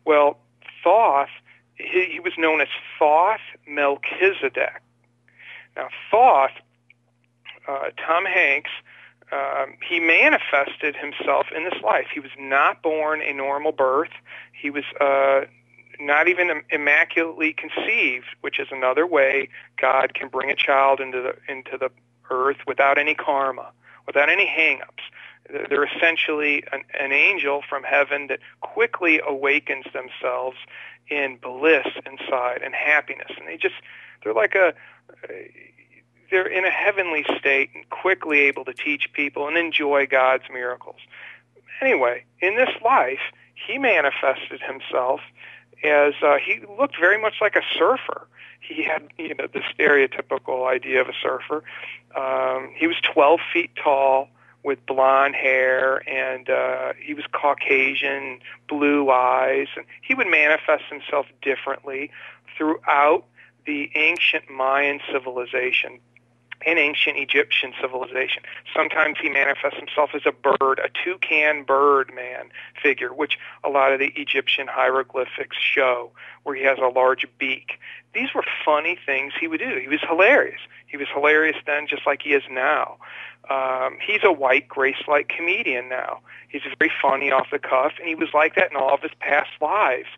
Well, Thoth, he was known as Thoth Melchizedek. Now, Thoth, Tom Hanks, he manifested himself in this life. He was not born a normal birth. He was not even immaculately conceived, which is another way God can bring a child into the earth without any karma, without any hang-ups. They're essentially an angel from heaven that quickly awakens themselves in bliss inside and happiness, and they're in a heavenly state and quickly able to teach people and enjoy God's miracles. Anyway, in this life, he manifested himself as he looked very much like a surfer. He had, the stereotypical idea of a surfer. He was 12 feet tall with blonde hair, and he was Caucasian, blue eyes, and he would manifest himself differently throughout the ancient Mayan civilization and ancient Egyptian civilization. Sometimes he manifests himself as a bird, a toucan bird man figure, which a lot of the Egyptian hieroglyphics show, where he has a large beak. These were funny things he would do. He was hilarious. He was hilarious then just like he is now. He's a white, grace-like comedian now. He's very funny off the cuff, and he was like that in all of his past lives.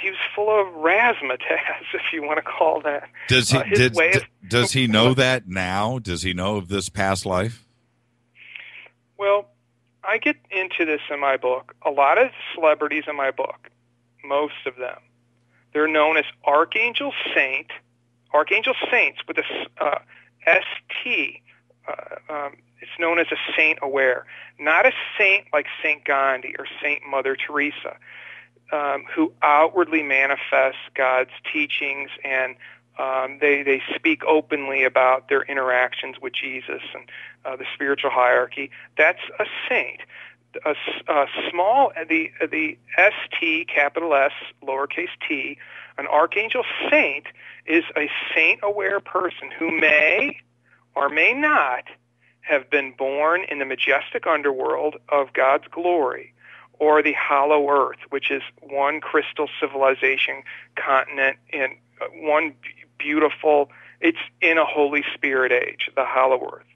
He was full of razzmatazz, if you want to call that. Does he know that now? Does he know of this past life? Well, I get into this in my book. A lot of celebrities in my book, most of them, they're known as Archangel Saints with a S-T. It's known as a saint aware, not a saint like Saint Gandhi or Saint Mother Teresa, who outwardly manifests God's teachings, and they speak openly about their interactions with Jesus and the spiritual hierarchy. That's a saint. a small, the ST, capital S, lowercase t, an archangel saint is a saint-aware person who may or may not have been born in the majestic underworld of God's glory, or the hollow earth, which is one crystal civilization continent in one beautiful, it's in a Holy Spirit age, the hollow earth.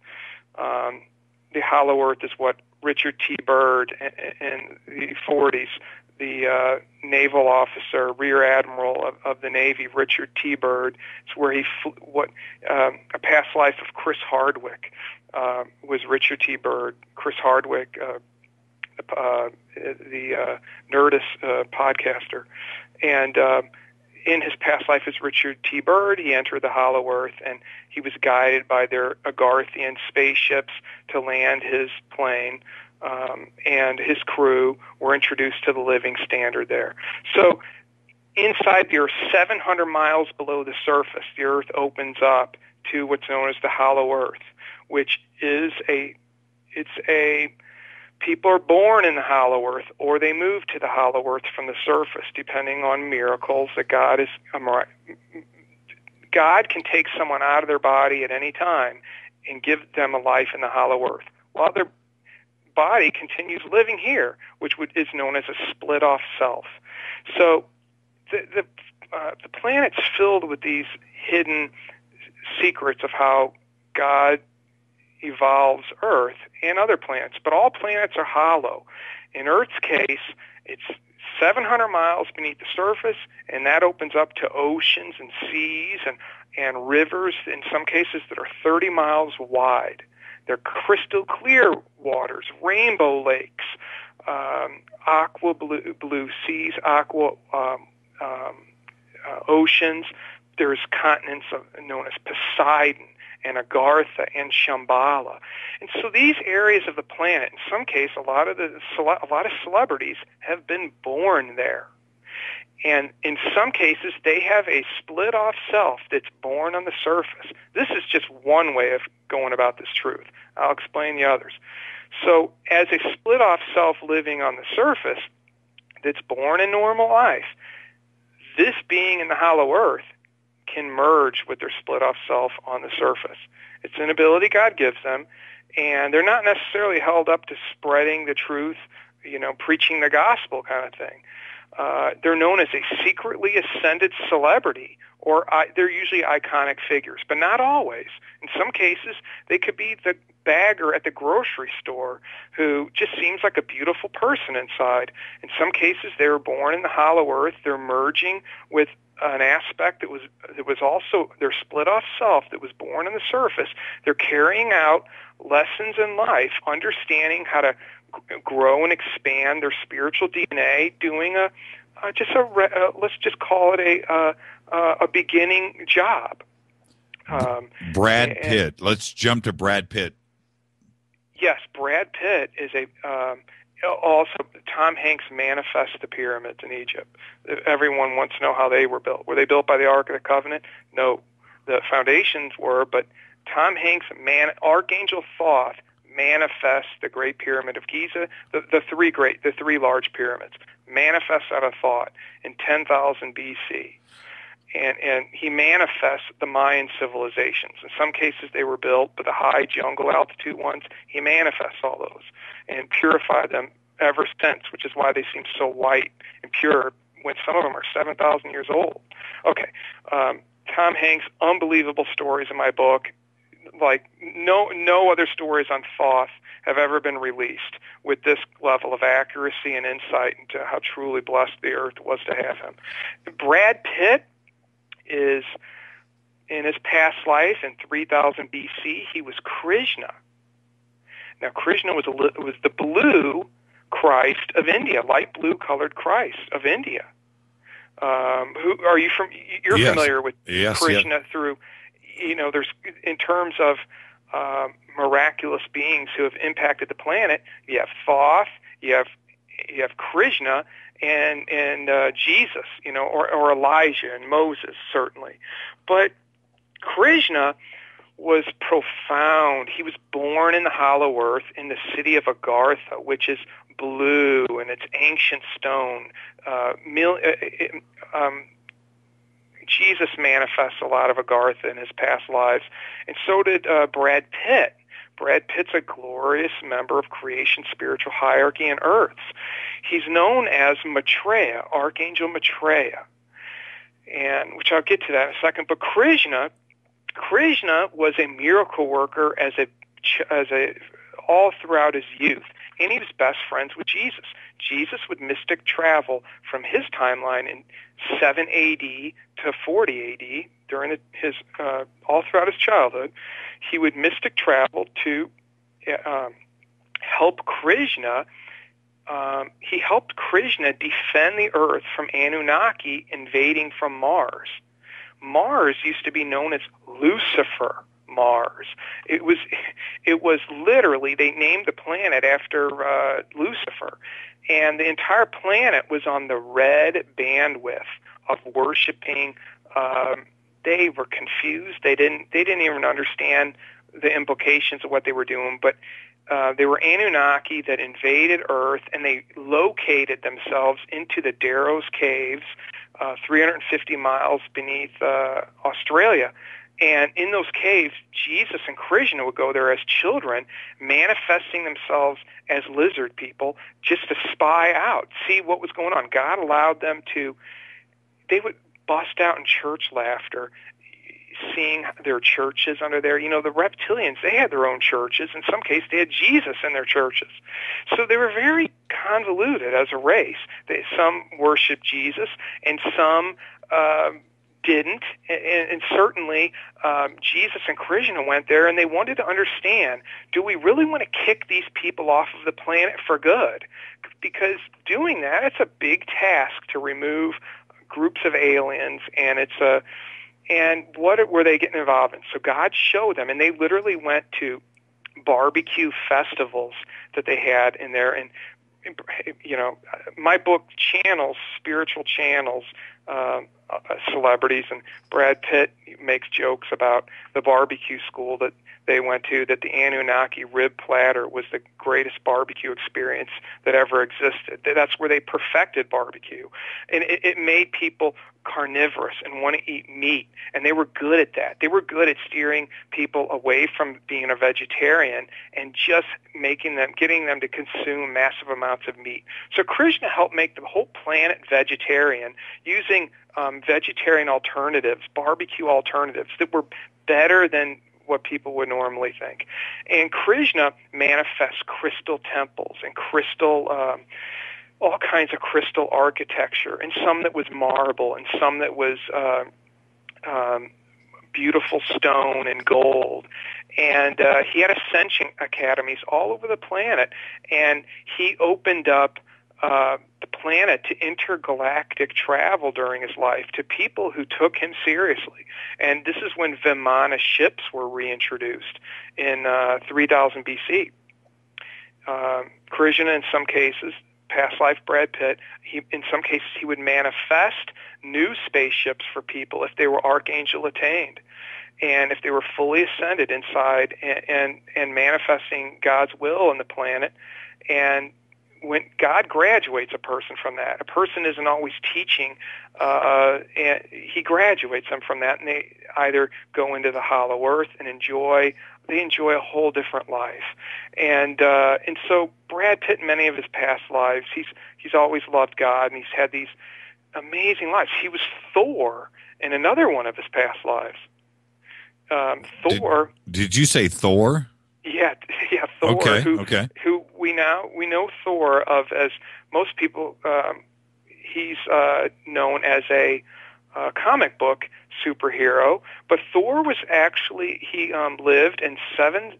The hollow earth is what Richard T. Byrd in the 40s, the naval officer, rear admiral of the Navy, Richard T. Byrd, it's where he a past life of Chris Hardwick was Richard T. Byrd. Chris Hardwick, the Nerdist podcaster, and in his past life as Richard T. Byrd, he entered the hollow earth, and he was guided by their Agarthian spaceships to land his plane, and his crew were introduced to the living standard there. So inside the Earth, 700 miles below the surface, the Earth opens up to what's known as the hollow earth, which is people are born in the hollow earth, or they move to the hollow earth from the surface, depending on miracles that God can take someone out of their body at any time and give them a life in the hollow earth, while their body continues living here, which is known as a split-off self. So the planet's filled with these hidden secrets of how God evolves Earth and other planets, but all planets are hollow. In Earth's case, it's 700 miles beneath the surface, and that opens up to oceans and seas and rivers, in some cases that are 30 miles wide. They're crystal clear waters, rainbow lakes, aqua blue seas, aqua oceans. There's continents known as Poseidon and Agartha and Shambhala. And so these areas of the planet, in some cases, a lot of celebrities have been born there. And in some cases, they have a split-off self that's born on the surface. This is just one way of going about this truth. I'll explain the others. So as a split-off self living on the surface that's born in normal life, this being in the hollow earth can merge with their split-off self on the surface. It's an ability God gives them, and they're not necessarily held up to spreading the truth, preaching the gospel kind of thing. They're known as a secretly ascended celebrity, or they're usually iconic figures, but not always. In some cases, they could be the bagger at the grocery store who just seems like a beautiful person inside. In some cases, they were born in the hollow earth. They're merging with an aspect that was also their split-off self that was born on the surface. They're carrying out lessons in life, understanding how to grow and expand their spiritual DNA, doing let's just call it a beginning job. Brad Pitt. Let's jump to Brad Pitt. Yes, Brad Pitt is also, Tom Hanks manifests the pyramids in Egypt. Everyone wants to know how they were built. Were they built by the Ark of the Covenant? No. The foundations were, but Tom Hanks, Archangel Thoth, manifests the Great Pyramid of Giza, the three large pyramids, manifests out of Thoth in 10,000 BC. And he manifests the Mayan civilizations. In some cases they were built, but the high jungle altitude ones, he manifests all those and purified them ever since, which is why they seem so white and pure when some of them are 7,000 years old. Okay, Tom Hanks, unbelievable stories in my book. Like no other stories on Thoth have ever been released with this level of accuracy and insight into how truly blessed the earth was to have him. Brad Pitt is, in his past life, in 3000 BC, he was Krishna. Now, Krishna was the blue Christ of India, light blue colored Christ of India. Who are you from? You're familiar with Krishna through, there's, in terms of miraculous beings who have impacted the planet. You have Thoth, you have Krishna, and Jesus, or Elijah and Moses, certainly. But Krishna was profound. He was born in the hollow earth in the city of Agartha, which is blue and it's ancient stone. Jesus manifests a lot of Agartha in his past lives, and so did Brad Pitt. Brad Pitt's a glorious member of creation spiritual hierarchy and Earths. He's known as Maitreya, Archangel Maitreya, and which I'll get to that in a second. But Krishna was a miracle worker as a all throughout his youth, and he was best friends with Jesus. Jesus would mystic travel from his timeline in 7 A.D. to 40 A.D. during his all throughout his childhood. He would mystic travel to help Krishna. He helped Krishna defend the earth from Anunnaki invading from Mars. Mars used to be known as Lucifer Mars. It was literally, they named the planet after Lucifer, and the entire planet was on the red bandwidth of worshiping. They were confused. They didn't even understand the implications of what they were doing, but they were Anunnaki that invaded Earth, and they located themselves into the Darrows Caves, 350 miles beneath Australia. And in those caves, Jesus and Krishna would go there as children, manifesting themselves as lizard people just to spy out, see what was going on. God allowed them to, they would bust out in church laughter, seeing their churches under there. You know, the reptilians, they had their own churches. In some cases, they had Jesus in their churches. So they were very convoluted as a race. Some worshiped Jesus, and some didn't, and certainly Jesus and Krishna went there, and they wanted to understand, do we really want to kick these people off of the planet for good? Because doing that, it's a big task to remove groups of aliens, and and what were they getting involved in? So God showed them, and they literally went to barbecue festivals that they had in there, and you know, my book channels, spiritual channels, celebrities, and Brad Pitt makes jokes about the barbecue school that they went to, that the Anunnaki rib platter was the greatest barbecue experience that ever existed. That's where they perfected barbecue. And it made people carnivorous and want to eat meat, and they were good at that. They were good at steering people away from being a vegetarian and just getting them to consume massive amounts of meat. So Krishna helped make the whole planet vegetarian using vegetarian alternatives, barbecue alternatives that were better than what people would normally think. And Krishna manifests crystal temples and crystal, all kinds of crystal architecture, and some that was marble, and some that was beautiful stone and gold. And he had ascension academies all over the planet, and he opened up the planet to intergalactic travel during his life to people who took him seriously. And this is when Vimana ships were reintroduced in 3000 BC. Krishna, in some cases, past life Brad Pitt, in some cases he would manifest new spaceships for people if they were archangel attained, and if they were fully ascended inside and manifesting God's will on the planet. And when God graduates a person from that, a person isn't always teaching, and he graduates them from that, and they either go into the hollow earth and enjoy a whole different life. And so Brad Pitt, in many of his past lives, he's always loved God, and he's had these amazing lives. He was Thor in another one of his past lives. Thor. Did you say Thor? Yeah, Thor. Okay. Who we know Thor of, as most people, he's known as a comic book superhero, but Thor was actually, he lived in in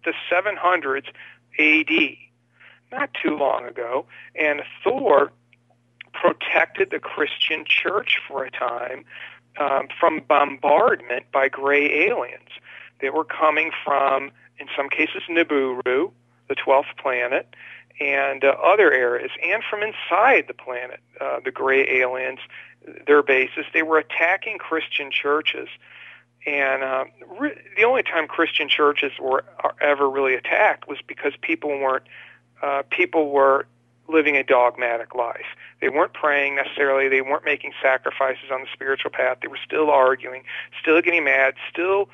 the 700s AD, not too long ago, and Thor protected the Christian church for a time from bombardment by gray aliens. They were coming from, in some cases, Nibiru, the 12th planet, and other areas, and from inside the planet, the gray aliens, their bases. They were attacking Christian churches, And the only time Christian churches were ever really attacked was because people were living a dogmatic life. They weren't praying necessarily. They weren't making sacrifices on the spiritual path. They were still arguing, still getting mad, still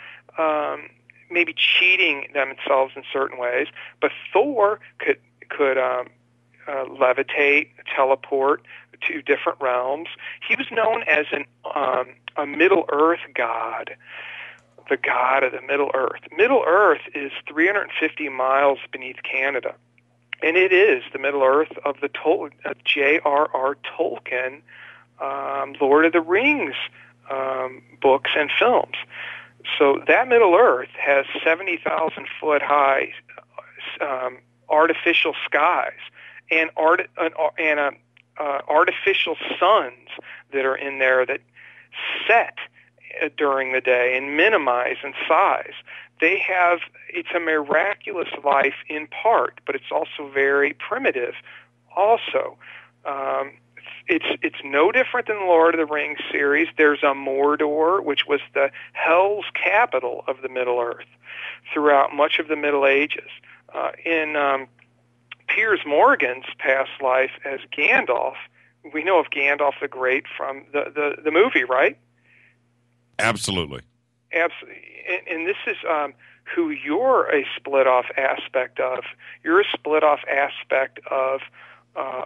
maybe cheating themselves in certain ways. But Thor could levitate, teleport to different realms. He was known as a Middle Earth god, the god of the Middle Earth. Middle Earth is 350 miles beneath Canada, and it is the Middle Earth of the J.R.R. Tolkien, Lord of the Rings books and films. So that Middle Earth has 70,000-foot high artificial skies and artificial suns that are in there that set during the day and minimize in size. It's a miraculous life in part, but it's also very primitive also. It's no different than the Lord of the Rings series. There's a Mordor, which was the Hell's capital of the Middle Earth throughout much of the Middle Ages. In Piers Morgan's past life as Gandalf, we know of Gandalf the Great from the movie, right? Absolutely. Absolutely. And this is who you're a split-off aspect of. You're a split-off aspect of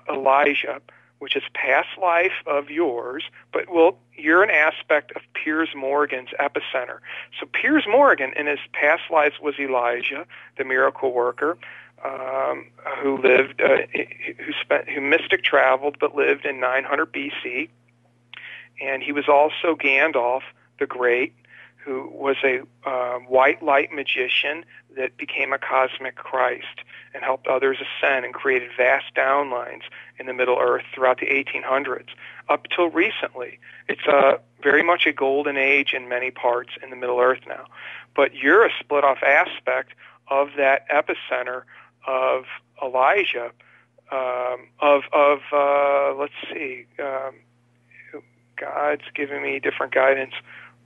Elijah, which is past life of yours, but you're an aspect of Piers Morgan's epicenter. So Piers Morgan in his past lives was Elijah, the miracle worker, who lived, who mystic traveled but lived in 900 BC, and he was also Gandalf the Great, who was a white light magician that became a cosmic Christ and helped others ascend and created vast downlines in the Middle Earth throughout the 1800s. Up till recently, it's very much a golden age in many parts in the Middle Earth now. But you're a split-off aspect of that epicenter of Elijah, let's see, God's giving me different guidance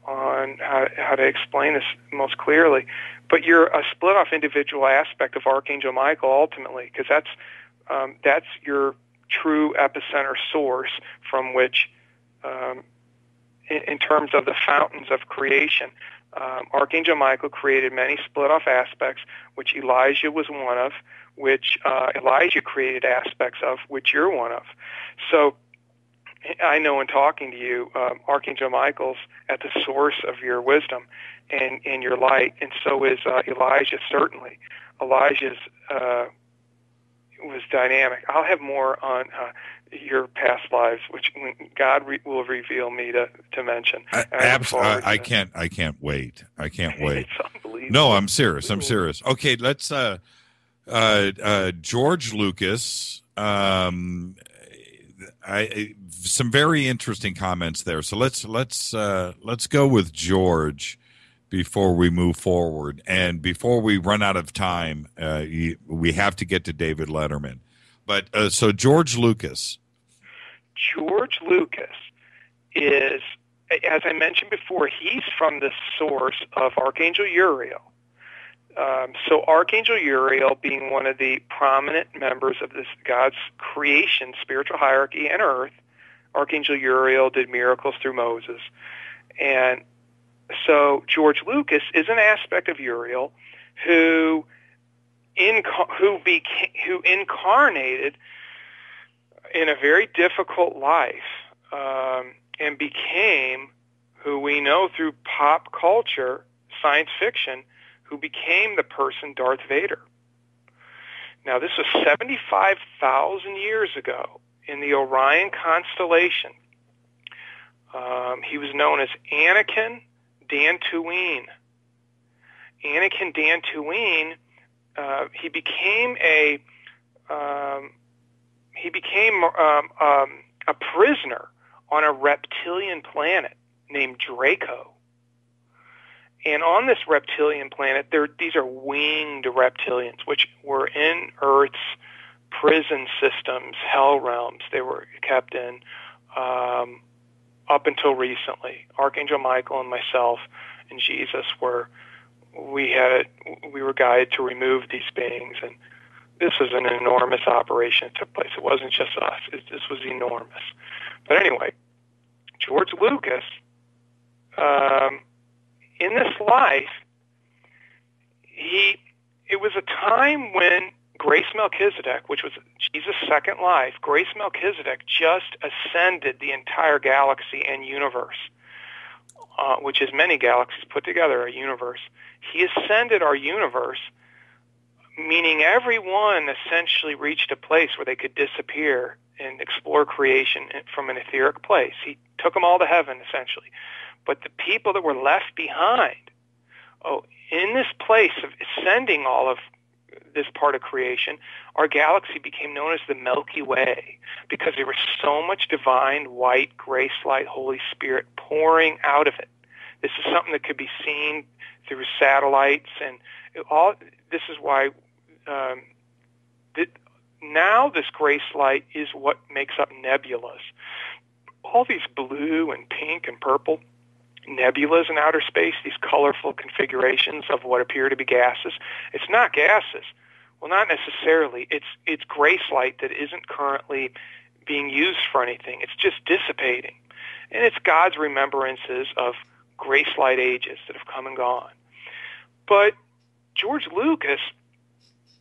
on how to explain this most clearly. But you're a split-off individual aspect of Archangel Michael ultimately, because that's your true epicenter source from which, in terms of the fountains of creation, Archangel Michael created many split-off aspects, which Elijah was one of, which Elijah created aspects of, which you're one of. So I know in talking to you, Archangel Michael's at the source of your wisdom and your light, and so is Elijah, certainly. Elijah's was dynamic. I'll have more on your past lives, which God will reveal me to mention. Absolutely, I can't wait. I can't wait. It's unbelievable. No, I'm serious. Okay, let's. George Lucas. Some very interesting comments there. So let's go with George before we move forward, and before we run out of time, we have to get to David Letterman. But so George Lucas. George Lucas is, as I mentioned before, he's from the source of Archangel Uriel. So Archangel Uriel, being one of the prominent members of this God's creation, spiritual hierarchy and earth, Archangel Uriel did miracles through Moses. And so George Lucas is an aspect of Uriel who incarnated in a very difficult life and became, who we know through pop culture, science fiction, who became the person Darth Vader. Now, this was 75,000 years ago in the Orion constellation. He was known as Anakin Dantooine. Anakin Dantooine, he became a prisoner on a reptilian planet named Draco. And on this reptilian planet, these are winged reptilians, which were in Earth's prison systems, hell realms they were kept in up until recently. Archangel Michael and myself in Jesus, where we were guided to remove these beings, and this was an enormous operation that took place. It wasn't just us. This was enormous. But anyway, George Lucas, in this life, it was a time when Grace Melchizedek, which was Jesus' second life, Grace Melchizedek just ascended the entire galaxy and universe, which is many galaxies put together, a universe. He ascended our universe, meaning everyone essentially reached a place where they could disappear and explore creation from an etheric place. He took them all to heaven, essentially. But the people that were left behind, in this place of ascending all of this part of creation, our galaxy became known as the Milky Way, because there was so much divine, white, grace light, Holy Spirit pouring out of it. This is something that could be seen through satellites, and this is why now this grace light is what makes up nebulas. All these blue and pink and purple nebulas in outer space, these colorful configurations of what appear to be gases. It's not gases. Well, not necessarily. It's grace light that isn't currently being used for anything. It's just dissipating. And it's God's remembrances of grace light ages that have come and gone. But George Lucas,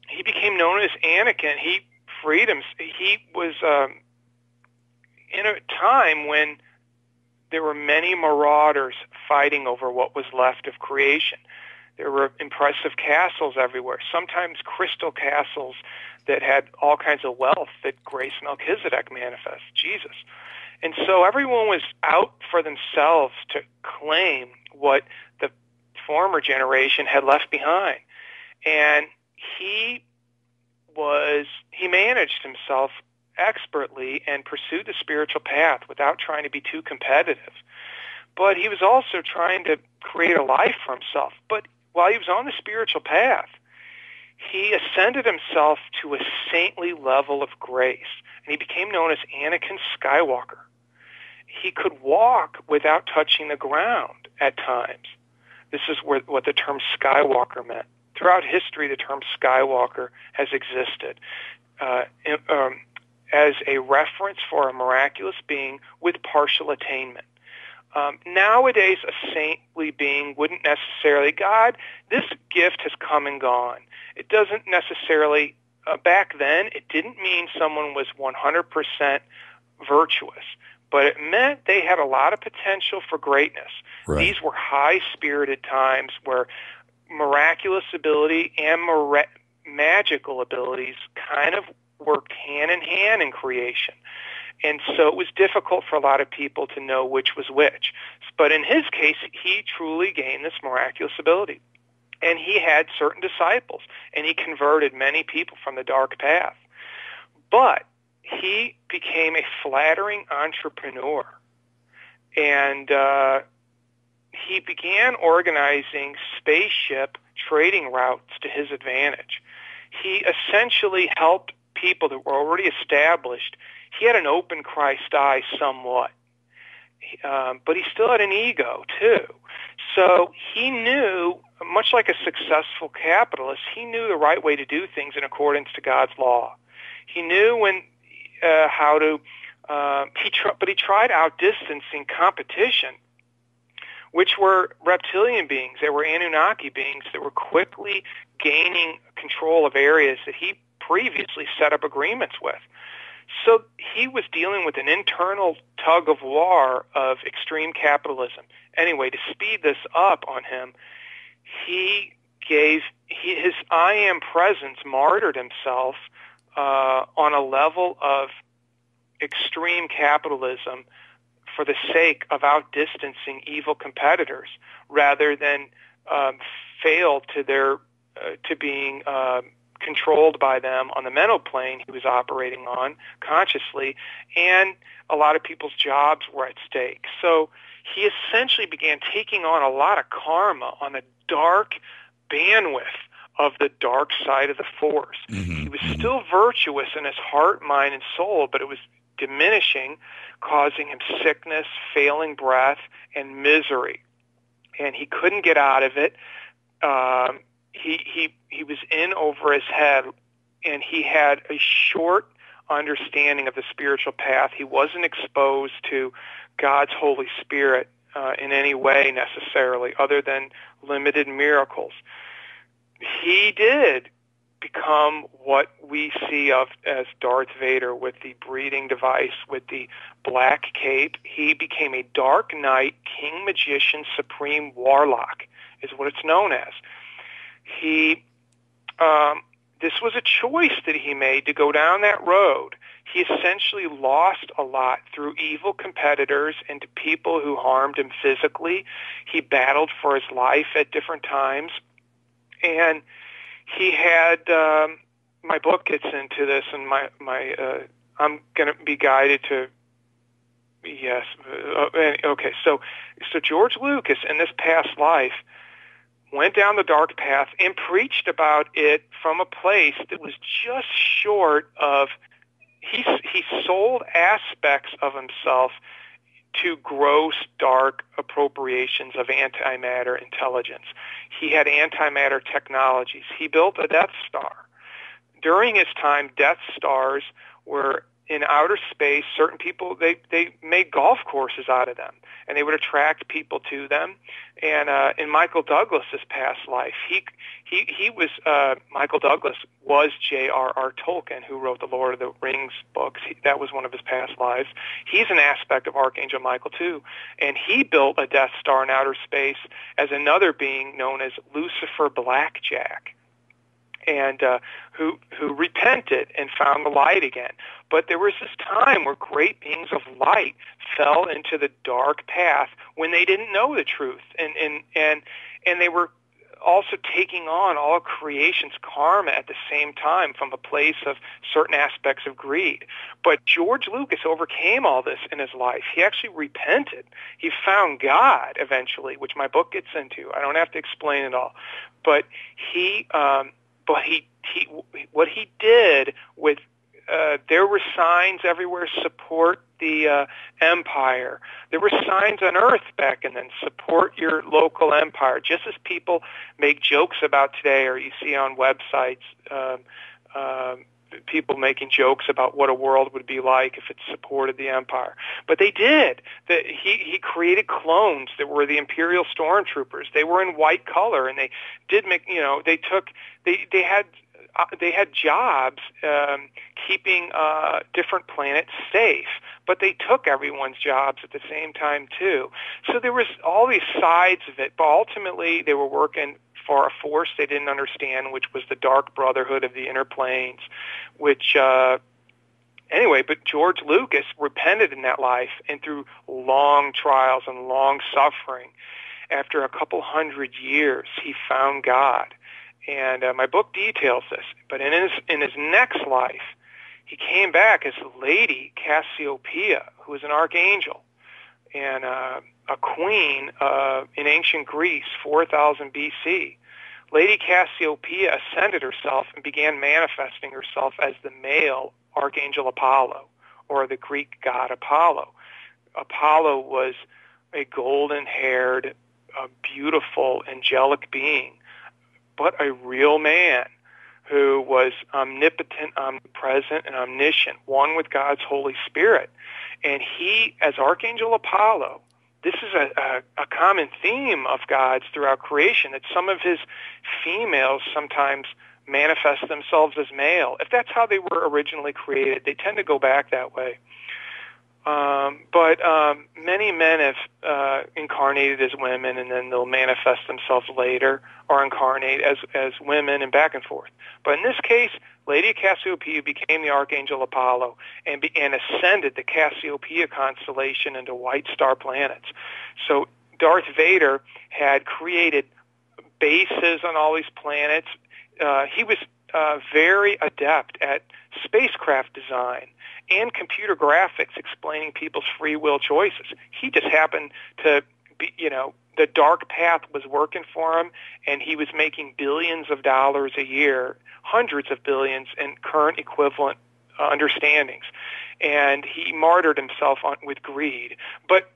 he became known as Anakin. He freed him. He was in a time when there were many marauders fighting over what was left of creation. There were impressive castles everywhere, sometimes crystal castles that had all kinds of wealth that Grace Melchizedek manifests, Jesus. And so everyone was out for themselves to claim what the former generation had left behind. And he managed himself expertly and pursued the spiritual path without trying to be too competitive. But he was also trying to create a life for himself. But while he was on the spiritual path, he ascended himself to a saintly level of grace, and he became known as Anakin Skywalker. He could walk without touching the ground at times. This is what the term Skywalker meant. Throughout history, the term Skywalker has existed as a reference for a miraculous being with partial attainment. Nowadays, a saintly being wouldn't necessarily, this gift has come and gone. It doesn't necessarily, back then, it didn't mean someone was 100% virtuous, but it meant they had a lot of potential for greatness. Right. These were high-spirited times where miraculous ability and magical abilities kind of worked hand in hand in creation. And so it was difficult for a lot of people to know which was which. But in his case, he truly gained this miraculous ability. And he had certain disciples, and he converted many people from the dark path. But he became a flattering entrepreneur. And he began organizing spaceship trading routes to his advantage. He essentially helped people that were already established. He had an open Christ eye somewhat, but he still had an ego too. So he knew, much like a successful capitalist, he knew the right way to do things in accordance to God's law. He knew how to, but he tried outdistancing competition, which were reptilian beings. They were Anunnaki beings that were quickly gaining control of areas that he previously set up agreements with. So he was dealing with an internal tug of war of extreme capitalism. Anyway, to speed this up on him, his I am presence martyred himself on a level of extreme capitalism for the sake of outdistancing evil competitors, rather than fail to being controlled by them on the mental plane he was operating on consciously, and a lot of people's jobs were at stake. So he essentially began taking on a lot of karma on the dark bandwidth of the dark side of the force. Mm-hmm. He was still virtuous in his heart, mind, and soul, but it was diminishing, causing him sickness, failing breath, and misery. and he couldn't get out of it. He was in over his head, and he had a short understanding of the spiritual path. He wasn't exposed to God's Holy Spirit in any way necessarily, other than limited miracles. He did become what we see of as Darth Vader, with the breathing device, with the black cape. He became a Dark Knight, King Magician, Supreme Warlock, is what it's known as. This was a choice that he made to go down that road. He essentially lost a lot through evil competitors and to people who harmed him physically. He battled for his life at different times. And he had, my book gets into this, and I'm going to be guided to, yes, okay, so George Lucas in this past life went down the dark path and preached about it from a place that was just short of, he sold aspects of himself to gross, dark appropriations of antimatter intelligence. He had antimatter technologies. He built a Death Star. During his time, Death Stars were in outer space. Certain people, they made golf courses out of them, and they would attract people to them. And in Michael Douglas's past life, he was Michael Douglas was J.R.R. Tolkien, who wrote the Lord of the Rings books. That was one of his past lives. He's an aspect of Archangel Michael too, and he built a Death Star in outer space as another being known as Lucifer Blackjack, and who repented and found the light again. But there was this time where great beings of light fell into the dark path when they didn't know the truth, and they were also taking on all creation's karma at the same time from a place of certain aspects of greed. But George Lucas overcame all this in his life. He actually repented. He found God eventually, which my book gets into. I don't have to explain it all. But what he did with there were signs everywhere, support the empire. There were signs on Earth back and then, support your local empire. Just as people make jokes about today, or you see on websites, people making jokes about what a world would be like if it supported the empire. But they did. He created clones that were the Imperial stormtroopers. They were in white color, and they did make, they had jobs keeping different planets safe, but they took everyone's jobs at the same time too. So there was all these sides of it, but ultimately they were working for a force they didn't understand, which was the Dark Brotherhood of the Inner Planes, which anyway, but George Lucas repented in that life, and through long trials and long suffering, after a couple 100 years, he found God. And my book details this. But in his next life, he came back as Lady Cassiopeia, who was an archangel and a queen in ancient Greece, 4000 BC. Lady Cassiopeia ascended herself and began manifesting herself as the male Archangel Apollo, or the Greek god Apollo. Apollo was a golden-haired, beautiful, angelic being, but a real man who was omnipotent, omnipresent, and omniscient, one with God's Holy Spirit. And he, as Archangel Apollo, this is a common theme of God's throughout creation, that some of his females sometimes manifest themselves as male. If that's how they were originally created, they tend to go back that way. But many men have incarnated as women, and then they'll manifest themselves later or incarnate as women, and back and forth. But in this case, Lady Cassiopeia became the Archangel Apollo and ascended the Cassiopeia constellation into white star planets. So Darth Vader had created bases on all these planets. He was very adept at spacecraft design and computer graphics, explaining people's free will choices. He just happened to be, the dark path was working for him, and he was making billions of dollars a year, hundreds of billions in current equivalent understandings. And he martyred himself with greed. But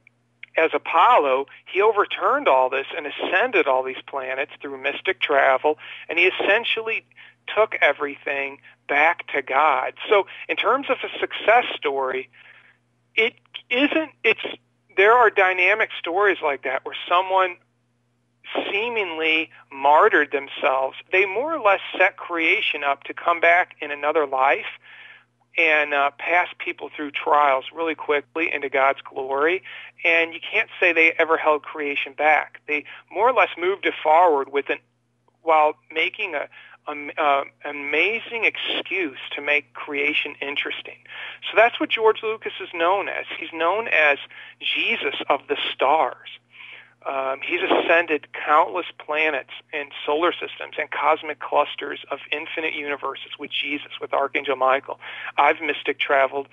as Apollo, he overturned all this and ascended all these planets through mystic travel, and he essentially took everything back to God. So in terms of a success story, there are dynamic stories like that where someone seemingly martyred themselves. They more or less set creation up to come back in another life and pass people through trials really quickly into God's glory. And you can't say they ever held creation back. They more or less moved it forward while making an amazing excuse to make creation interesting. So that's what George Lucas is known as. He's known as Jesus of the stars. He's ascended countless planets and solar systems and cosmic clusters of infinite universes with Jesus, with Archangel Michael. I've mystic traveled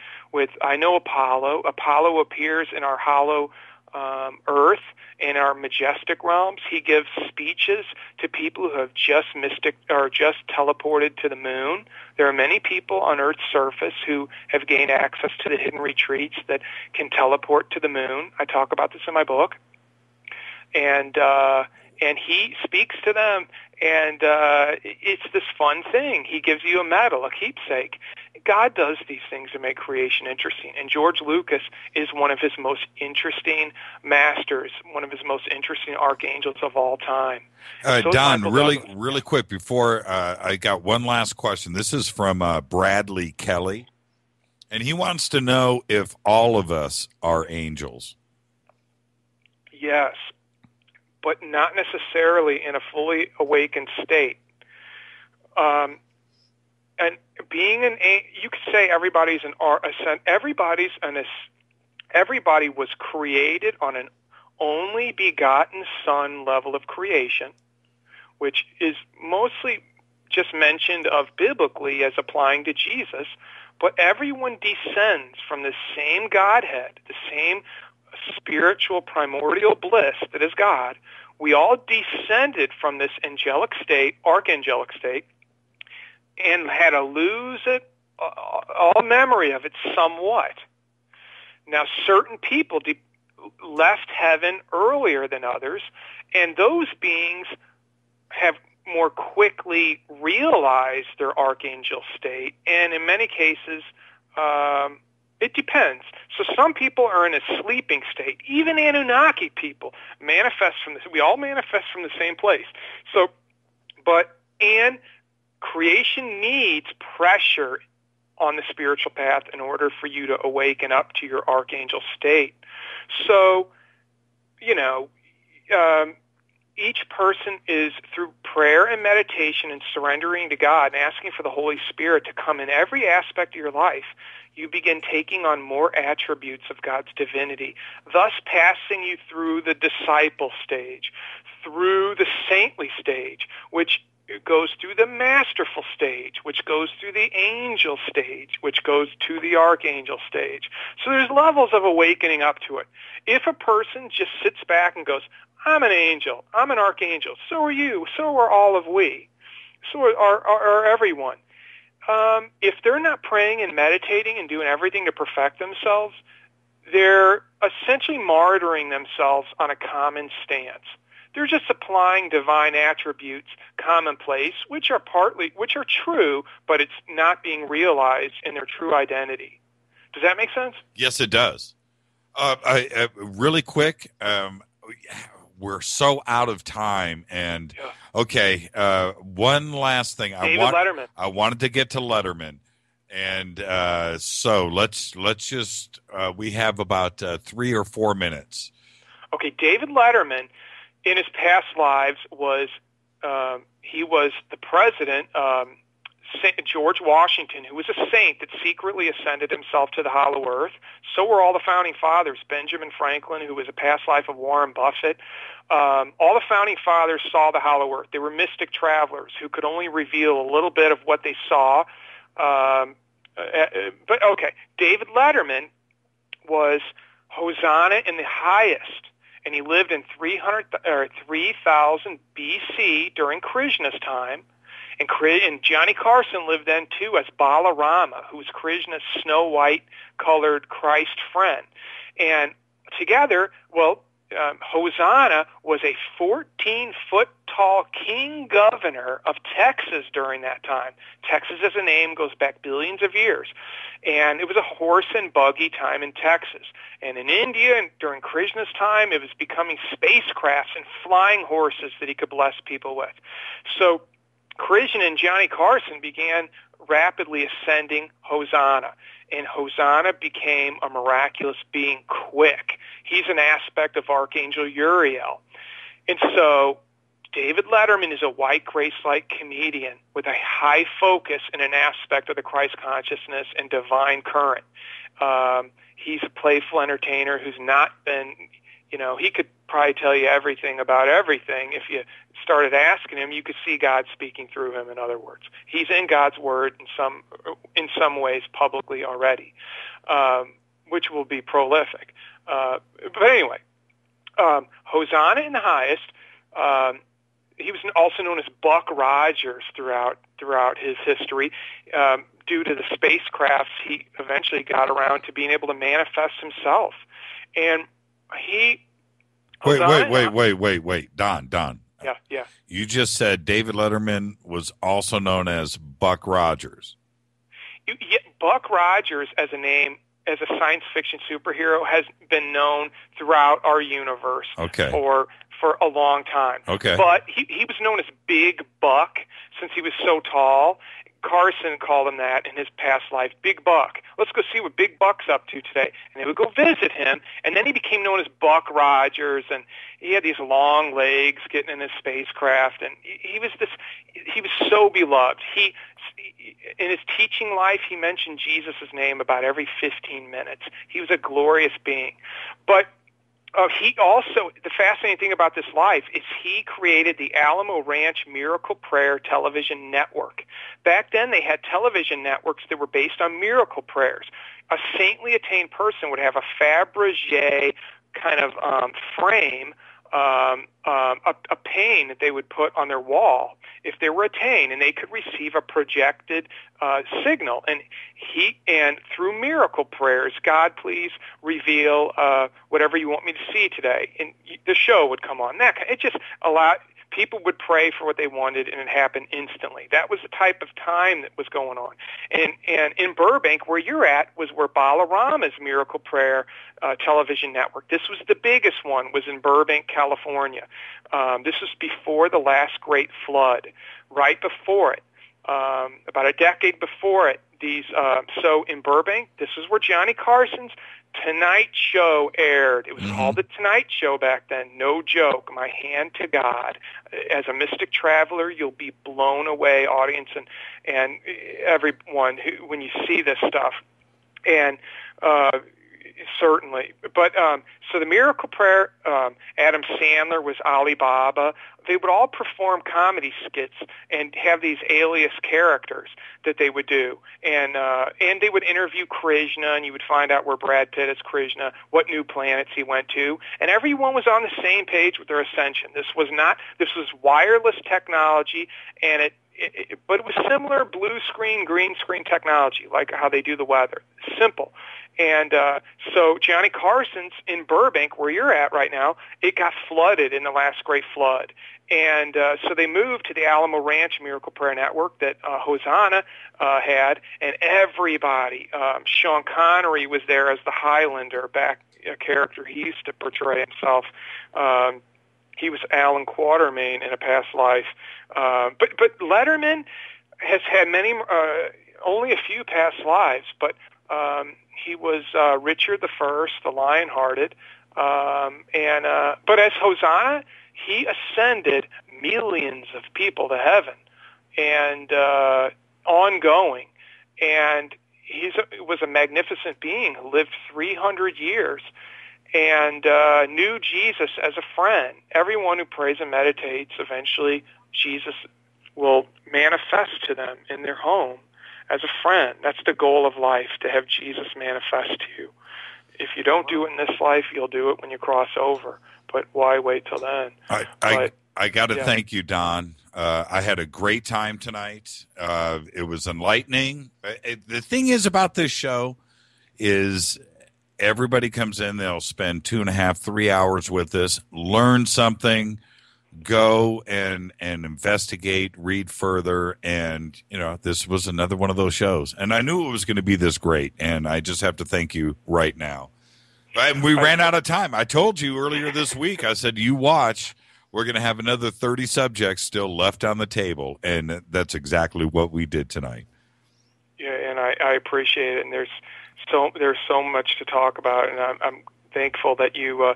I know Apollo. Apollo appears in our hollow Earth, in our majestic realms. He gives speeches to people who have just teleported to the moon. There are many people on Earth's surface who have gained access to the hidden retreats that can teleport to the moon. I talk about this in my book. And he speaks to them, and it's this fun thing. He gives you a medal, a keepsake. God does these things to make creation interesting, and George Lucas is one of his most interesting masters, one of his most interesting archangels of all time. Don, really quick before I got one last question. This is from Bradley Kelly, and he wants to know if all of us are angels. Yes, but not necessarily in a fully awakened state. And being you could say everybody was created on an only begotten Son level of creation, which is mostly just mentioned of biblically as applying to Jesus, but everyone descends from the same Godhead, the same spiritual primordial bliss that is God. We all descended from this angelic state, archangelic state, and had to lose it, all memory of it somewhat. Now, certain people left heaven earlier than others, and those beings have more quickly realized their archangel state, and in many cases, it depends. So some people are in a sleeping state. Even Anunnaki people manifest from this. We all manifest from the same place. And creation needs pressure on the spiritual path in order for you to awaken up to your archangel state. So, each person is through prayer and meditation and surrendering to God and asking for the Holy Spirit to come in every aspect of your life. You begin taking on more attributes of God's divinity, thus passing you through the disciple stage, through the saintly stage, which goes through the masterful stage, which goes through the angel stage, which goes to the archangel stage. So there's levels of awakening up to it. If a person just sits back and goes, I'm an angel, I'm an archangel, so are you, so are all of we, so are everyone. If they're not praying and meditating and doing everything to perfect themselves, they're essentially martyring themselves on a common stance. They're just applying divine attributes, commonplace, which are true, but it's not being realized in their true identity. Does that make sense? Yes, it does. Really quick, we're so out of time, and okay, one last thing. Letterman. I wanted to get to Letterman, and so let's just we have about 3 or 4 minutes. Okay, David Letterman, in his past lives, he was the president, George Washington, who was a saint that secretly ascended himself to the hollow earth. So were all the founding fathers, Benjamin Franklin, who was a past life of Warren Buffett. All the founding fathers saw the hollow earth. They were mystic travelers who could only reveal a little bit of what they saw. But okay, David Letterman was Hosanna in the highest, and he lived in 3000 BC during Krishna's time. And Johnny Carson lived then, too, as Balarama, who was Krishna's snow-white-colored Christ friend. And together, Hosanna was a 14-foot-tall king governor of Texas during that time. Texas as a name goes back billions of years. And it was a horse and buggy time in Texas. And in India, and during Krishna's time, it was becoming spacecrafts and flying horses that he could bless people with. So Krishna and Johnny Carson began rapidly ascending Hosanna. And Hosanna became a miraculous being quick. He's an aspect of Archangel Uriel. And so David Letterman is a white grace-like comedian with a high focus in an aspect of the Christ consciousness and divine current. He's a playful entertainer who's not been, he could probably tell you everything about everything. If you started asking him, you could see God speaking through him, in other words. He's in God's Word in some ways publicly already, which will be prolific. But anyway, Hosanna in the highest. He was also known as Buck Rogers throughout his history. Due to the spacecrafts, he eventually got around to being able to manifest himself. And he... Wait. Don. Yeah. You just said David Letterman was also known as Buck Rogers. Buck Rogers as a name, as a science fiction superhero, has been known throughout our universe for a long time. Okay. But he was known as Big Buck since he was so tall. Carson called him that in his past life, Big Buck. Let's go see what Big Buck's up to today. And they would go visit him, and then he became known as Buck Rogers, and he had these long legs getting in his spacecraft, and he was so beloved. In his teaching life, he mentioned Jesus' name about every 15 minutes. He was a glorious being. But he also, the fascinating thing about this life is he created the Alamo Ranch Miracle Prayer television network. Back then, they had television networks that were based on miracle prayers. A saintly attained person would have a Fabergé kind of frame, a pane that they would put on their wall if they were attained, and they could receive a projected signal. And through miracle prayers, God, please reveal whatever you want me to see today. And the show would come on. It just allowed people would pray for what they wanted, and it happened instantly. That was the type of time that was going on. And in Burbank, where you're at, was where Balarama's Miracle Prayer television network. This was the biggest one, was in Burbank, California. This was before the last great flood, right before it, about a decade before it. So in Burbank, this is where Johnny Carson's Tonight Show aired. It was called The Tonight Show back then. No joke. My hand to God. As a mystic traveler, you'll be blown away, audience, and everyone when you see this stuff. And certainly. But so the Miracle Prayer, Adam Sandler was Ali Baba. They would all perform comedy skits and have these alias characters that they would do. And they would interview Krishna, and you would find out where Brad Pitt is Krishna, what new planets he went to. And everyone was on the same page with their ascension. This was wireless technology, and but it was similar blue screen, green screen technology, like how they do the weather. Simple. And so Johnny Carson's in Burbank, where you're at right now, it got flooded in the last great flood. And so they moved to the Alamo Ranch Miracle Prayer Network that Hosanna had, and everybody, Sean Connery was there as the Highlander, a character he used to portray himself. He was Alan Quatermain in a past life. But Letterman has had only a few past lives, but he was Richard I, the Lion-Hearted, but as Hosanna, he ascended millions of people to heaven, and ongoing, and he was a magnificent being who lived 300 years, and knew Jesus as a friend. Everyone who prays and meditates, eventually Jesus will manifest to them in their home as a friend. That's the goal of life, to have Jesus manifest to you. If you don't do it in this life, you'll do it when you cross over. But why wait till then? I got to thank you, Don. I had a great time tonight. It was enlightening. The thing is about this show is everybody comes in, they'll spend 2.5, 3 hours with us, learn something, go and investigate, read further, and this was another one of those shows. And I knew it was going to be this great, and I just have to thank you right now. And we ran out of time. I told you earlier this week, I said, you watch, we're going to have another 30 subjects still left on the table, and that's exactly what we did tonight. Yeah, and I appreciate it, and there's so much to talk about, and I'm thankful that you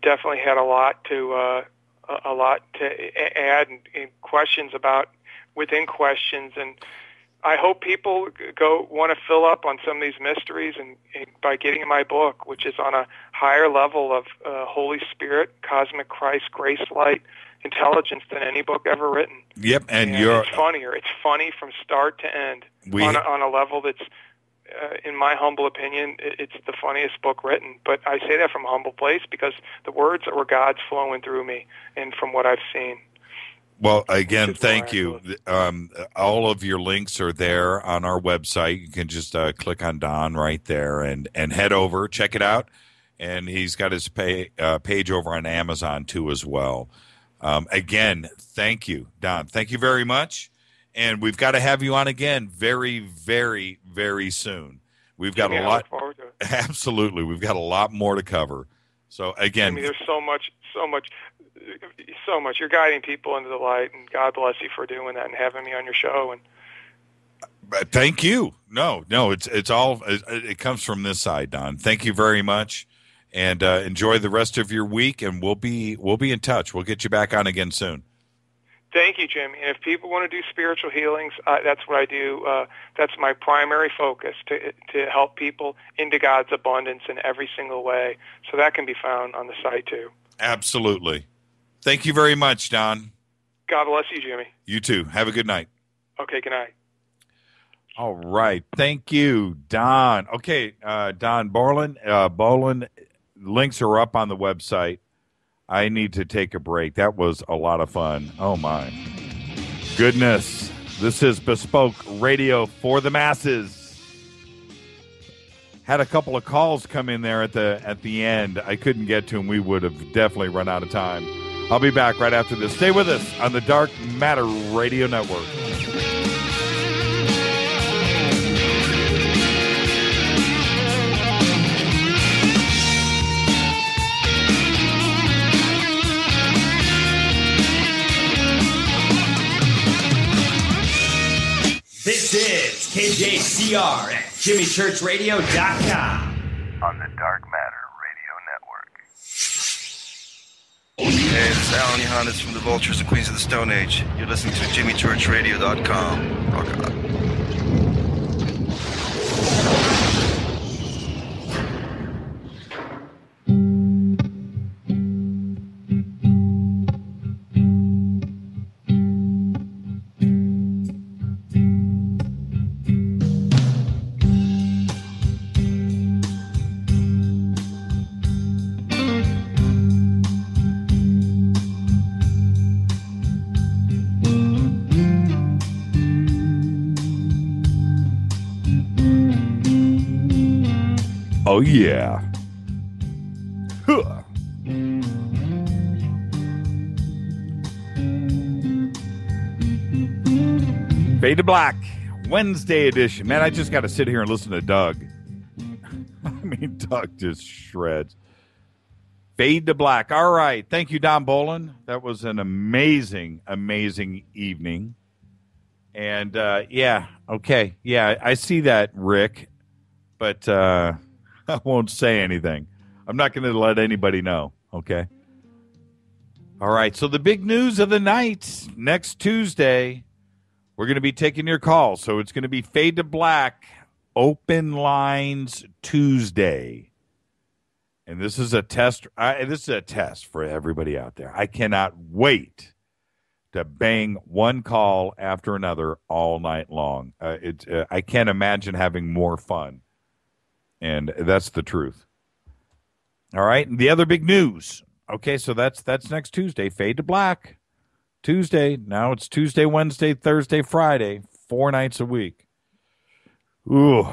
definitely had a lot to add and questions about within questions, and I hope people want to fill up on some of these mysteries and by getting my book, which is on a higher level of Holy Spirit, cosmic Christ, grace, light, intelligence than any book ever written. Yep, and it's funnier. It's funny from start to end on a level that's, in my humble opinion, it's the funniest book written. But I say that from a humble place because the words were God's flowing through me and from what I've seen. Well, again, thank you. All of your links are there on our website. You can just click on Don right there and head over, check it out. And he's got his page over on Amazon, too, as well. Again, thank you, Don. Thank you very much. And we've got to have you on again very, very, very soon. We've got a lot. I look forward to it. Absolutely. We've got a lot more to cover. So, again. There's so much. You're guiding people into the light, and God bless you for doing that and having me on your show. And thank you. No, it's all. It comes from this side, Don. Thank you very much, and enjoy the rest of your week. And we'll be in touch. We'll get you back on again soon. Thank you, Jimmy. And if people want to do spiritual healings, that's what I do. That's my primary focus, to help people into God's abundance in every single way. So that can be found on the site, too. Absolutely. Thank you very much, Don. God bless you, Jimmy. You too. Have a good night. Okay, good night. All right. Thank you, Don. Okay, Don Bolan. Boland, links are up on the website. I need to take a break. That was a lot of fun. Oh, my goodness. This is Bespoke Radio for the masses. Had a couple of calls come in there at the end. I couldn't get to them. We would have definitely run out of time. I'll be back right after this. Stay with us on the Dark Matter Radio Network. This is KJCR at JimmyChurchRadio.com. On the Dark Matter Radio Network. Hey, this is Alan Yohannes from the Vultures and Queens of the Stone Age. You're listening to JimmyChurchRadio.com. Rock on. Oh, yeah. Huh. Fade to Black, Wednesday edition. Man, I just got to sit here and listen to Doug. I mean, Doug just shreds. Fade to Black. All right. Thank you, Don Bolan. That was an amazing, amazing evening. And, yeah, okay. Yeah, I see that, Rick. But I won't say anything. I'm not going to let anybody know, okay? All right, so the big news of the night, next Tuesday, we're going to be taking your calls. So it's going to be Fade to Black, Open Lines Tuesday. And this is a test. This is a test for everybody out there. I cannot wait to bang one call after another all night long. I can't imagine having more fun. And that's the truth. All right. And the other big news. Okay, so that's next Tuesday. Fade to Black. Tuesday. Now it's Tuesday, Wednesday, Thursday, Friday. 4 nights a week. Ooh.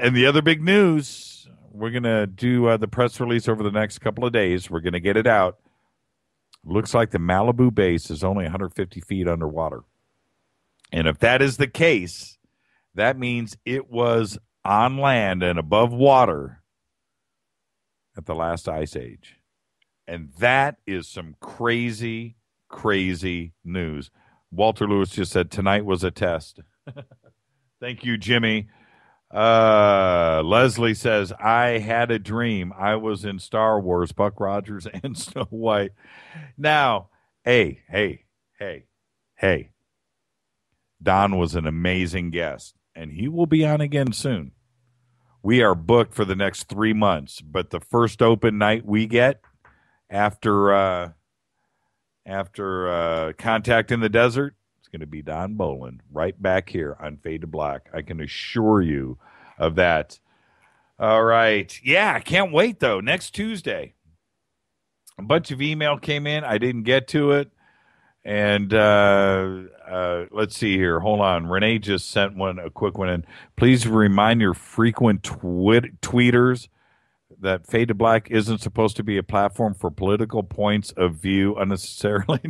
And the other big news, we're going to do the press release over the next couple of days. We're going to get it out. Looks like the Malibu base is only 150 feet underwater. And if that is the case, that means it was on land and above water at the last ice age. And that is some crazy, crazy news. Walter Lewis just said tonight was a test. Thank you, Jimmy. Leslie says, I had a dream. I was in Star Wars, Buck Rogers and Snow White. Now, hey. Don was an amazing guest, and he will be on again soon. We are booked for the next 3 months, but the first open night we get after Contact in the Desert, it's going to be Don Bolan right back here on Fade to Black. I can assure you of that. All right. Yeah, I can't wait, though. Next Tuesday. A bunch of email came in. I didn't get to it. And let's see here. Hold on. Renee just sent a quick one in. Please remind your frequent tweeters that Fade to Black isn't supposed to be a platform for political points of view unnecessarily.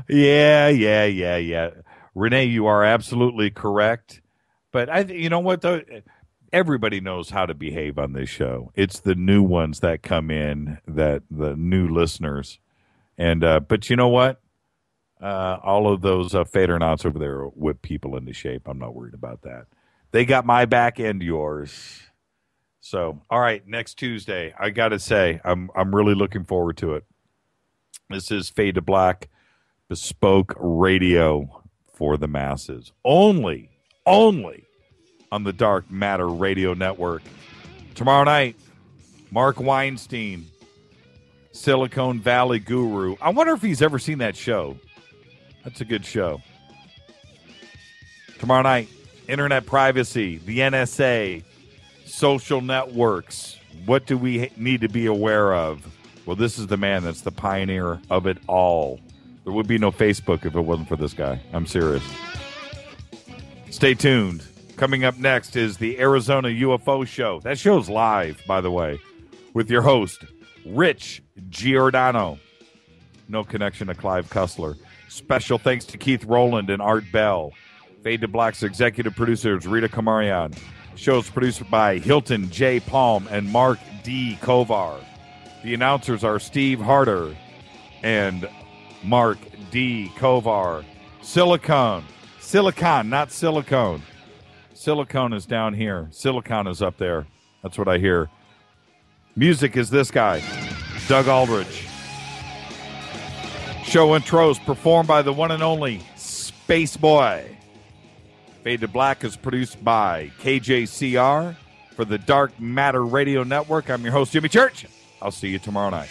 Yeah. Renee, you are absolutely correct. But you know what, though? Everybody knows how to behave on this show. It's the new ones that come in, that the new listeners. And but you know what? All of those Fadernauts over there whip people into shape. I'm not worried about that. They got my back and yours. So, all right, next Tuesday, I got to say, I'm really looking forward to it. This is Fade to Black, bespoke radio for the masses. Only on the Dark Matter Radio Network. Tomorrow night, Mark Weinstein, Silicon Valley Guru. I wonder if he's ever seen that show. That's a good show. Tomorrow night, internet privacy, the NSA, social networks. What do we need to be aware of? Well, this is the man that's the pioneer of it all. There would be no Facebook if it wasn't for this guy. I'm serious. Stay tuned. Coming up next is the Arizona UFO Show. That show's live, by the way, with your host, Rich Giordano. No connection to Clive Cussler. Special thanks to Keith Rowland and Art Bell. Fade to Black's executive producers, Rita Kamarian. Show's produced by Hilton J. Palm and Mark D. Kovar. The announcers are Steve Harder and Mark D. Kovar. Silicon, not silicone. Silicone is down here. Silicon is up there. That's what I hear. Music is this guy, Doug Aldrich. Show intros performed by the one and only Space Boy. Fade to Black is produced by KJCR for the Dark Matter Radio Network. I'm your host, Jimmy Church. I'll see you tomorrow night.